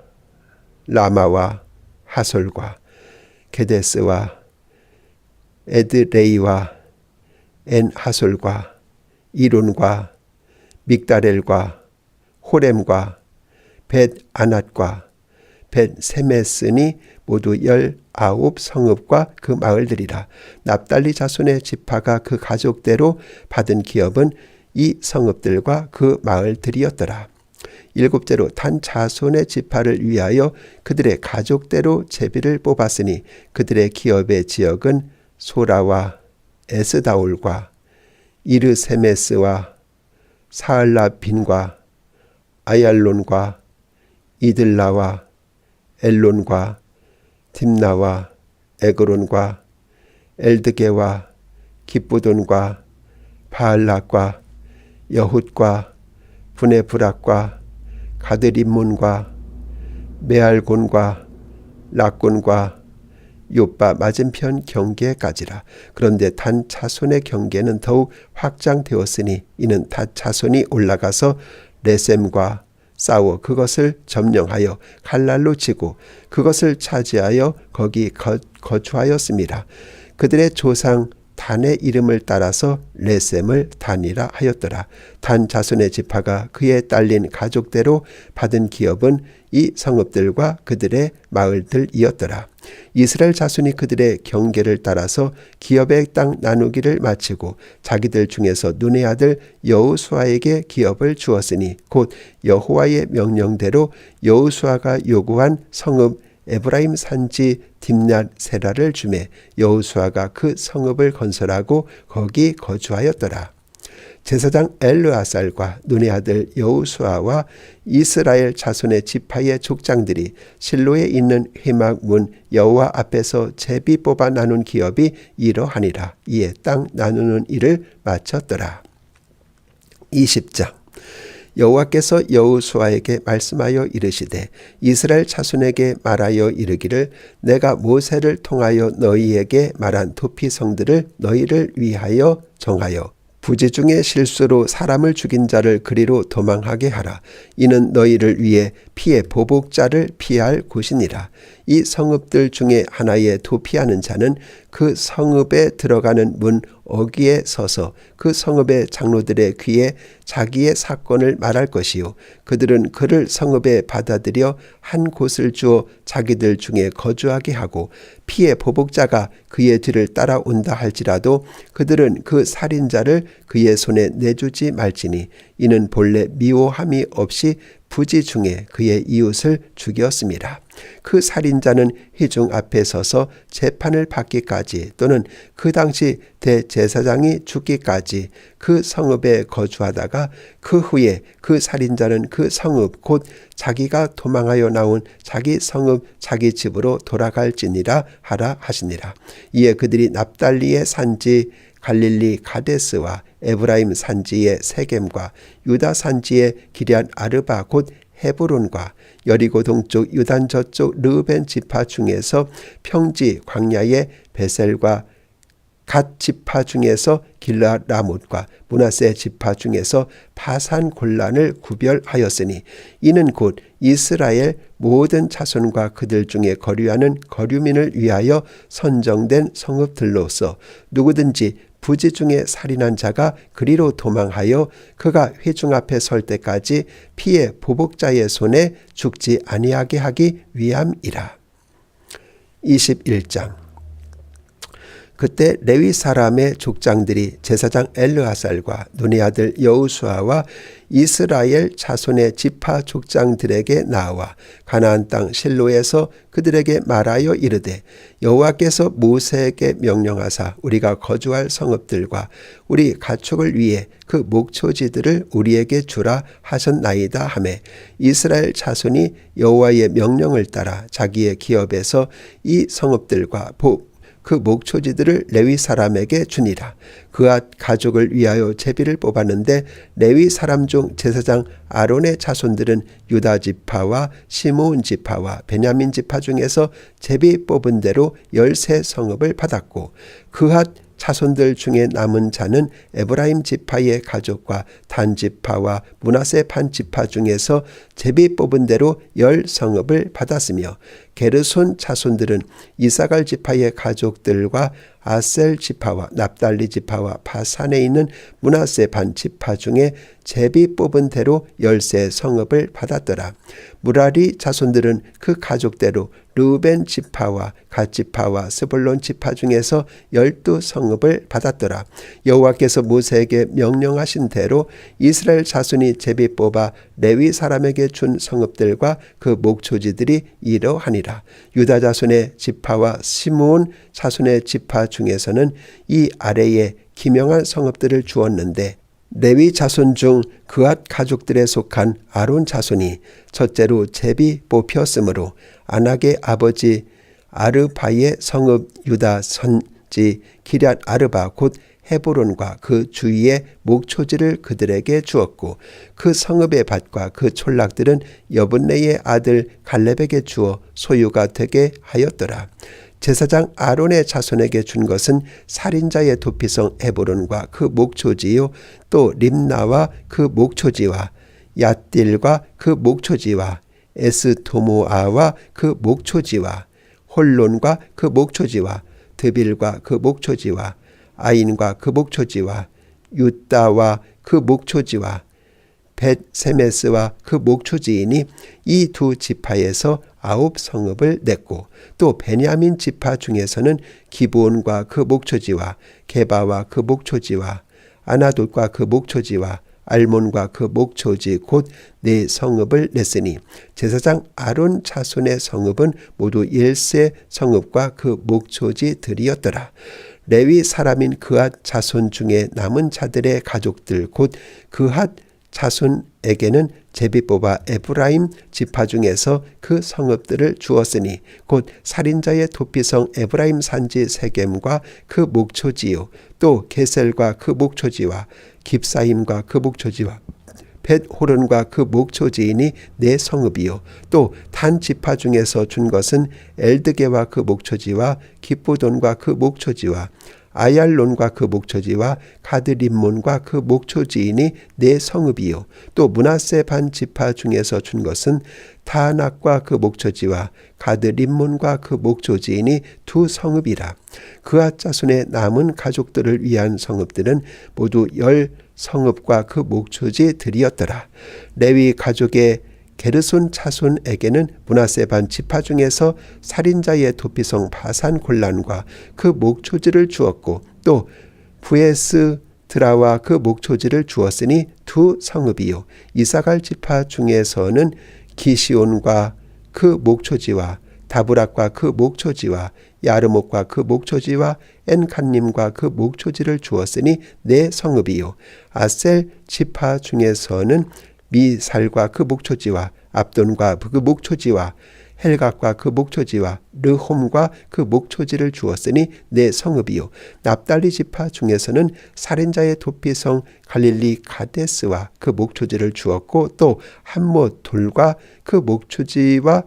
라마와 하솔과 게데스와 에드레이와 엔하솔과 이론과 믹다렐과 호렘과 벳아낫과 벳세메스니 모두 19성읍과 그 마을들이라. 납달리 자손의 지파가 그 가족대로 받은 기업은 이 성읍들과 그 마을들이었더라. 일곱째로 단 자손의 지파를 위하여 그들의 가족대로 제비를 뽑았으니 그들의 기업의 지역은 소라와 에스다올과 이르세메스와 사알라빈과 아얄론과 이들라와 엘론과 딥나와 에그론과 엘드게와 기쁘돈과 바알락과 여훗과 브네브락과 가드림몬과 메알곤과 락곤과 요빠 맞은편 경계까지라. 그런데 단 자손의 경계는 더욱 확장되었으니 이는 다 자손이 올라가서 레셈과 싸워 그것을 점령하여 갈랄로 치고 그것을 차지하여 거기 거주하였습니다. 그들의 조상 단의 이름을 따라서 레셈을 단이라 하였더라. 단 자손의 지파가 그에 딸린 가족대로 받은 기업은 이 성읍들과 그들의 마을들이었더라. 이스라엘 자손이 그들의 경계를 따라서 기업의 땅 나누기를 마치고 자기들 중에서 눈의 아들 여호수아에게 기업을 주었으니 곧 여호와의 명령대로 여호수아가 요구한 성읍 에브라임 산지 딥낫 세라를 주매 여호수아가 그 성읍을 건설하고 거기 거주하였더라. 제사장 엘르아살과 눈의 아들 여호수아와 이스라엘 자손의 지파의 족장들이 실로에 있는 회막문 여호와 앞에서 제비 뽑아 나눈 기업이 이러하니라. 이에 땅 나누는 일을 마쳤더라. 20장. 여호와께서 여호수아에게 말씀하여 이르시되 이스라엘 자손에게 말하여 이르기를 내가 모세를 통하여 너희에게 말한 도피성들을 너희를 위하여 정하여 부지 중에 실수로 사람을 죽인 자를 그리로 도망하게 하라. 이는 너희를 위해 피의 보복자를 피할 곳이니라. 이 성읍들 중에 하나에 도피하는 자는 그 성읍에 들어가는 문 어귀에 서서 그 성읍의 장로들의 귀에 자기의 사건을 말할 것이요 그들은 그를 성읍에 받아들여 한 곳을 주어 자기들 중에 거주하게 하고 피의 보복자가 그의 뒤를 따라온다 할지라도 그들은 그 살인자를 그의 손에 내주지 말지니 이는 본래 미워함이 없이 부지 중에 그의 이웃을 죽였습니다. 그 살인자는 회중 앞에 서서 재판을 받기까지 또는 그 당시 대제사장이 죽기까지 그 성읍에 거주하다가 그 후에 그 살인자는 그 성읍 곧 자기가 도망하여 나온 자기 성읍 자기 집으로 돌아갈지니라 하라 하시니라. 이에 그들이 납달리의 산지 갈릴리 가데스와 에브라임 산지의 세겜과 유다 산지의 기럇 아르바 곧 헤브론과 여리고 동쪽 유단 저쪽 르벤 지파 중에서 평지 광야의 베셀과 갓 지파 중에서 길라 라못과 므낫세 지파 중에서 바산 골란을 구별하였으니 이는 곧 이스라엘 모든 자손과 그들 중에 거류하는 거류민을 위하여 선정된 성읍들로서 누구든지 부지 중에 살인한 자가 그리로 도망하여 그가 회중 앞에 설 때까지 피의 보복자의 손에 죽지 아니하게 하기 위함이라. 21장. 그때 레위 사람의 족장들이 제사장 엘르아살과 눈의 아들 여호수아와 이스라엘 자손의 지파 족장들에게 나와 가나안 땅 실로에서 그들에게 말하여 이르되 여호와께서 모세에게 명령하사 우리가 거주할 성읍들과 우리 가축을 위해 그 목초지들을 우리에게 주라 하셨나이다 하매 이스라엘 자손이 여호와의 명령을 따라 자기의 기업에서 이 성읍들과 그 목초지들을 레위 사람에게 주니라. 그와 가족을 위하여 제비를 뽑았는데 레위 사람 중 제사장 아론의 자손들은 유다 지파와 시므온 지파와 베냐민 지파 중에서 제비 뽑은 대로 13성읍을 받았고 그핫 자손들 중에 남은 자는 에브라임 지파의 가족과 단 지파와 므낫세 반 지파 중에서 제비 뽑은 대로 10성읍을 받았으며 게르손 자손들은 이사갈 지파의 가족들과 아셀 지파와 납달리 지파와 바산에 있는 므낫세 반 지파 중에 제비 뽑은 대로 13성읍을 받았더라. 무라리 자손들은 그 가족대로 르벤 지파와 갓 지파와 스불론 지파 중에서 12성읍을 받았더라. 여호와께서 모세에게 명령하신 대로 이스라엘 자손이 제비 뽑아 레위 사람에게 준 성읍들과 그 목초지들이 이러하니라. 유다 자손의 지파와 시므온 자손의 지파 중에서는 이 아래에 기명한 성읍들을 주었는데 레위 자손 중 그앗 가족들에 속한 아론 자손이 첫째로 제비 뽑혔으므로 아낙의 아버지 아르바의 성읍 유다 선지 기럇 아르바 곧 헤브론과 그 주위의 목초지를 그들에게 주었고 그 성읍의 밭과 그 촌락들은 여분네의 아들 갈렙에게 주어 소유가 되게 하였더라. 제사장 아론의 자손에게 준 것은 살인자의 도피성 헤브론과 그 목초지요 또 림나와 그 목초지와 얏딜과 그 목초지와 에스토모아와 그 목초지와 홀론과 그 목초지와 드빌과 그 목초지와 아인과 그 목초지와 유다와 그 목초지와 벳세메스와 그 목초지이니 이 두 지파에서 9성읍을 냈고 또 베냐민 지파 중에서는 기브온과 그 목초지와 게바와 그 목초지와 아나돗과 그 목초지와 알몬과 그 목초지 곧 4성읍을 냈으니 제사장 아론 자손의 성읍은 모두 1세 성읍과 그 목초지들이었더라. 레위 사람인 그앗 자손 중에 남은 자들의 가족들 곧 그앗 자손에게는 제비 뽑아 에브라임 지파 중에서 그 성읍들을 주었으니 곧 살인자의 도피성 에브라임 산지 세겜과 그 목초지요 또 게셀과 그 목초지와 깁사임과 그 목초지와 벳호른과 그 목초지이니 네 성읍이요 또 단 지파 중에서 준 것은 엘드게와 그 목초지와 기쁘돈과 그 목초지와 아얄론과 그 목초지와 가드림몬과 그 목초지이니 네 성읍이요 또 므낫세 반 지파 중에서 준 것은 타낙과 그 목초지와 가드림몬과 그 목초지이니 두 성읍이라. 그앗 자손의 남은 가족들을 위한 성읍들은 모두 10성읍과 그 목초지들이었더라. 레위 가족의 게르손 자손에게는 므낫세 반 지파 중에서 살인자의 도피성 바산 골란과 그 목초지를 주었고 또 부에스드라와 그 목초지를 주었으니 두 성읍이요 이사갈 지파 중에서는 기시온과 그 목초지와 다브락과 그 목초지와 야르목과 그 목초지와 엔칸님과 그 목초지를 주었으니 네 성읍이요 아셀 지파 중에서는 미살과 그 목초지와 압돈과 그 목초지와 헬각과 그 목초지와 르홈과 그 목초지를 주었으니 네 성읍이요 납달리 지파 중에서는 살인자의 도피성 갈릴리 가데스와 그 목초지를 주었고 또 함못 돌과 그 목초지와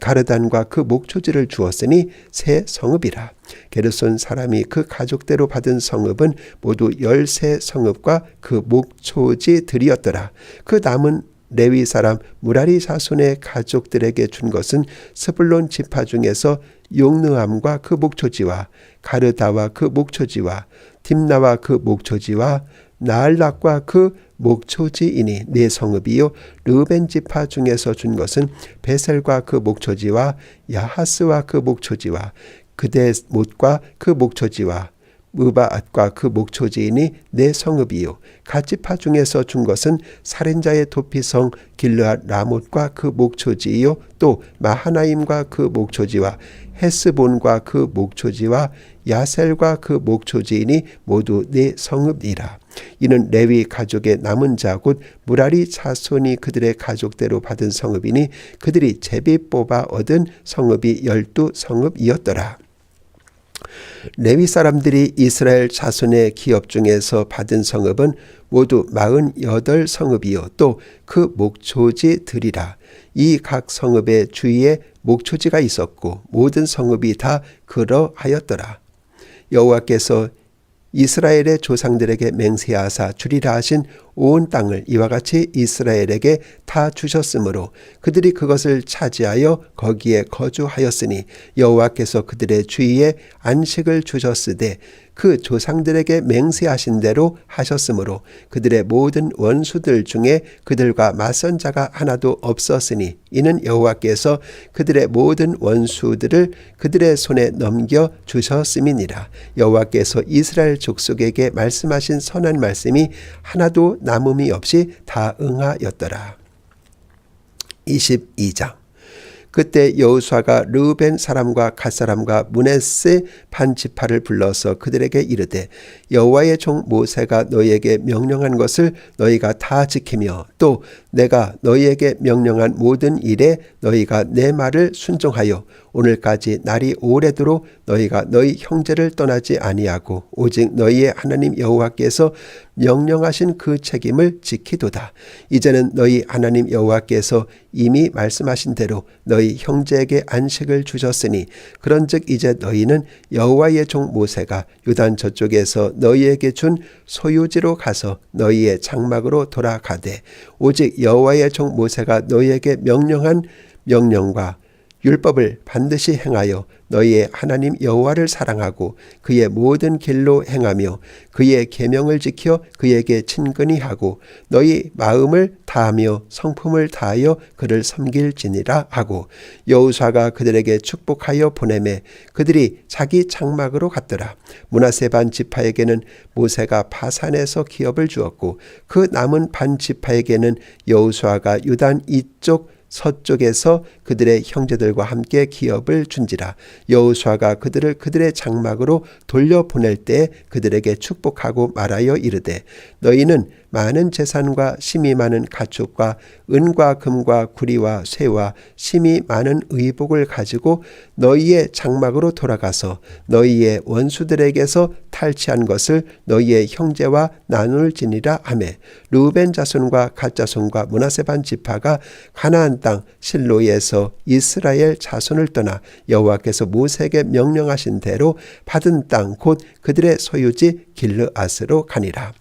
가르단과 그 목초지를 주었으니 세 성읍이라. 게르손 사람이 그 가족대로 받은 성읍은 모두 13성읍과 그 목초지들이었더라. 그 남은 레위 사람 무라리 자손의 가족들에게 준 것은 스불론 지파 중에서 용느함과 그 목초지와 가르다와 그 목초지와 딥나와 그 목초지와 나알락과 그 목초지이니 네 성읍이요 르벤 지파 중에서 준 것은 베셀과 그 목초지와 야하스와 그 목초지와 그데못과 그 목초지와 무바앗과 그 목초지이니 네 성읍이요 갓지파 중에서 준 것은 살인자의 도피성 길르앗 라못과 그 목초지이요 또 마하나임과 그 목초지와 헤스본과 그 목초지와 야셀과 그 목초지이니 모두 네 성읍이라. 이는 레위 가족의 남은 자 곧 무라리 자손이 그들의 가족대로 받은 성읍이니 그들이 제비 뽑아 얻은 성읍이 12성읍이었더라. 레위 사람들이 이스라엘 자손의 기업 중에서 받은 성읍은 모두 48성읍이요 또 그 목초지들이라. 이 각 성읍의 주위에 목초지가 있었고 모든 성읍이 다 그러하였더라. 여호와께서 이스라엘의 조상들에게 맹세하사 주리라 하신 온 땅을 이와 같이 이스라엘에게 다 주셨으므로 그들이 그것을 차지하여 거기에 거주하였으니 여호와께서 그들의 주위에 안식을 주셨으되 그 조상들에게 맹세하신 대로 하셨으므로 그들의 모든 원수들 중에 그들과 맞선 자가 하나도 없었으니 이는 여호와께서 그들의 모든 원수들을 그들의 손에 넘겨 주셨음이니라. 여호와께서 이스라엘 족속에게 말씀하신 선한 말씀이 하나도 남음이 없이 다 응하였더라. 22장. 그때 여호수아가 르우벤 사람과 갓 사람과 므낫세 반 지파를 불러서 그들에게 이르되 여호와의 종 모세가 너희에게 명령한 것을 너희가 다 지키며 또 내가 너희에게 명령한 모든 일에 너희가 내 말을 순종하여 오늘까지 날이 오래도록 너희가 너희 형제를 떠나지 아니하고 오직 너희의 하나님 여호와께서 명령하신 그 책임을 지키도다. 이제는 너희 하나님 여호와께서 이미 말씀하신 대로 너희 형제에게 안식을 주셨으니 그런즉 이제 너희는 여호와의 종 모세가 요단 저쪽에서 너희에게 준 소유지로 가서 너희의 장막으로 돌아가되 오직 여호와의 종 모세가 너희에게 명령한 명령과 율법을 반드시 행하여 너희의 하나님 여호와를 사랑하고 그의 모든 길로 행하며 그의 계명을 지켜 그에게 친근히 하고 너희 마음을 다하며 성품을 다하여 그를 섬길지니라 하고 여호수아가 그들에게 축복하여 보내매 그들이 자기 장막으로 갔더라. 므낫세 반 지파에게는 모세가 바산에서 기업을 주었고 그 남은 반 지파에게는 여호수아가 요단 이쪽 서쪽에서 그들의 형제들과 함께 기업을 준지라. 여호수아가 그들을 그들의 장막으로 돌려보낼 때 그들에게 축복하고 말하여 이르되 너희는 많은 재산과 심이 많은 가축과 은과 금과 구리와 쇠와 심이 많은 의복을 가지고 너희의 장막으로 돌아가서 너희의 원수들에게서 탈취한 것을 너희의 형제와 나눌지니라 하매 르우벤 자손과 갓 자손과 므낫세 반 지파가 가나안 땅 실로에서 이스라엘 자손을 떠나 여호와께서 모세에게 명령하신 대로 받은 땅 곧 그들의 소유지 길르앗으로 가니라.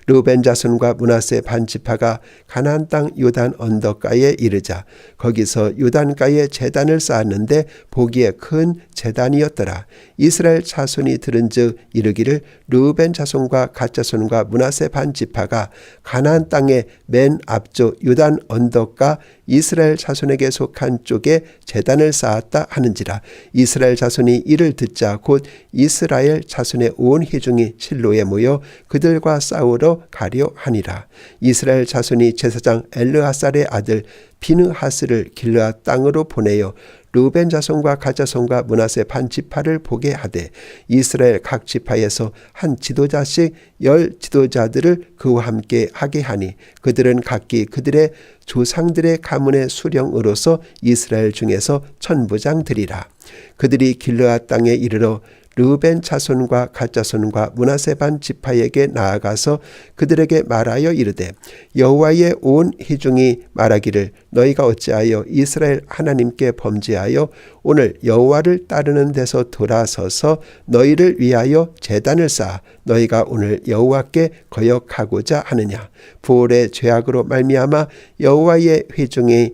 르우벤 자손과 므낫세 반 지파가 가나안 땅 요단 언덕가에 이르자 거기서 요단가에 제단을 쌓았는데 보기에 큰 제단이었더라. 이스라엘 자손이 들은즉 이르기를 르우벤 자손과 갓 자손과 므낫세 반 지파가 가나안 땅의 맨 앞쪽 요단 언덕가 이스라엘 자손에게 속한 쪽에 제단을 쌓았다 하는지라. 이스라엘 자손이 이를 듣자 곧 이스라엘 자손의 온 회중이 실로에 모여 그들과 싸우러 가려 하니라. 이스라엘 자손이 제사장 엘르하살의 아들 비느하스를 길르앗 땅으로 보내어 르우벤 자손과 갓 자손과 므낫세 반 지파를 보게 하되 이스라엘 각 지파에서 한 지도자씩 10 지도자들을 그와 함께 하게 하니 그들은 각기 그들의 조상들의 가문의 수령으로서 이스라엘 중에서 천부장들이라. 그들이 길르앗 땅에 이르러 르우벤 자손과 갓 자손과 므낫세 반 지파에게 나아가서 그들에게 말하여 이르되 여호와의 온 회중이 말하기를 너희가 어찌하여 이스라엘 하나님께 범죄하여 오늘 여호와를 따르는 데서 돌아서서 너희를 위하여 제단을 쌓아 너희가 오늘 여호와께 거역하고자 하느냐. 부올의 죄악으로 말미암아 여호와의 회중이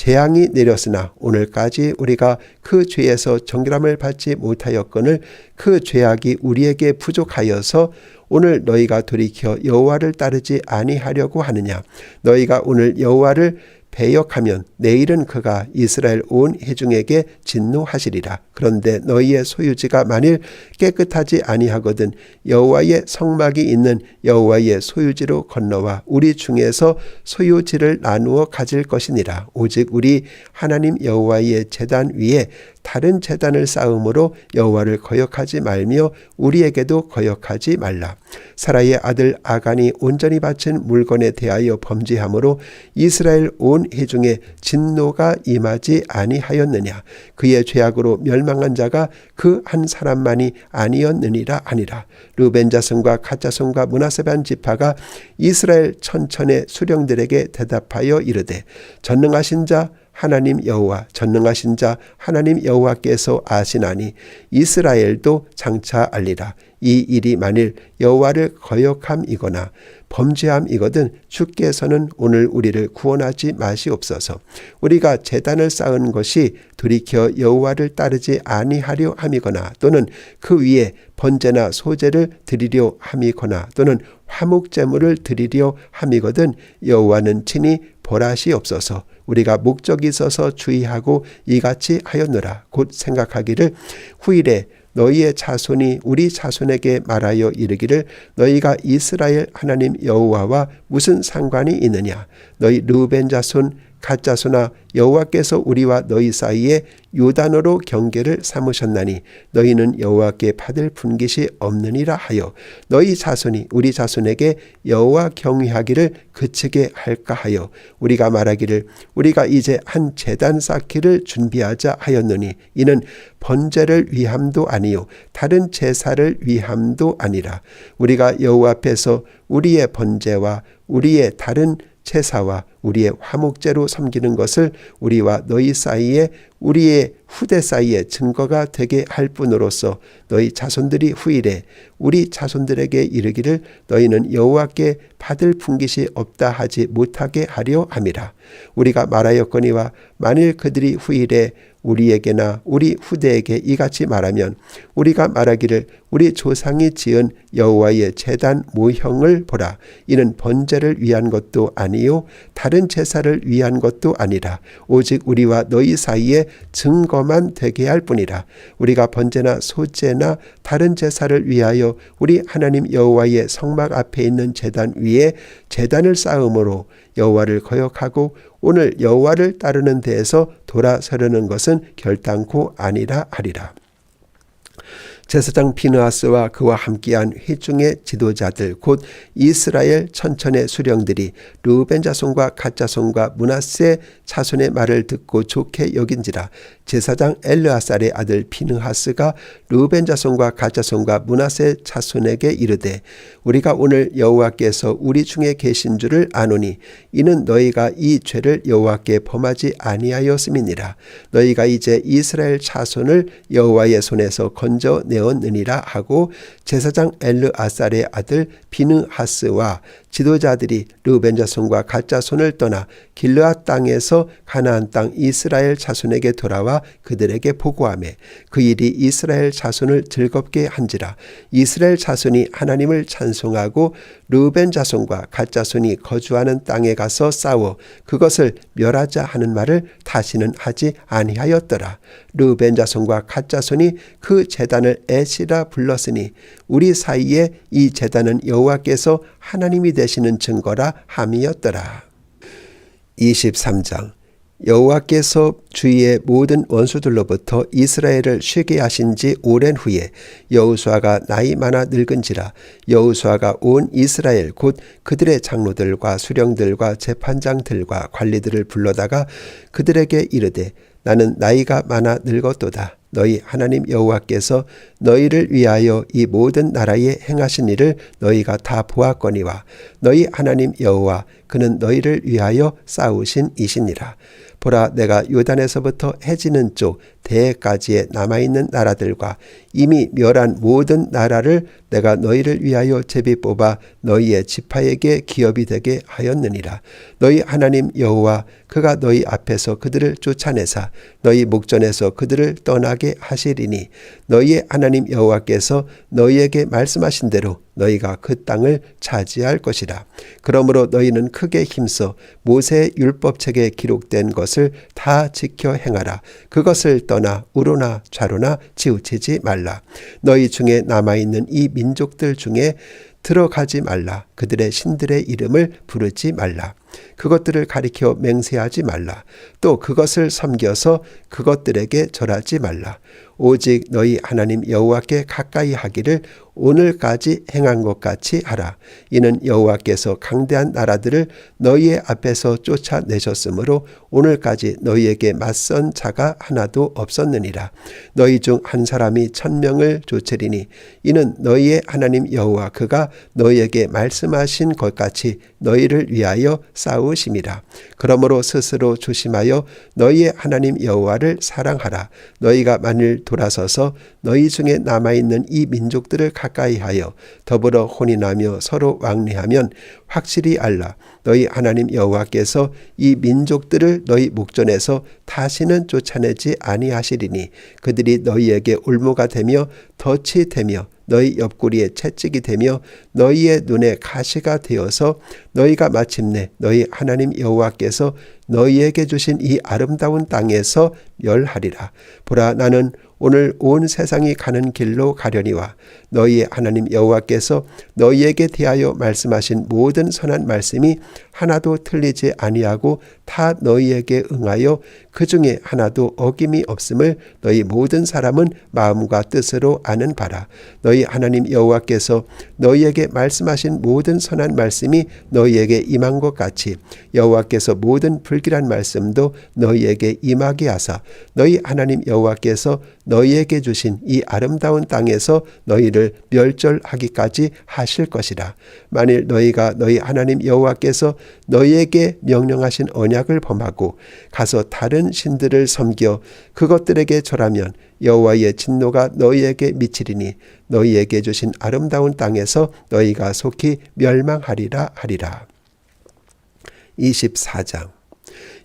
재앙이 내렸으나 오늘까지 우리가 그 죄에서 정결함을 받지 못하였거늘 그 죄악이 우리에게 부족하여서 오늘 너희가 돌이켜 여호와를 따르지 아니하려고 하느냐. 너희가 오늘 여호와를 배역하면 내일은 그가 이스라엘 온 회중에게 진노하시리라. 그런데 너희의 소유지가 만일 깨끗하지 아니하거든 여호와의 성막이 있는 여호와의 소유지로 건너와 우리 중에서 소유지를 나누어 가질 것이니라. 오직 우리 하나님 여호와의 제단 위에 다른 제단을 쌓음으로 여호와를 거역하지 말며 우리에게도 거역하지 말라. 사라의 아들 아간이 온전히 바친 물건에 대하여 범죄함으로 이스라엘 온 회중에 진노가 임하지 아니하였느냐. 그의 죄악으로 멸망한 자가 그 한 사람만이 아니었느니라 하니라. 르우벤 자손과 갓 자손과 므낫세 반 지파가 이스라엘 천천의 수령들에게 대답하여 이르되 전능하신 자 하나님 여호와 전능하신 자 하나님 여호와께서 아시나니 이스라엘도 장차 알리라. 이 일이 만일 여호와를 거역함이거나 범죄함이거든 주께서는 오늘 우리를 구원하지 마시옵소서. 우리가 제단을 쌓은 것이 돌이켜 여호와를 따르지 아니하려 함이거나 또는 그 위에 번제나 소제를 드리려 함이거나 또는 화목제물을 드리려 함이거든 여호와는 친히 벌하시옵소서. 우리가 목적이 있어서 주의하고 이같이 하였노라. 곧 생각하기를 후일에 너희의 자손이 우리 자손에게 말하여 이르기를 너희가 이스라엘 하나님 여호와와 무슨 상관이 있느냐. 너희 르우벤 자손 갓 자손아 여호와께서 우리와 너희 사이에 요단으로 경계를 삼으셨나니 너희는 여호와께 받을 분깃이 없느니라 하여 너희 자손이 우리 자손에게 여호와 경외하기를 그치게 할까 하여 우리가 말하기를 우리가 이제 한 제단 쌓기를 준비하자 하였노니 이는 번제를 위함도 아니요 다른 제사를 위함도 아니라 우리가 여호와 앞에서 우리의 번제와 우리의 다른 제사와 우리의 화목제로 섬기는 것을 우리와 너희 사이에 우리의 후대 사이에 증거가 되게 할 뿐으로써 너희 자손들이 후일에 우리 자손들에게 이르기를 너희는 여호와께 받을 분깃이 없다 하지 못하게 하려 함이라. 우리가 말하였거니와 만일 그들이 후일에 우리에게나 우리 후대에게 이같이 말하면 우리가 말하기를 우리 조상이 지은 여호와의 제단 모형을 보라. 이는 번제를 위한 것도 아니요 다른 제사를 위한 것도 아니라 오직 우리와 너희 사이에 증거만 되게 할 뿐이라. 우리가 번제나 소제나 다른 제사를 위하여 우리 하나님 여호와의 성막 앞에 있는 제단 위에 제단을 쌓음으로 여호와를 거역하고 오늘 여호와를 따르는 데에서 돌아서려는 것은 결단코 아니라 하리라. 제사장 비느하스와 그와 함께한 회중의 지도자들 곧 이스라엘 천천의 수령들이 르우벤 자손과 갓 자손과 므낫세 자손의 말을 듣고 좋게 여긴지라. 제사장 엘르아살의 아들 비느하스가 르우벤 자손과 갓 자손과 므낫세 자손에게 이르되 우리가 오늘 여호와께서 우리 중에 계신 줄을 아노니 이는 너희가 이 죄를 여호와께 범하지 아니하였음이니라. 너희가 이제 이스라엘 자손을 여호와의 손에서 건져내었느니라 하고 제사장 엘르아살의 아들 비느하스와 지도자들이 르우벤 자손과 갓 자손을 떠나 길르앗 땅에서 가나안 땅 이스라엘 자손에게 돌아와 그들에게 보고하매 그 일이 이스라엘 자손을 즐겁게 한지라. 이스라엘 자손이 하나님을 찬송하고 르우벤 자손과 갓 자손이 거주하는 땅에 가서 싸워 그것을 멸하자 하는 말을 다시는 하지 아니하였더라. 르우벤 자손과 갓 자손이 그 제단을 에시라 불렀으니 우리 사이에 이 제단은 여호와께서 하나님이 되시는 증거라 함이었더라. 23장 여호와께서 주위의 모든 원수들로부터 이스라엘을 쉬게 하신 지 오랜 후에 여호수아가 나이 많아 늙은지라. 여호수아가 온 이스라엘 곧 그들의 장로들과 수령들과 재판장들과 관리들을 불러다가 그들에게 이르되 나는 나이가 많아 늙었도다. 너희 하나님 여호와께서 너희를 위하여 이 모든 나라에 행하신 일을 너희가 다 보았거니와 너희 하나님 여호와 그는 너희를 위하여 싸우신 이시니라. 보라 내가 요단에서부터 해지는 쪽 대해까지에 남아있는 나라들과 이미 멸한 모든 나라를 내가 너희를 위하여 제비 뽑아 너희의 지파에게 기업이 되게 하였느니라. 너희 하나님 여호와 그가 너희 앞에서 그들을 쫓아내사 너희 목전에서 그들을 떠나게 하시리니 너희의 하나님 여호와께서 너희에게 말씀하신 대로 너희가 그 땅을 차지할 것이라. 그러므로 너희는 크게 힘써 모세의 율법책에 기록된 것을 다 지켜 행하라. 그것을 떠나 우로나 좌로나 치우치지 말라. 너희 중에 남아있는 이 민족들 중에 들어가지 말라. 그들의 신들의 이름을 부르지 말라. 그것들을 가리켜 맹세하지 말라. 또 그것을 섬겨서 그것들에게 절하지 말라. 오직 너희 하나님 여호와께 가까이 하기를 오늘까지 행한 것 같이 하라. 이는 여호와께서 강대한 나라들을 너희의 앞에서 쫓아내셨으므로 오늘까지 너희에게 맞선 자가 하나도 없었느니라. 너희 중 한 사람이 1000명을 쫓으리니 이는 너희의 하나님 여호와 그가 너희에게 말씀하신 것 같이 너희를 위하여 싸우심이라. 그러므로 스스로 조심하여 너희의 하나님 여호와를 사랑하라. 너희가 만일 돌아서서 너희 중에 남아있는 이 민족들을 가까이하여 더불어 혼인하며 서로 왕래하면 확실히 알라. 너희 하나님 여호와께서 이 민족들을 너희 목전에서 다시는 쫓아내지 아니하시리니 그들이 너희에게 올무가 되며 덫이 되며 너희 옆구리에 채찍이 되며 너희의 눈에 가시가 되어서 너희가 마침내 너희 하나님 여호와께서 너희에게 주신 이 아름다운 땅에서 멸하리라. 보라 나는 오늘 온 세상이 가는 길로 가려니와 너희의 하나님 여호와께서 너희에게 대하여 말씀하신 모든 선한 말씀이 하나도 틀리지 아니하고 다 너희에게 응하여 그 중에 하나도 어김이 없음을 너희 모든 사람은 마음과 뜻으로 아는 바라. 너희 하나님 여호와께서 너희에게 말씀하신 모든 선한 말씀이 너희에게 임한 것 같이 여호와께서 모든 불길한 말씀도 너희에게 임하게 하사 너희 하나님 여호와께서 너희에게 주신 이 아름다운 땅에서 너희를 멸절하기까지 하실 것이라. 만일 너희가 너희 하나님 여호와께서 너희에게 명령하신 언약을 범하고 가서 다른 신들을 섬겨 그것들에게 절하면 여호와의 진노가 너희에게 미치리니 너희에게 주신 아름다운 땅에서 너희가 속히 멸망하리라 하리라. 24장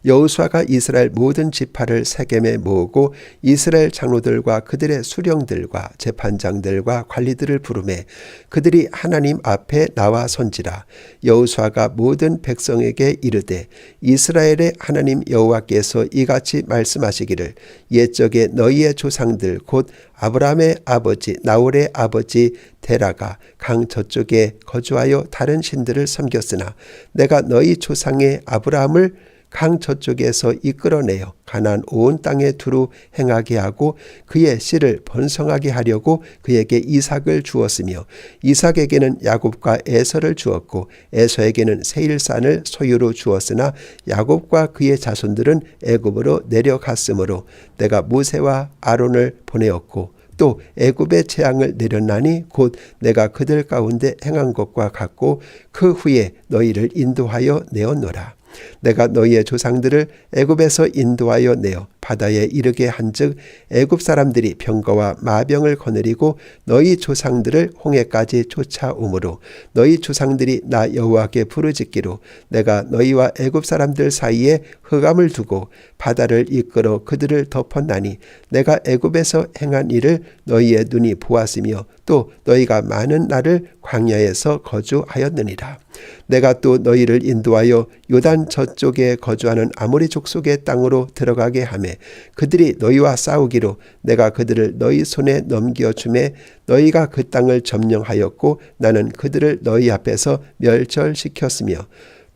여호수아가 이스라엘 모든 지파를 세겜에 모으고 이스라엘 장로들과 그들의 수령들과 재판장들과 관리들을 부르매 그들이 하나님 앞에 나와 선지라. 여호수아가 모든 백성에게 이르되 이스라엘의 하나님 여호와께서 이같이 말씀하시기를 옛적에 너희의 조상들 곧 아브라함의 아버지 나홀의 아버지 데라가 강 저쪽에 거주하여 다른 신들을 섬겼으나 내가 너희 조상의 아브라함을 강 저쪽에서 이끌어내어 가나안 온 땅에 두루 행하게 하고 그의 씨를 번성하게 하려고 그에게 이삭을 주었으며 이삭에게는 야곱과 에서를 주었고 에서에게는 세일산을 소유로 주었으나 야곱과 그의 자손들은 애굽으로 내려갔으므로 내가 모세와 아론을 보내었고 또 애굽의 재앙을 내렸나니 곧 내가 그들 가운데 행한 것과 같고 그 후에 너희를 인도하여 내었노라. 내가 너희의 조상들을 애굽에서 인도하여 내어 바다에 이르게 한즉 애굽 사람들이 병거와 마병을 거느리고 너희 조상들을 홍해까지 쫓아오므로 너희 조상들이 나 여호와께 부르짖기로 내가 너희와 애굽 사람들 사이에 흑암을 두고 바다를 이끌어 그들을 덮었나니 내가 애굽에서 행한 일을 너희의 눈이 보았으며 또 너희가 많은 날을 광야에서 거주하였느니라. 내가 또 너희를 인도하여 요단 저쪽에 거주하는 아모리 족속의 땅으로 들어가게 하매 그들이 너희와 싸우기로 내가 그들을 너희 손에 넘겨주매 너희가 그 땅을 점령하였고 나는 그들을 너희 앞에서 멸절시켰으며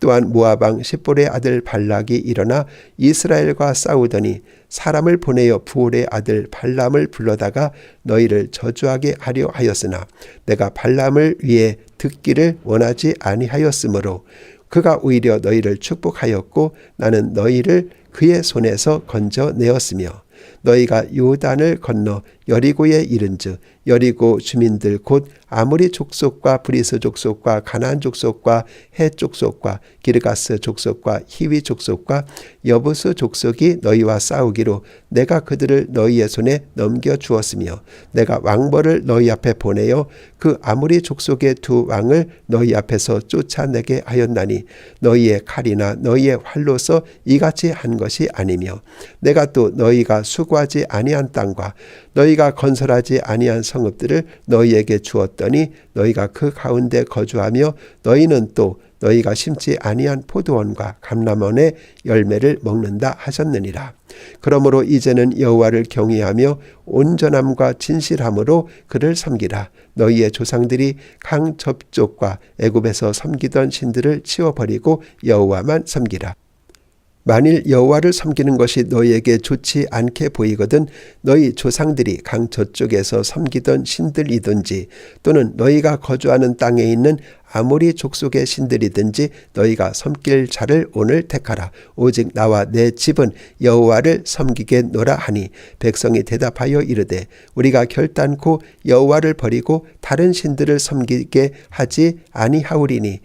또한 모압 왕 십볼의 아들 발락이 일어나 이스라엘과 싸우더니 사람을 보내어 부올의 아들 발람을 불러다가 너희를 저주하게 하려 하였으나 내가 발람을 위해 듣기를 원하지 아니하였으므로 그가 오히려 너희를 축복하였고 나는 너희를 그의 손에서 건져내었으며 너희가 요단을 건너 여리고에 이른즉 여리고 주민들 곧 아모리 족속과 브리스 족속과 가나안 족속과 헷 족속과 기르가스 족속과 히위 족속과 여부스 족속이 너희와 싸우기로 내가 그들을 너희의 손에 넘겨주었으며 내가 왕벌을 너희 앞에 보내어 그 아모리 족속의 두 왕을 너희 앞에서 쫓아내게 하였나니 너희의 칼이나 너희의 활로서 이같이 한 것이 아니며 내가 또 너희가 수고하지 아니한 땅과 너희가 건설하지 아니한 성읍들을 너희에게 주었더니 너희가 그 가운데 거주하며 너희는 또 너희가 심지 아니한 포도원과 감람원의 열매를 먹는다 하셨느니라. 그러므로 이제는 여호와를 경외하며 온전함과 진실함으로 그를 섬기라. 너희의 조상들이 강 접쪽과 애굽에서 섬기던 신들을 치워버리고 여호와만 섬기라. 만일 여호와를 섬기는 것이 너희에게 좋지 않게 보이거든 너희 조상들이 강 저쪽에서 섬기던 신들이든지 또는 너희가 거주하는 땅에 있는 아모리 족속의 신들이든지 너희가 섬길 자를 오늘 택하라. 오직 나와 내 집은 여호와를 섬기겠노라 하니 백성이 대답하여 이르되 우리가 결단코 여호와를 버리고 다른 신들을 섬기게 하지 아니하오리니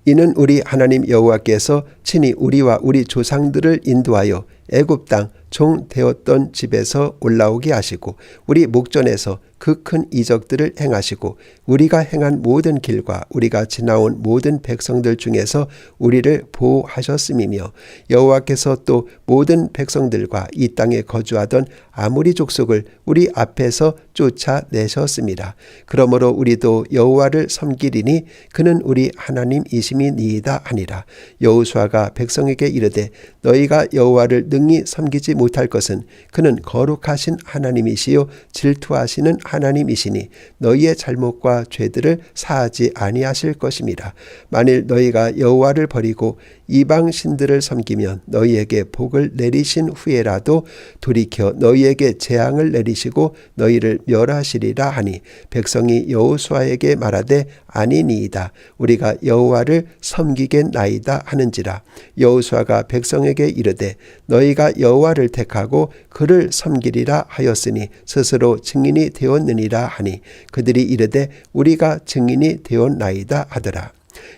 이는 우리 하나님 여호와께서 친히 우리와 우리 조상들을 인도하여 애굽 땅 종 되었던 집에서 올라오게 하시고 우리 목전에서 그 큰 이적들을 행하시고 우리가 행한 모든 길과 우리가 지나온 모든 백성들 중에서 우리를 보호하셨음이며 여호와께서 또 모든 백성들과 이 땅에 거주하던 아모리 족속을 우리 앞에서 쫓아내셨습니다. 그러므로 우리도 여호와를 섬기리니 그는 우리 하나님이심이니이다 하니라. 여호수아가 백성에게 이르되 너희가 여호와를 능히 섬기지 못할 것은 그는 거룩하신 하나님이시요 질투하시는 하나님이시니 너희의 잘못과 죄들을 사하지 아니하실 것입니다. 만일 너희가 여호와를 버리고 이방 신들을 섬기면 너희에게 복을 내리신 후에라도 돌이켜 너희에게 재앙을 내리시고 너희를 멸하시리라 하니 백성이 여호수아에게 말하되 아니니이다. 우리가 여호와를 섬기겠나이다 하는지라. 여호수아가 백성에게 이르되 너희가 여호와를 택하고 그를 섬기리라 하였으니 스스로 증인이 되었느니라 하니 그들이 이르되 우리가 증인이 되었나이다 하더라.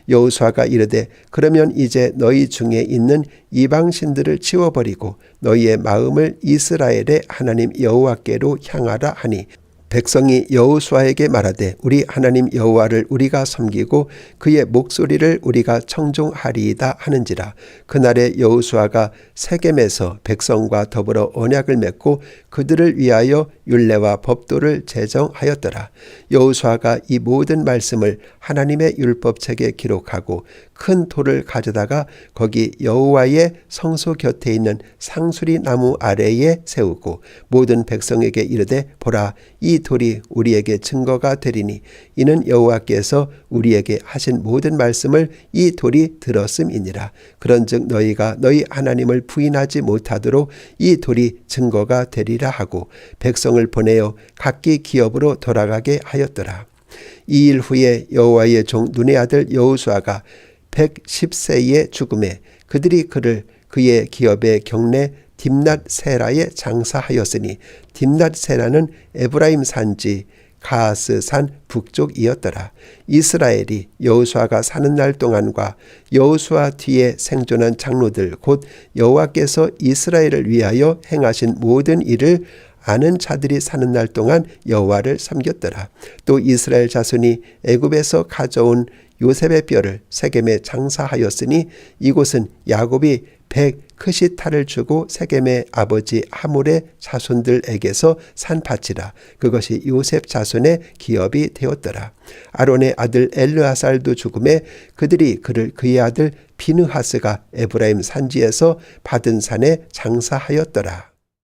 여호수아가 이르되 그러면 이제 너희 중에 있는 이방신들을 치워버리고 너희의 마음을 이스라엘의 하나님 여호와께로 향하라 하니 백성이 여호수아에게 말하되 우리 하나님 여호와를 우리가 섬기고 그의 목소리를 우리가 청종하리이다 하는지라. 그날에 여호수아가 세겜에서 백성과 더불어 언약을 맺고 그들을 위하여 율례와 법도를 제정하였더라. 여호수아가 이 모든 말씀을 하나님의 율법책에 기록하고 큰 돌을 가져다가 거기 여호와의 성소 곁에 있는 상수리 나무 아래에 세우고 모든 백성에게 이르되 보라 이 돌이 우리에게 증거가 되리니 이는 여호와께서 우리에게 하신 모든 말씀을 이 돌이 들었음이니라. 그런즉 너희가 너희 하나님을 부인하지 못하도록 이 돌이 증거가 되리라 하고 백성을 보내어 각기 기업으로 돌아가게 하였더라. 이 일 후에 여호와의 종 눈의 아들 여호수아가 110세에 죽음에 그들이 그를 그의 기업의 경내 딥낫세라에 장사하였으니 딥낫세라는 에브라임 산지 가스산 북쪽이었더라. 이스라엘이 여호수아가 사는 날 동안과 여호수아 뒤에 생존한 장로들 곧 여호와께서 이스라엘을 위하여 행하신 모든 일을 아는 자들이 사는 날 동안 여호와를 섬겼더라. 또 이스라엘 자손이 애굽에서 가져온 요셉의 뼈를 세겜에 장사하였으니 이곳은 야곱이 100크시타를 주고 세겜의 아버지 하몰의 자손들에게서 산 밭이라. 그것이 요셉 자손의 기업이 되었더라. 아론의 아들 엘르아살도 죽음에 그들이 그를 그의 아들 비느하스가 에브라임 산지에서 받은 산에 장사하였더라.